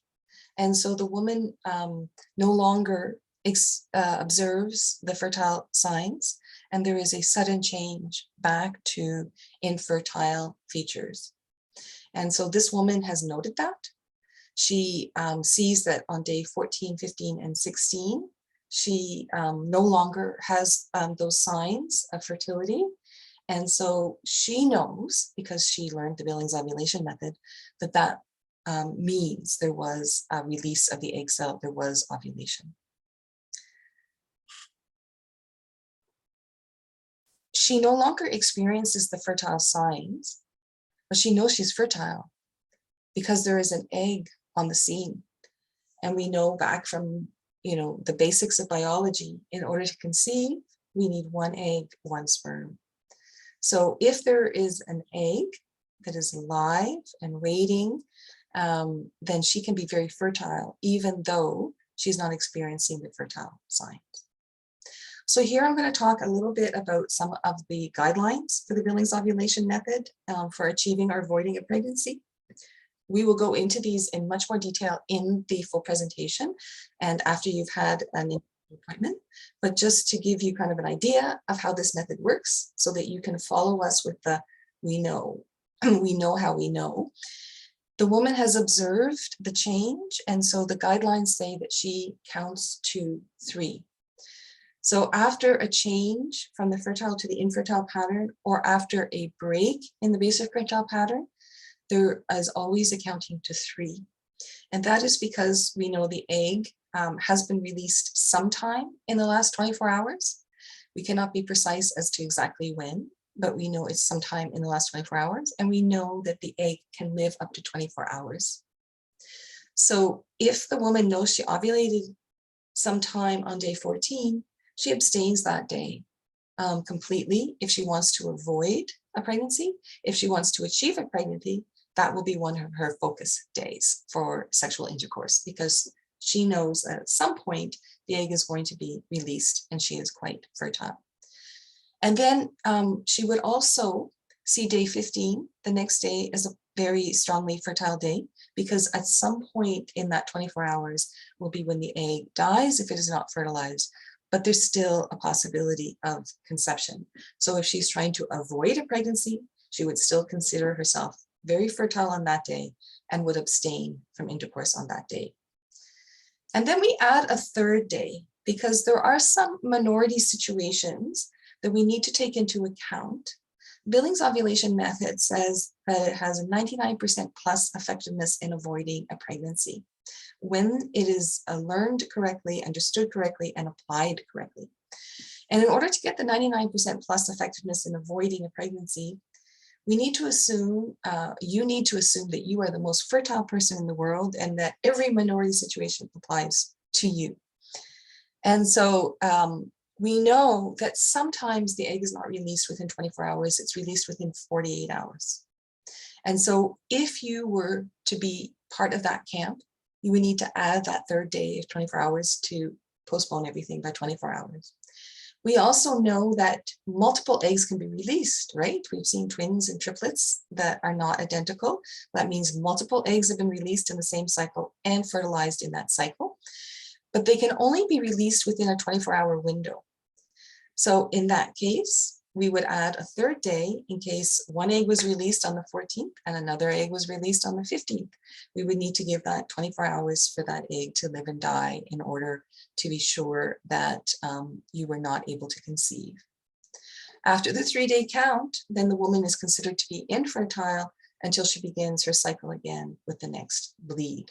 And so the woman no longer observes the fertile signs, and there is a sudden change back to infertile features. And so this woman has noted that. She sees that on day 14, 15, and 16, she no longer has those signs of fertility. And so she knows, because she learned the Billings Ovulation Method, that means there was a release of the egg cell, there was ovulation. She no longer experiences the fertile signs, but she knows she's fertile because there is an egg on the scene. And we know back from, the basics of biology, in order to conceive, we need 1 egg, 1 sperm. So if there is an egg that is alive and waiting, then she can be very fertile, even though she's not experiencing the fertile signs. So here I'm going to talk a little bit about some of the guidelines for the Billings Ovulation Method for achieving or avoiding a pregnancy. We will go into these in much more detail in the full presentation and after you've had an appointment, but just to give you kind of an idea of how this method works so that you can follow us with the we know how we know. The woman has observed the change, and so the guidelines say that she counts to 3. So after a change from the fertile to the infertile pattern, or after a break in the basic fertile pattern, there is always a counting to 3. And that is because we know the egg has been released sometime in the last 24 hours. We cannot be precise as to exactly when, but we know it's sometime in the last 24 hours, and we know that the egg can live up to 24 hours. So if the woman knows she ovulated sometime on day 14, she abstains that day completely. If she wants to avoid a pregnancy, if she wants to achieve a pregnancy, that will be one of her focus days for sexual intercourse, because she knows that at some point the egg is going to be released and she is quite fertile. And then she would also see day 15, the next day, as a very strongly fertile day, because at some point in that 24 hours will be when the egg dies if it is not fertilized, but there's still a possibility of conception. So if she's trying to avoid a pregnancy, she would still consider herself very fertile on that day and would abstain from intercourse on that day. And then we add a third day, because there are some minority situations that we need to take into account. Billings Ovulation Method says that it has a 99% plus effectiveness in avoiding a pregnancy when it is learned correctly, understood correctly, and applied correctly. And in order to get the 99% plus effectiveness in avoiding a pregnancy, we need to assume, you need to assume that you are the most fertile person in the world and that every minority situation applies to you. And so we know that sometimes the egg is not released within 24 hours, it's released within 48 hours. And so if you were to be part of that camp, you would need to add that third day of 24 hours to postpone everything by 24 hours. We also know that multiple eggs can be released, right? We've seen twins and triplets that are not identical. That means multiple eggs have been released in the same cycle and fertilized in that cycle, but they can only be released within a 24-hour window. So in that case, we would add a third day in case one egg was released on the 14th and another egg was released on the 15th. We would need to give that 24 hours for that egg to live and die in order to be sure that you were not able to conceive. After the 3-day count, then the woman is considered to be infertile until she begins her cycle again with the next bleed.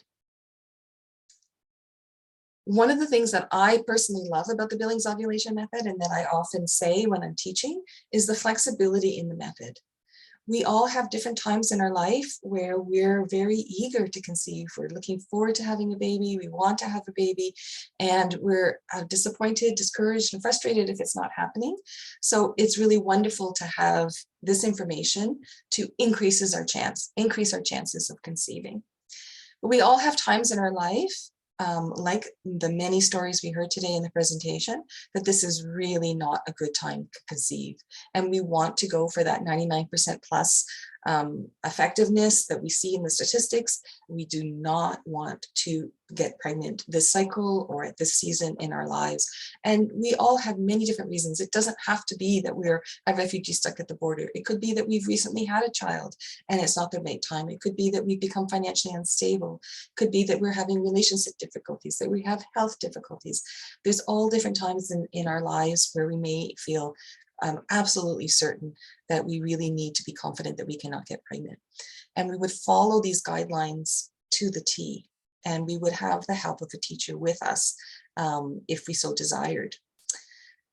One of the things that I personally love about the Billings Ovulation Method, and that I often say when I'm teaching, is the flexibility in the method. We all have different times in our life where we're very eager to conceive. We're looking forward to having a baby. We want to have a baby, and we're disappointed, discouraged, and frustrated if it's not happening. So it's really wonderful to have this information to increase our chances of conceiving. But we all have times in our life, like the many stories we heard today in the presentation, that this is really not a good time to conceive. And we want to go for that 99% plus effectiveness that we see in the statistics. We do not want to get pregnant this cycle or at this season in our lives. And we all have many different reasons. It doesn't have to be that we're a refugee stuck at the border. It could be that we've recently had a child and it's not the right time. It could be that we've become financially unstable. It could be that we're having relationship difficulties, that we have health difficulties. There's all different times in our lives where we may feel absolutely certain that we really need to be confident that we cannot get pregnant. And we would follow these guidelines to the T, and we would have the help of a teacher with us if we so desired.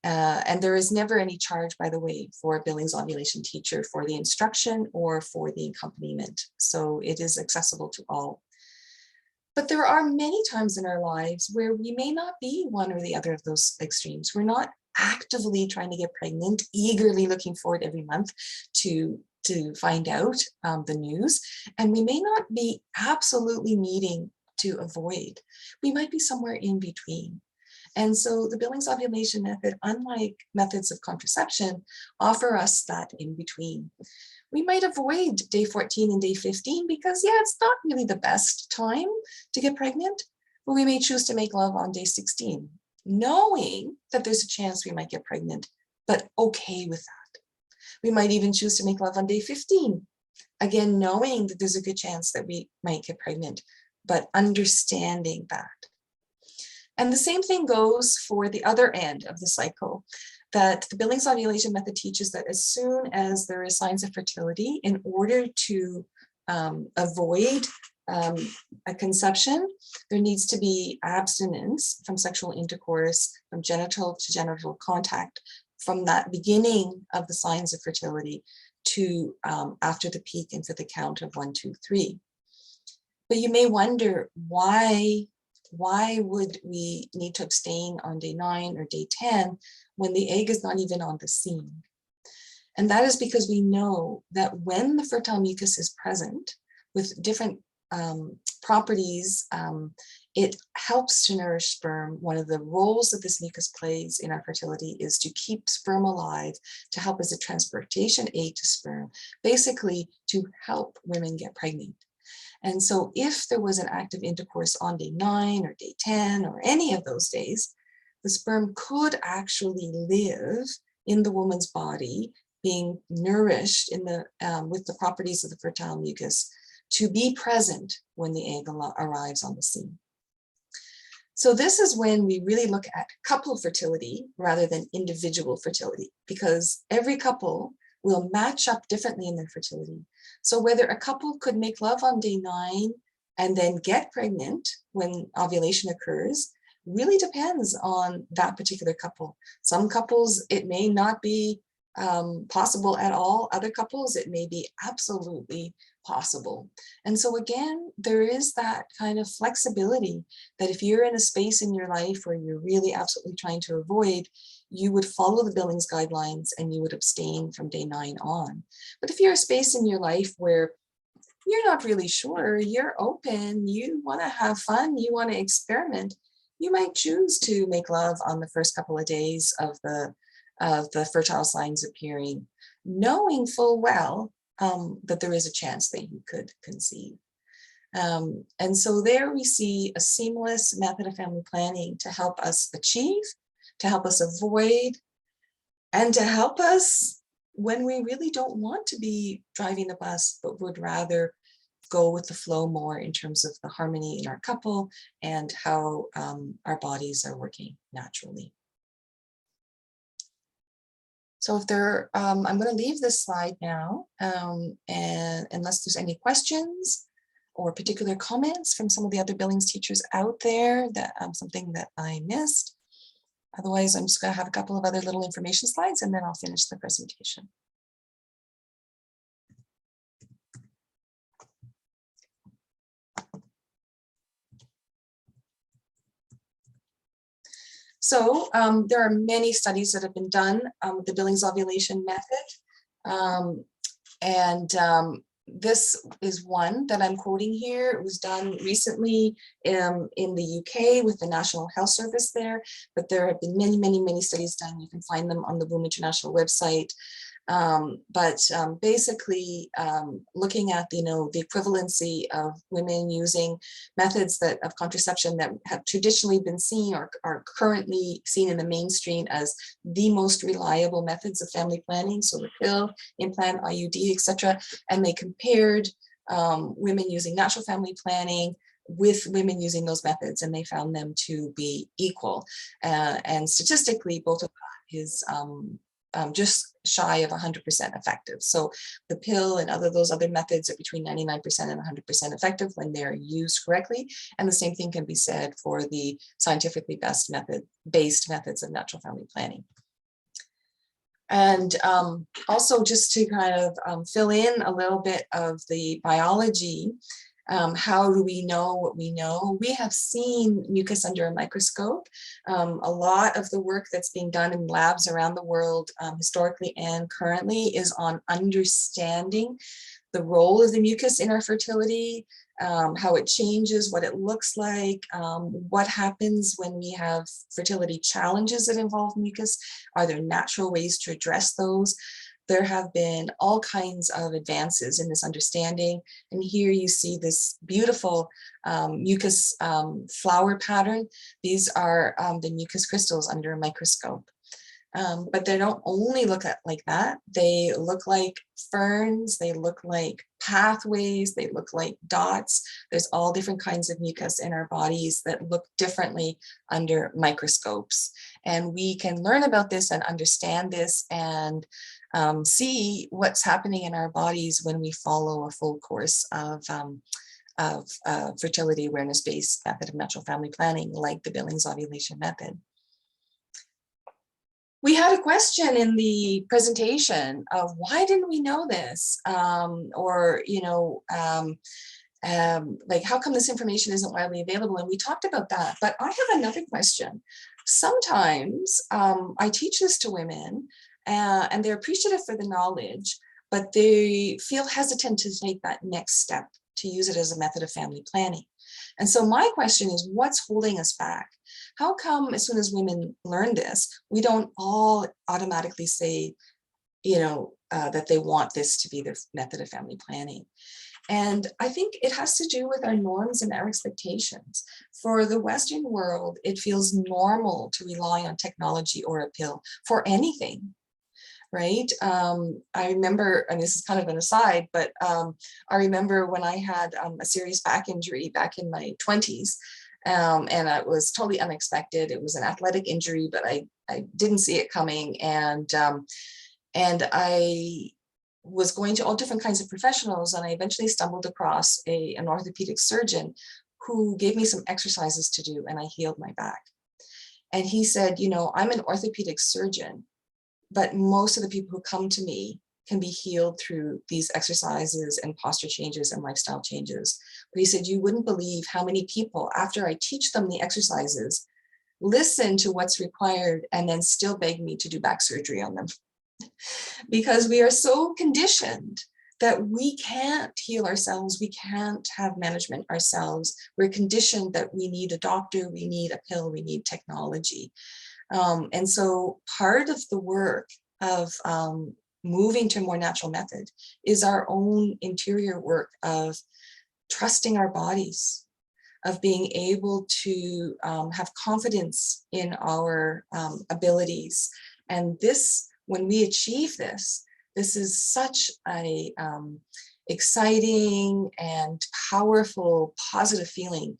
And there is never any charge, by the way, for a Billings ovulation teacher for the instruction or for the accompaniment. So it is accessible to all. But there are many times in our lives where we may not be one or the other of those extremes. We're not actively trying to get pregnant, eagerly looking forward every month to find out the news. And we may not be absolutely needing to avoid. We might be somewhere in between. And so the Billings Ovulation Method, unlike methods of contraception, offer us that in between. We might avoid day 14 and day 15 because, yeah, it's not really the best time to get pregnant, but we may choose to make love on day 16, knowing that there's a chance we might get pregnant, but okay with that. We might even choose to make love on day 15, again, knowing that there's a good chance that we might get pregnant, but understanding that. And the same thing goes for the other end of the cycle, that the Billings Ovulation Method teaches that as soon as there is signs of fertility, in order to avoid a conception, there needs to be abstinence from sexual intercourse, from genital to genital contact from that beginning of the signs of fertility to after the peak and for the count of 1, 2, 3. But you may wonder why would we need to abstain on day 9 or day 10 when the egg is not even on the scene? And that is because we know that when the fertile mucus is present with different properties, it helps to nourish sperm. One of the roles that this mucus plays in our fertility is to keep sperm alive, to help as a transportation aid to sperm, basically to help women get pregnant. And so if there was an active intercourse on day 9 or day 10 or any of those days, the sperm could actually live in the woman's body, being nourished in the, with the properties of the fertile mucus to be present when the egg arrives on the scene. So this is when we really look at couple fertility rather than individual fertility, because every couple will match up differently in their fertility. So whether a couple could make love on day 9 and then get pregnant when ovulation occurs really depends on that particular couple. Some couples, it may not be possible at all. Other couples, it may be absolutely possible. And so again, there is that kind of flexibility that if you're in a space in your life where you're really absolutely trying to avoid, you would follow the Billings guidelines and you would abstain from day 9 on. But if you're a space in your life where you're not really sure, you're open, you want to have fun, you want to experiment, you might choose to make love on the first couple of days of the fertile signs appearing, knowing full well that there is a chance that you could conceive. And so there we see a seamless method of family planning to help us achieve, to help us avoid, and to help us when we really don't want to be driving the bus, but would rather go with the flow more in terms of the harmony in our couple and how our bodies are working naturally. So if there, I'm going to leave this slide now, and unless there's any questions or particular comments from some of the other Billings teachers out there, that something that I missed. Otherwise, I'm just going to have a couple of other little information slides and then I'll finish the presentation. So there are many studies that have been done with the Billings Ovulation Method. This is one that I'm quoting here. It was done recently in the UK with the National Health Service there, but there have been many studies done. You can find them on the WOOMB International website. Basically looking at, the equivalency of women using methods of contraception that have traditionally been seen or are currently seen in the mainstream as the most reliable methods of family planning. So the pill, implant, IUD, etc. And they compared women using natural family planning with women using those methods, and they found them to be equal. And statistically, both of them is just shy of 100% effective. So the pill and those other methods are between 99% and 100% effective when they're used correctly. And the same thing can be said for the scientifically based methods of natural family planning. And also just to kind of fill in a little bit of the biology, how do we know what we know? We have seen mucus under a microscope. A lot of the work that's being done in labs around the world, historically and currently, is on understanding the role of the mucus in our fertility, how it changes, what it looks like, what happens when we have fertility challenges that involve mucus. Are there natural ways to address those? There have been all kinds of advances in this understanding. And here you see this beautiful mucus flower pattern. These are the mucus crystals under a microscope. But they don't only look like that. They look like ferns, they look like pathways, they look like dots. There's all different kinds of mucus in our bodies that look differently under microscopes. And we can learn about this and understand this and see what's happening in our bodies when we follow a full course of fertility awareness-based method of natural family planning, like the Billings Ovulation Method. We had a question in the presentation of why didn't we know this? Or, like, how come this information isn't widely available? And we talked about that, but I have another question. Sometimes I teach this to women and they're appreciative for the knowledge, but they feel hesitant to take that next step to use it as a method of family planning. And so my question is, what's holding us back? How come as soon as women learn this, we don't all automatically say, that they want this to be their method of family planning? And I think it has to do with our norms and our expectations. For the Western world, it feels normal to rely on technology or a pill for anything, right? I remember, and this is kind of an aside, but I remember when I had a serious back injury back in my 20s, and it was totally unexpected. It was an athletic injury, but I didn't see it coming. And I was going to all different kinds of professionals, and I eventually stumbled across an orthopedic surgeon who gave me some exercises to do, and I healed my back. And he said, I'm an orthopedic surgeon, but most of the people who come to me can be healed through these exercises and posture changes and lifestyle changes. But he said, you wouldn't believe how many people, after I teach them the exercises, listen to what's required and then still beg me to do back surgery on them. Because we are so conditioned that we can't heal ourselves, we can't have management ourselves. We're conditioned that we need a doctor, we need a pill, we need technology. And so part of the work of moving to a more natural method is our own interior work of trusting our bodies, of being able to have confidence in our abilities. And this, when we achieve this, this is such a exciting and powerful, positive feeling.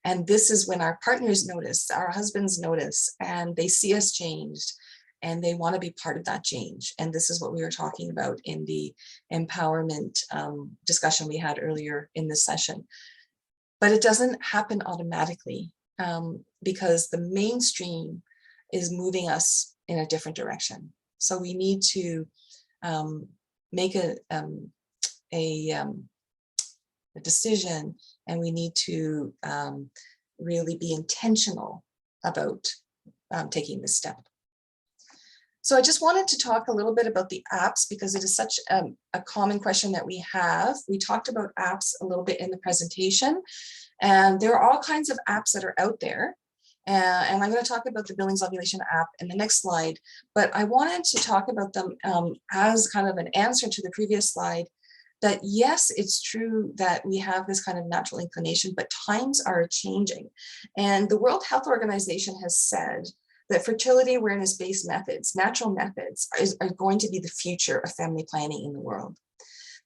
And this is when our partners notice, our husbands notice, and they see us changed, and they want to be part of that change. And this is what we were talking about in the empowerment discussion we had earlier in this session. But it doesn't happen automatically because the mainstream is moving us in a different direction. So we need to make a decision, and we need to really be intentional about taking this step. So I just wanted to talk a little bit about the apps because it is such a common question that we have. We talked about apps a little bit in the presentation, and there are all kinds of apps that are out there. And I'm going to talk about the Billings Ovulation app in the next slide, but I wanted to talk about them as kind of an answer to the previous slide, that yes, it's true that we have this kind of natural inclination, but times are changing. And the World Health Organization has said that fertility awareness-based methods, natural methods, are going to be the future of family planning in the world.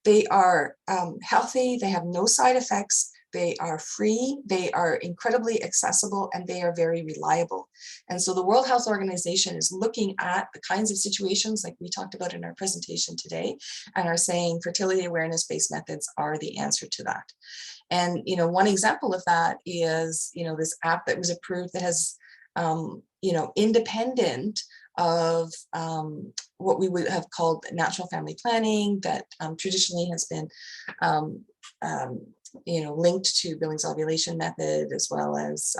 They are healthy, they have no side effects, they are free, they are incredibly accessible, and they are very reliable. And so the World Health Organization is looking at the kinds of situations like we talked about in our presentation today, and are saying fertility awareness-based methods are the answer to that. And one example of that is this app that was approved that has independent of what we would have called natural family planning, that traditionally has been linked to Billings Ovulation Method, as well as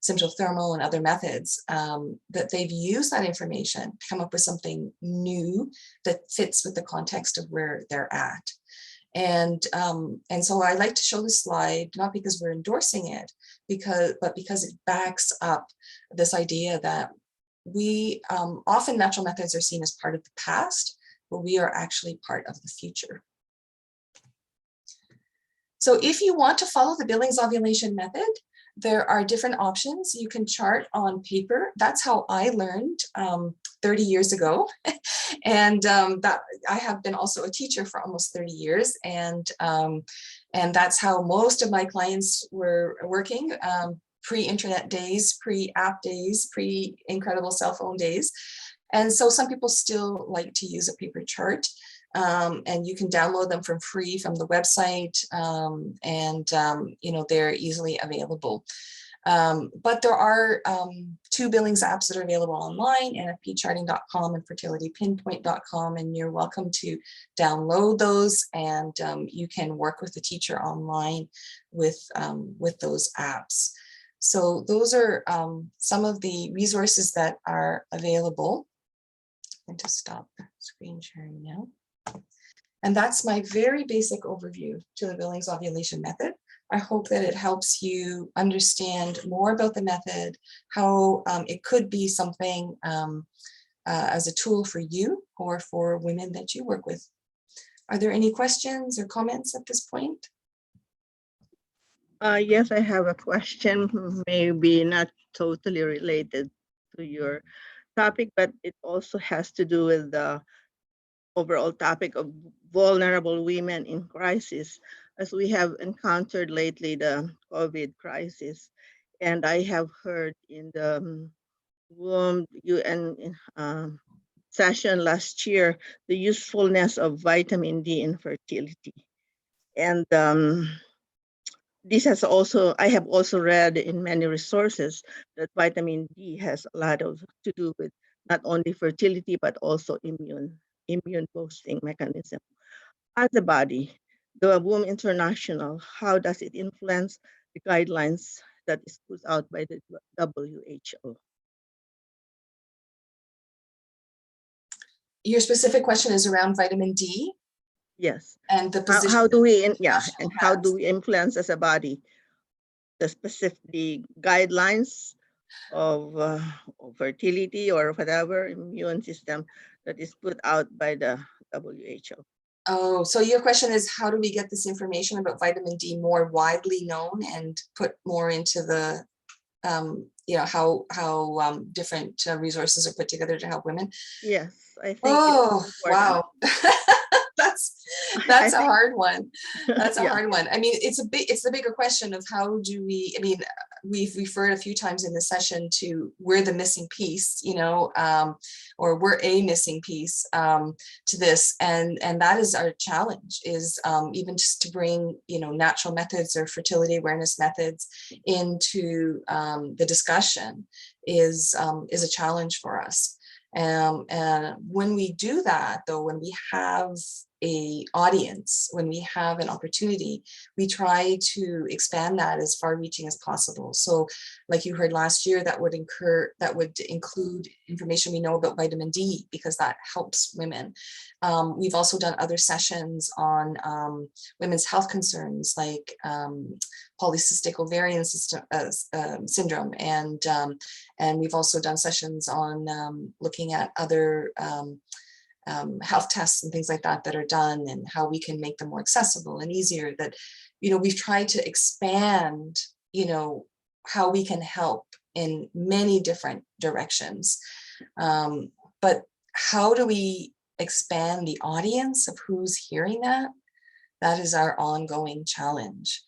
central thermal and other methods, that they've used that information to come up with something new that fits with the context of where they're at. And so I like to show this slide, not because we're endorsing it, but because it backs up this idea that we often natural methods are seen as part of the past, but we are actually part of the future. So if you want to follow the Billings Ovulation Method, there are different options. You can chart on paper. That's how I learned 30 years ago. And that I have been also a teacher for almost 30 years. And that's how most of my clients were working, pre-internet days, pre-app days, pre-incredible cell phone days. And so some people still like to use a paper chart. And you can download them for free from the website, they're easily available. But there are 2 Billings apps that are available online, nfpcharting.com and fertilitypinpoint.com, and you're welcome to download those, and you can work with the teacher online with those apps. So those are some of the resources that are available. I'm going to stop screen sharing now. And that's my very basic overview to the Billings Ovulation Method. I hope that it helps you understand more about the method, how it could be something as a tool for you or for women that you work with. Are there any questions or comments at this point? Yes, I have a question, maybe not totally related to your topic, but it also has to do with the overall topic of vulnerable women in crisis, as we have encountered lately the COVID crisis. And I have heard in the WOOMB UN session last year, the usefulness of vitamin D in fertility. And this has also, I have also read in many resources that vitamin D has a lot to do with not only fertility, but also immune boosting mechanism. As a body, the WOOMB International, how does it influence the guidelines that is put out by the WHO? Your specific question is around vitamin D? Yes. And the position how do we, and how do we influence as a body the specific guidelines of fertility or whatever immune system that is put out by the WHO? Oh, so your question is, how do we get this information about vitamin D more widely known and put more into the, you know, how different resources are put together to help women? Yes, I think. Oh, wow. That's a hard one. That's a Yeah. hard one. I mean, it's the bigger question of how do we, I mean, we've referred a few times in the session to we're the missing piece, you know, or we're a missing piece to this. And that is our challenge, is even just to bring, you know, natural methods or fertility awareness methods into the discussion is a challenge for us. And when we do that, though, when we have a audience, when we have an opportunity, we try to expand that as far reaching as possible. So like you heard last year, that would include information we know about vitamin D, because that helps women. We've also done other sessions on women's health concerns like polycystic ovarian syndrome, and we've also done sessions on looking at other health tests and things like that that are done, and how we can make them more accessible and easier. That, you know, we've tried to expand, you know, how we can help in many different directions. But how do we expand the audience of who's hearing that? That is our ongoing challenge.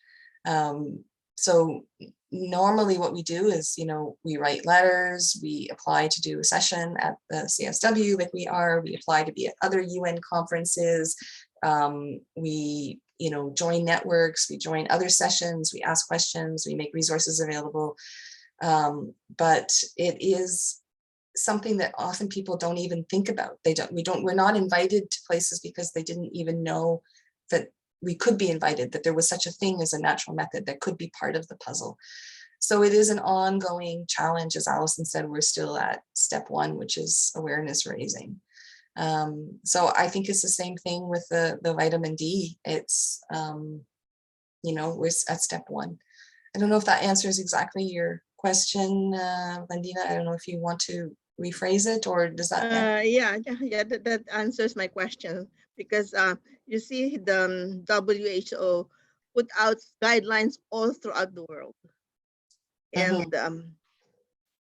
So normally what we do is, you know, we write letters, we apply to do a session at the CSW like we apply to be at other UN conferences, we, you know, join networks, we join other sessions, we ask questions, we make resources available. But it is something that often people don't even think about. We're not invited to places because they didn't even know that we could be invited, that there was such a thing as a natural method that could be part of the puzzle. So it is an ongoing challenge. As Allison said, we're still at step 1, which is awareness raising. So I think it's the same thing with the vitamin D. It's, you know, we're at step 1. I don't know if that answers exactly your question, Landina. I don't know if you want to rephrase it, or does that? Yeah, that answers my question, because you see the WHO put out guidelines all throughout the world. And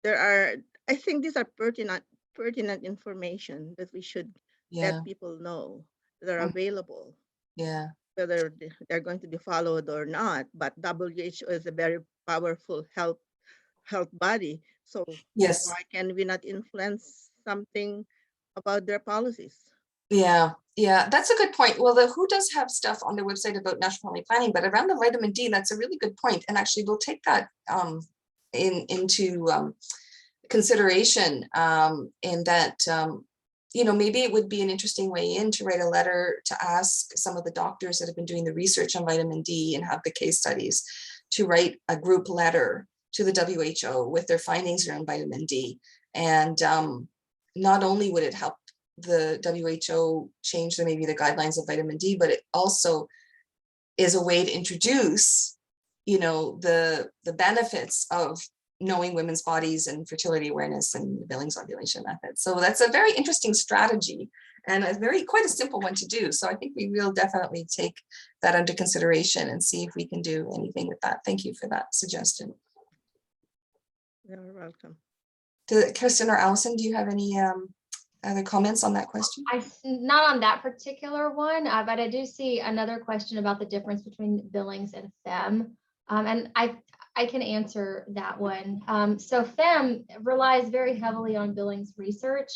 there are, I think these are pertinent information that we should let people know that are available. Yeah. Whether they're going to be followed or not, but WHO is a very powerful health body. So yes, why can we not influence something about their policies? Yeah, that's a good point. Well, the WHO does have stuff on their website about national family planning, but around the vitamin D, that's a really good point. And actually, we'll take that into consideration, in that, maybe it would be an interesting way in to write a letter to ask some of the doctors that have been doing the research on vitamin D and have the case studies to write a group letter to the WHO with their findings around vitamin D. And not only would it help the WHO change maybe the guidelines of vitamin D, but it also is a way to introduce, the benefits of knowing women's bodies and fertility awareness and the Billings Ovulation Method. So that's a very interesting strategy and quite a simple one to do. So I think we will definitely take that under consideration and see if we can do anything with that. Thank you for that suggestion. You're welcome. Kristen or Allison, do you have any other comments on that question? Not on that particular one, but I do see another question about the difference between Billings and FEM. And I can answer that one. So FEM relies very heavily on Billings research.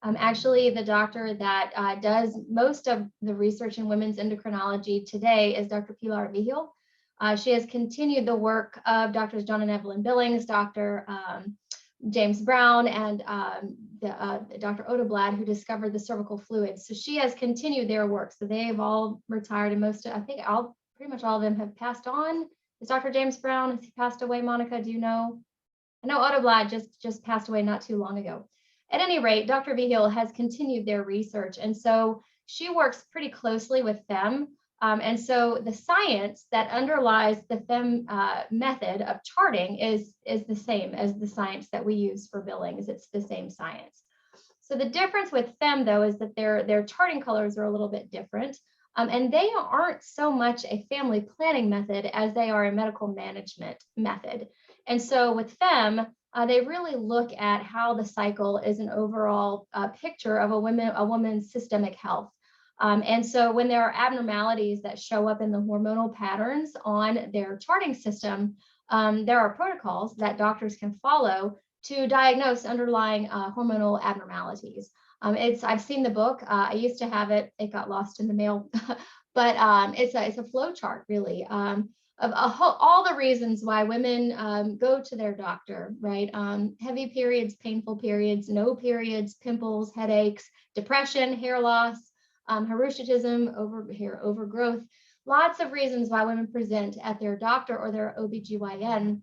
Actually, the doctor that does most of the research in women's endocrinology today is Dr. Pilar Vigil. She has continued the work of Drs. John and Evelyn Billings, Dr. James Brown, and Dr. Odeblad, who discovered the cervical fluid. So she has continued their work. So they've all retired, and pretty much all of them have passed on. Is Dr. James Brown, has he passed away, Monica? Do you know? I know Odeblad just passed away not too long ago. At any rate, Dr. Vigil has continued their research. And so she works pretty closely with FEM. And so the science that underlies the FEM method of charting is the same as the science that we use for Billings. It's the same science. So the difference with FEM, though, is that their charting colors are a little bit different. And they aren't so much a family planning method as they are a medical management method. And so with FEM, they really look at how the cycle is an overall picture of a woman's systemic health. And so when there are abnormalities that show up in the hormonal patterns on their charting system, there are protocols that doctors can follow to diagnose underlying hormonal abnormalities. I've seen the book. I used to have it. It got lost in the mail, but it's a flow chart really of all the reasons why women go to their doctor, right? Heavy periods, painful periods, no periods, pimples, headaches, depression, hair loss, hirsutism, hair overgrowth, lots of reasons why women present at their doctor or their OBGYN.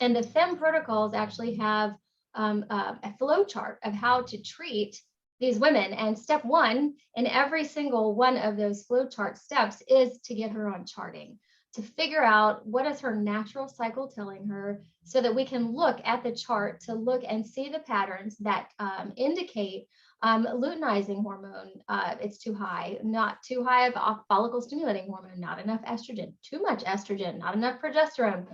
And the FEM protocols actually have a flow chart of how to treat these women. And step one in every single one of those flow chart steps is to get her on charting, to figure out what is her natural cycle telling her, so that we can look at the chart to look and see the patterns that indicate luteinizing hormone, it's too high, not too high of follicle stimulating hormone, not enough estrogen, too much estrogen, not enough progesterone.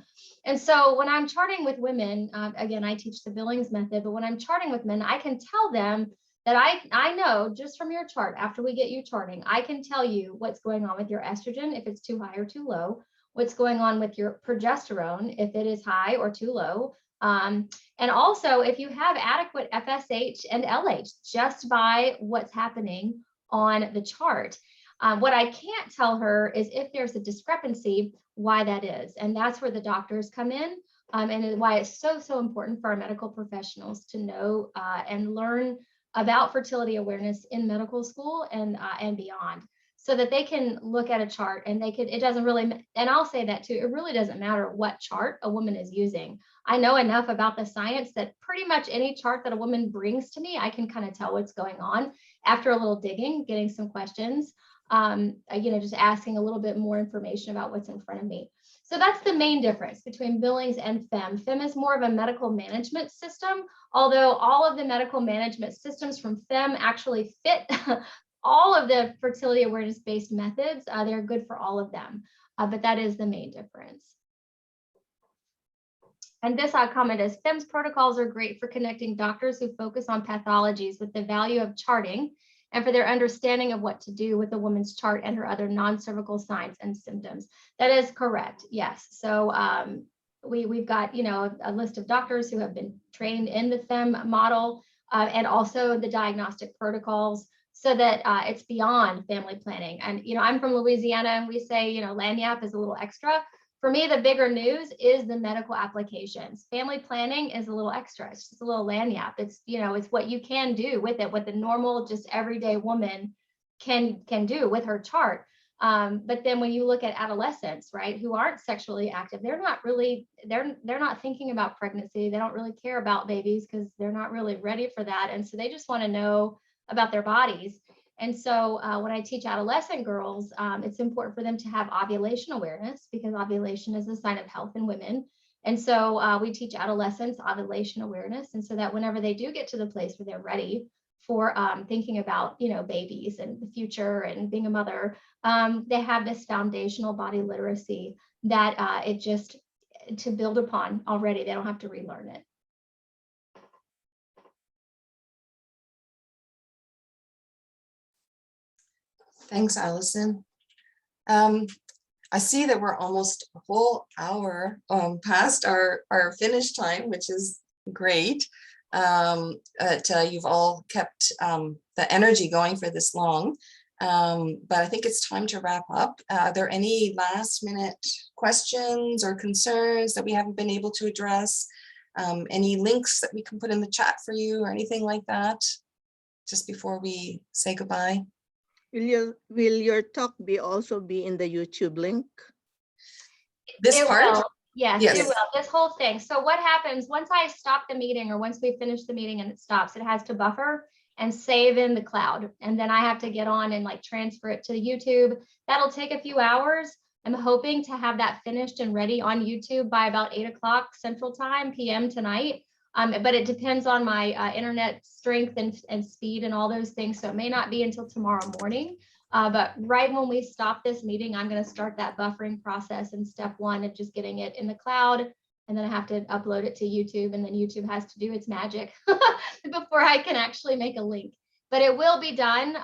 And so when I'm charting with women, again, I teach the Billings method, but when I'm charting with men, I can tell them that I know just from your chart, after we get you charting, I can tell you what's going on with your estrogen, if it's too high or too low, what's going on with your progesterone, if it is high or too low. And also if you have adequate FSH and LH, just by what's happening on the chart. What I can't tell her is if there's a discrepancy, why that is. And that's where the doctors come in, and why it's so important for our medical professionals to know and learn about fertility awareness in medical school and beyond, so that they can look at a chart and it doesn't really, and I'll say that too, it really doesn't matter what chart a woman is using. I know enough about the science that pretty much any chart that a woman brings to me, I can kind of tell what's going on after a little digging, getting some questions, just asking a little bit more information about what's in front of me. So that's the main difference between Billings and FEM. FEM is more of a medical management system, although all of the medical management systems from FEM actually fit all of the fertility awareness-based methods. They're good for all of them, but that is the main difference. And this comment is, FEM's protocols are great for connecting doctors who focus on pathologies with the value of charting, and for their understanding of what to do with a woman's chart and her other non-cervical signs and symptoms. That is correct, yes. So we've got a list of doctors who have been trained in the FEM model, and also the diagnostic protocols, so that it's beyond family planning. And I'm from Louisiana, and we say lagniappe is a little extra. for me, the bigger news is the medical applications. Family planning is a little extra. It's just a little lanyard. It's, you know, it's what you can do with it, what the normal, just everyday woman can do with her chart. But then when you look at adolescents, right, who aren't sexually active, they're not really, they're not thinking about pregnancy. They don't really care about babies because they're not really ready for that. And so they just want to know about their bodies. And so when I teach adolescent girls, it's important for them to have ovulation awareness, because ovulation is a sign of health in women. And so we teach adolescents ovulation awareness. And so that whenever they do get to the place where they're ready for thinking about, you know, babies and the future and being a mother, they have this foundational body literacy that it just to build upon already. They don't have to relearn it. Thanks, Allison. I see that we're almost a whole hour past our finish time, which is great. You've all kept the energy going for this long. But I think it's time to wrap up. Are there any last minute questions or concerns that we haven't been able to address? Any links that we can put in the chat for you or anything like that, just before we say goodbye? Will your talk also be in the YouTube link? This It part? will. Yes, Yes. it will. This whole thing. So what happens once I stop the meeting, or once we finish the meeting and it stops, it has to buffer and save in the cloud. And then I have to get on and like transfer it to YouTube. That'll take a few hours. I'm hoping to have that finished and ready on YouTube by about 8 o'clock Central Time, PM tonight. But it depends on my internet strength and speed and all those things. So it may not be until tomorrow morning. But right when we stop this meeting, I'm going to start that buffering process. And step one of just getting it in the cloud. And then I have to upload it to YouTube, and then YouTube has to do its magic before I can actually make a link. But it will be done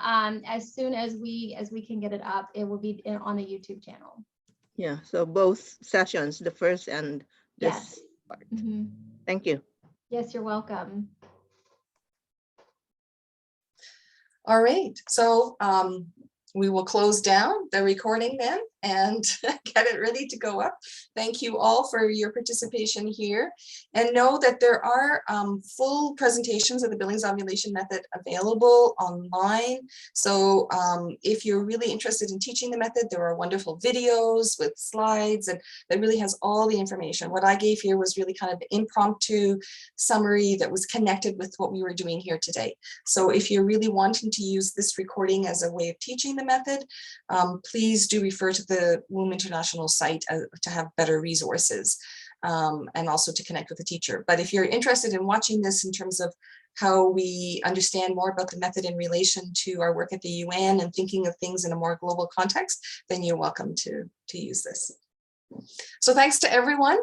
as soon as we can get it up. It will be on the YouTube channel. Yeah, so both sessions, the first and this Yes. part. Mm-hmm. Thank you. Yes, you're welcome. All right, so we will close down the recording then and get it ready to go up. Thank you all for your participation here, and know that there are full presentations of the Billings Ovulation Method available online. So if you're really interested in teaching the method, there are wonderful videos with slides, and that really has all the information. What I gave here was really kind of the impromptu summary that was connected with what we were doing here today. So if you're really wanting to use this recording as a way of teaching the method, please do refer to the WOOMB International site to have better resources and also to connect with a teacher. But if you're interested in watching this in terms of how we understand more about the method in relation to our work at the UN and thinking of things in a more global context, then you're welcome to use this. So thanks to everyone,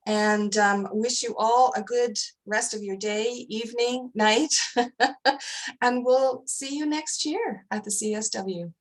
and wish you all a good rest of your day, evening, night, and we'll see you next year at the CSW.